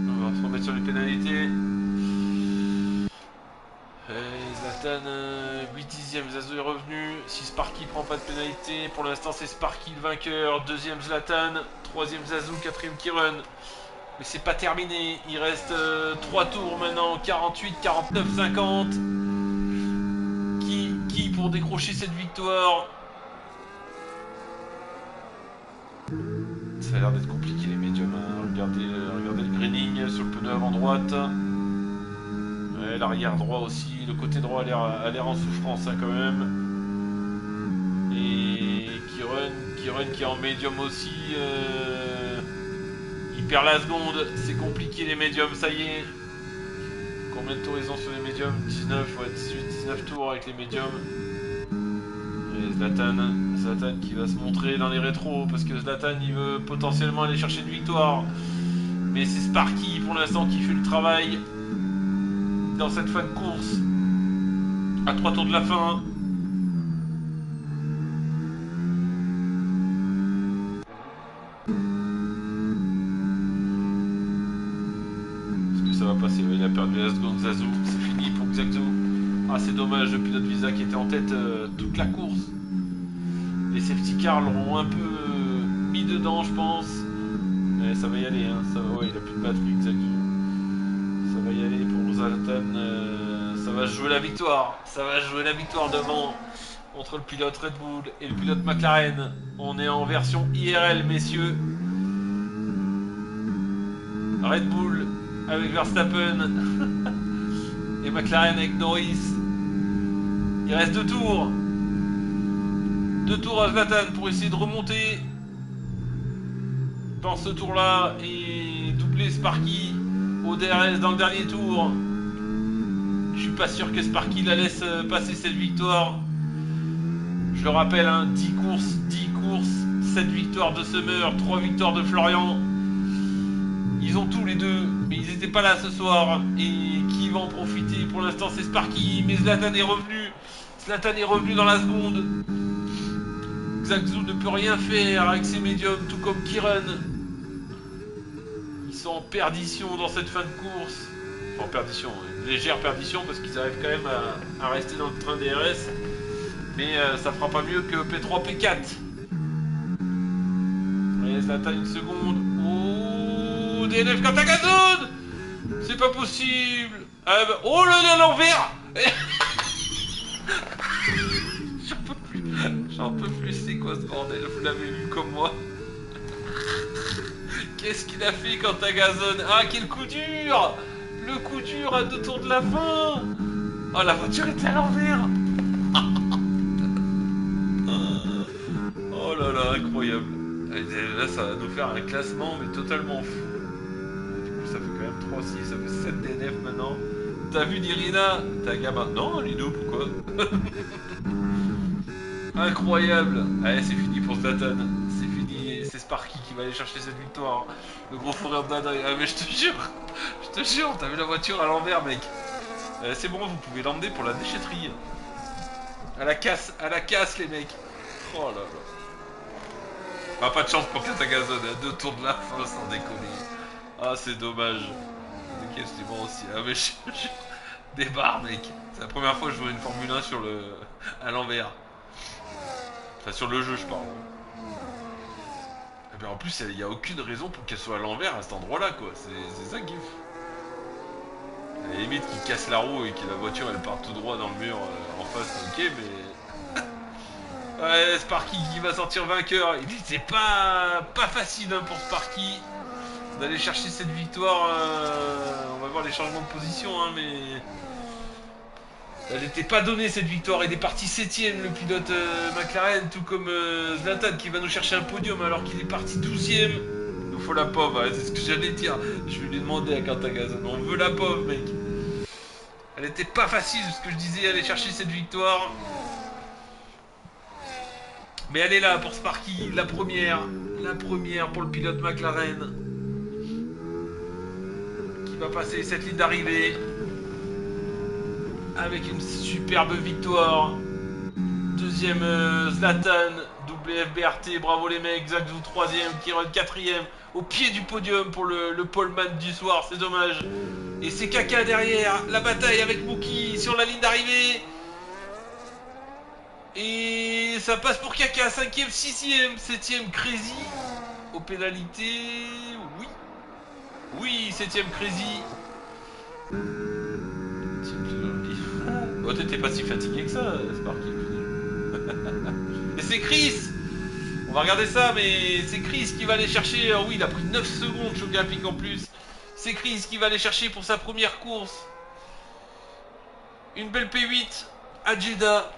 On va se remettre sur les pénalités. Zlatan 8/10, Zazo est revenu. Si Sparky prend pas de pénalité, pour l'instant c'est Sparky le vainqueur. Deuxième Zlatan, troisième Zazo, quatrième Kiron. Mais c'est pas terminé, il reste 3 tours maintenant, 48, 49, 50. Qui pour décrocher cette victoire? Ça a l'air d'être compliqué les médiums, hein. Regardez le greening sur le pneu avant droite. Ouais, l'arrière droit aussi, le côté droit a l'air en souffrance, hein, quand même. Et Kiron qui est en médium aussi, il perd la seconde, c'est compliqué les médiums, ça y est. Combien de tours ils ont sur les médiums? 19, ouais, 18, 19 tours avec les médiums. Et Zlatan qui va se montrer dans les rétros parce que Zlatan il veut potentiellement aller chercher une victoire. Mais c'est Sparky pour l'instant qui fait le travail dans cette fin de course. À 3 tours de la fin. Est-ce que ça va passer? Il a perdu la seconde Zazu. C'est fini pour Xaxo. Ah, c'est dommage, le pilote Visa qui était en tête toute la course. Les safety cars l'auront un peu mis dedans, je pense. Mais ça va y aller, hein. Ça va, ouais, il a plus de batterie, Xaxo. Ça va y aller pour Zlatan. Ça va jouer la victoire. Ça va jouer la victoire devant entre le pilote Red Bull et le pilote McLaren. On est en version IRL, messieurs. Red Bull avec Verstappen et McLaren avec Norris. Il reste 2 tours. 2 tours à Zlatan pour essayer de remonter dans ce tour-là et doubler Sparky au DRS dans le dernier tour. Je suis pas sûr que Sparky la laisse passer cette victoire. Je le rappelle, hein, 10 courses, 7 victoires de Summer, 3 victoires de Florian. Ils ont tous les deux, mais ils n'étaient pas là ce soir. Et qui va en profiter? Pour l'instant, c'est Sparky, mais Zlatan est revenu. Zlatan est revenu dans la seconde. Zagzou ne peut rien faire avec ses médiums, tout comme Kiran. Ils sont en perdition dans cette fin de course. Enfin, en perdition, une légère perdition, parce qu'ils arrivent quand même à rester dans le train DRS. Mais ça fera pas mieux que P3, P4. Allez, Zlatan une seconde. Oh, DNF quand à Gazone. C'est pas possible. Ah, bah, oh là là, l'envers. J'en peux plus, c'est quoi ce bordel? Vous l'avez vu comme moi. Qu'est-ce qu'il a fait quand à Gazone? Ah, quel coup dur. Le coup dur à 2 tours de la fin. Oh, la voiture était à l'envers. Oh là là, incroyable. Là, ça va nous faire un classement, mais totalement fou. Du coup, ça fait quand même 3-6, ça fait 7 DNF maintenant. T'as vu d'Irina? T'as un gamin? Non, Lido, pourquoi? Incroyable. Allez, c'est fini pour Zlatan. C'est fini, c'est Sparky qui va aller chercher cette victoire. Le gros fourrure d'Ada. Ah, mais je te jure, t'as vu la voiture à l'envers, mec. C'est bon, vous pouvez l'emmener pour la déchetterie. À la casse, les mecs. Oh là là. Bah, pas de chance pour Katagazone, à 2 tours de la fin, sans déconner. Ah, c'est dommage. Ok, c'était bon aussi. Ah, mais des barres, mec. C'est la première fois que je vois une Formule 1 à l'envers. Enfin, sur le jeu, je parle. Et bien, en plus, il n'y a aucune raison pour qu'elle soit à l'envers à cet endroit-là, quoi. C'est ça qui est fou. À la limite, qu'il casse la roue et que la voiture, elle part tout droit dans le mur en face, ok, mais... Ouais, Sparky qui va sortir vainqueur. Il dit c'est pas facile hein, pour Sparky d'aller chercher cette victoire. On va voir les changements de position, hein, mais elle n'était pas donnée cette victoire. Il est parti 7ème le pilote McLaren, tout comme Zlatan qui va nous chercher un podium alors qu'il est parti 12ème. Il nous faut la pauvre, hein, c'est ce que j'allais dire. Je vais lui demander à Quintagazone. On veut la pauvre, mec. Elle était pas facile, ce que je disais, aller chercher cette victoire. Mais elle est là pour Sparky, la première pour le pilote McLaren qui va passer cette ligne d'arrivée avec une superbe victoire. Deuxième Zlatan, WFBRT, bravo les mecs. Zagzou 3ème, Kiron 4ème, au pied du podium pour le poleman du soir, c'est dommage. Et c'est Kaka derrière, la bataille avec Mookie sur la ligne d'arrivée. Et ça passe pour Kaka, 5ème, 6ème, 7ème Crazy. Aux pénalités, oui. Oui, 7ème Crazy. Oh, t'étais pas si fatigué que ça, Sparky. Et c'est Chris. On va regarder ça, mais c'est Chris qui va aller chercher. Oui, il a pris 9 secondes, Chocapic en plus. C'est Chris qui va aller chercher pour sa première course. Une belle P8 à Jeddah.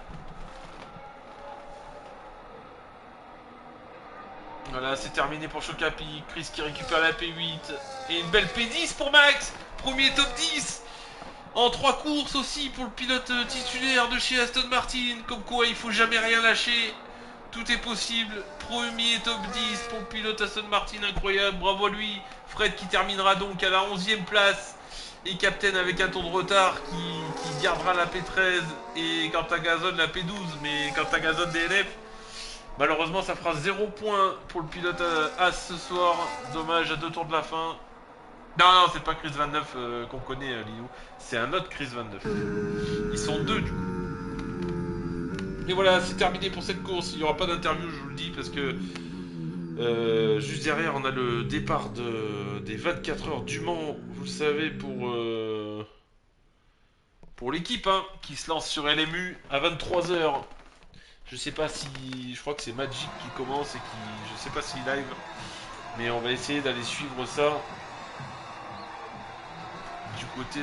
Voilà, c'est terminé pour Chocapic. Chris qui récupère la P8. Et une belle P10 pour Max. Premier top 10. En 3 courses aussi pour le pilote titulaire de chez Aston Martin. Comme quoi, il faut jamais rien lâcher. Tout est possible. Premier top 10 pour le pilote Aston Martin. Incroyable. Bravo à lui. Fred qui terminera donc à la 11ème place. Et Captain avec un tour de retard qui gardera la P13. Et Quintagazone la P12. Mais Quintagazone DNF. Malheureusement, ça fera 0 points pour le pilote As ce soir. Dommage, à 2 tours de la fin. Non, c'est pas Chris 29 qu'on connaît, Linou. C'est un autre Chris 29. Ils sont 2 du coup. Et voilà, c'est terminé pour cette course. Il n'y aura pas d'interview, je vous le dis, parce que juste derrière, on a le départ des 24 heures du Mans. Vous le savez, pour l'équipe hein, qui se lance sur LMU à 23 h. Je sais pas si... Je crois que c'est Magic qui commence et qui... Je sais pas s'il live. Mais on va essayer d'aller suivre ça. du côté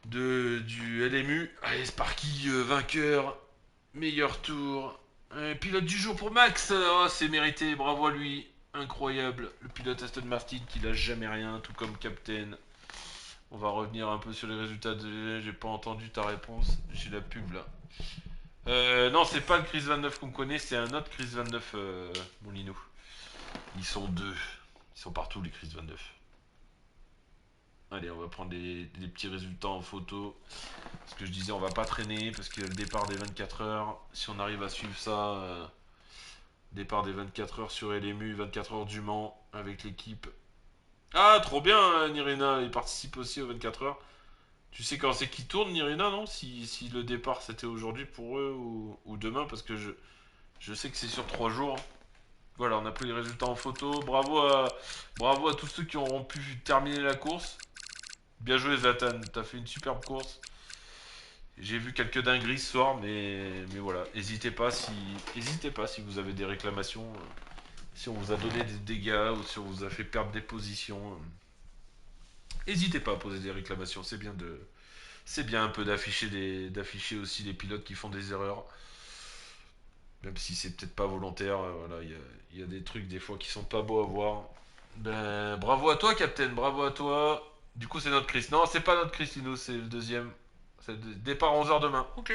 du LMU. Allez, Sparky, vainqueur, meilleur tour. Pilote du jour pour Max. Oh, c'est mérité, bravo à lui. Incroyable. Le pilote Aston Martin qui lâche jamais rien, tout comme Captain. On va revenir un peu sur les résultats de. J'ai pas entendu ta réponse. J'ai la pub là. Non, c'est pas le Chris 29 qu'on connaît, c'est un autre Chris 29, mon Lino. Ils sont deux. Ils sont partout, les Chris 29. Allez, on va prendre des petits résultats en photo. Ce que je disais, on va pas traîner parce qu'il y a le départ des 24 heures. Si on arrive à suivre ça, départ des 24 heures sur LMU, 24 heures du Mans avec l'équipe. Ah, trop bien, Nirina, il participe aussi aux 24 heures. Tu sais quand c'est qui tourne, Nirina, non si le départ c'était aujourd'hui pour eux ou demain, parce que je sais que c'est sur 3 jours. Voilà, on a pris les résultats en photo. Bravo à tous ceux qui auront pu terminer la course. Bien joué, Zlatan, t'as fait une superbe course. J'ai vu quelques dingueries ce soir, mais voilà. N'hésitez pas si vous avez des réclamations, si on vous a donné des dégâts ou si on vous a fait perdre des positions. N'hésitez pas à poser des réclamations. C'est bien un peu d'afficher aussi les pilotes qui font des erreurs. Même si c'est peut-être pas volontaire, voilà, il y a des trucs des fois qui sont pas beaux à voir. Ben, bravo à toi, Captain, bravo à toi. Du coup, c'est notre Chris. Non, c'est pas notre Chris, Lino, c'est le deuxième. C'est le départ 11 heures demain. Ok.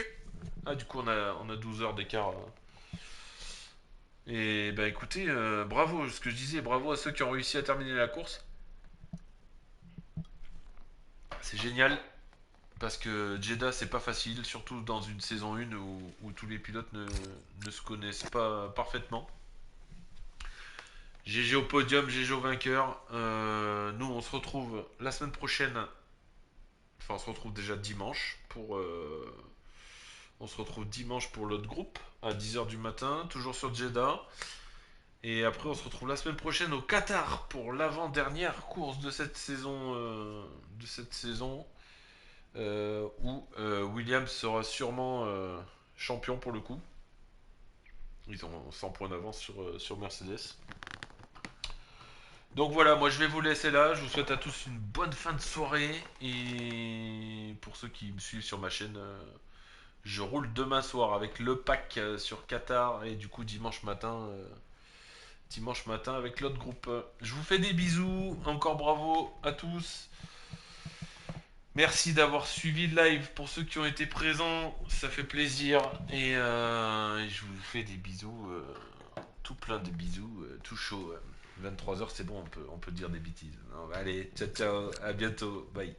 Ah, du coup, on a 12 heures d'écart. Et ben, écoutez, bravo, ce que je disais, bravo à ceux qui ont réussi à terminer la course. C'est génial. Parce que Jeddah, c'est pas facile, surtout dans une saison 1 où tous les pilotes ne se connaissent pas parfaitement. GG au podium, GG au vainqueur. Nous, on se retrouve la semaine prochaine. Enfin, on se retrouve déjà dimanche pour. On se retrouve dimanche pour l'autre groupe à 10 heures du matin, toujours sur Jeddah. Et après, on se retrouve la semaine prochaine au Qatar pour l'avant-dernière course de cette saison. Où Williams sera sûrement champion pour le coup. Ils ont 100 points d'avance sur Mercedes. Donc voilà, moi je vais vous laisser là. Je vous souhaite à tous une bonne fin de soirée. Et pour ceux qui me suivent sur ma chaîne, je roule demain soir avec le pack sur Qatar. Et du coup dimanche matin avec l'autre groupe. Je vous fais des bisous. Encore bravo à tous. Merci d'avoir suivi le live pour ceux qui ont été présents. Ça fait plaisir. Et je vous fais des bisous. Tout plein de bisous. Tout chaud. 23 heures, c'est bon, on peut dire des bêtises. Non, allez, ciao ciao, à bientôt, bye.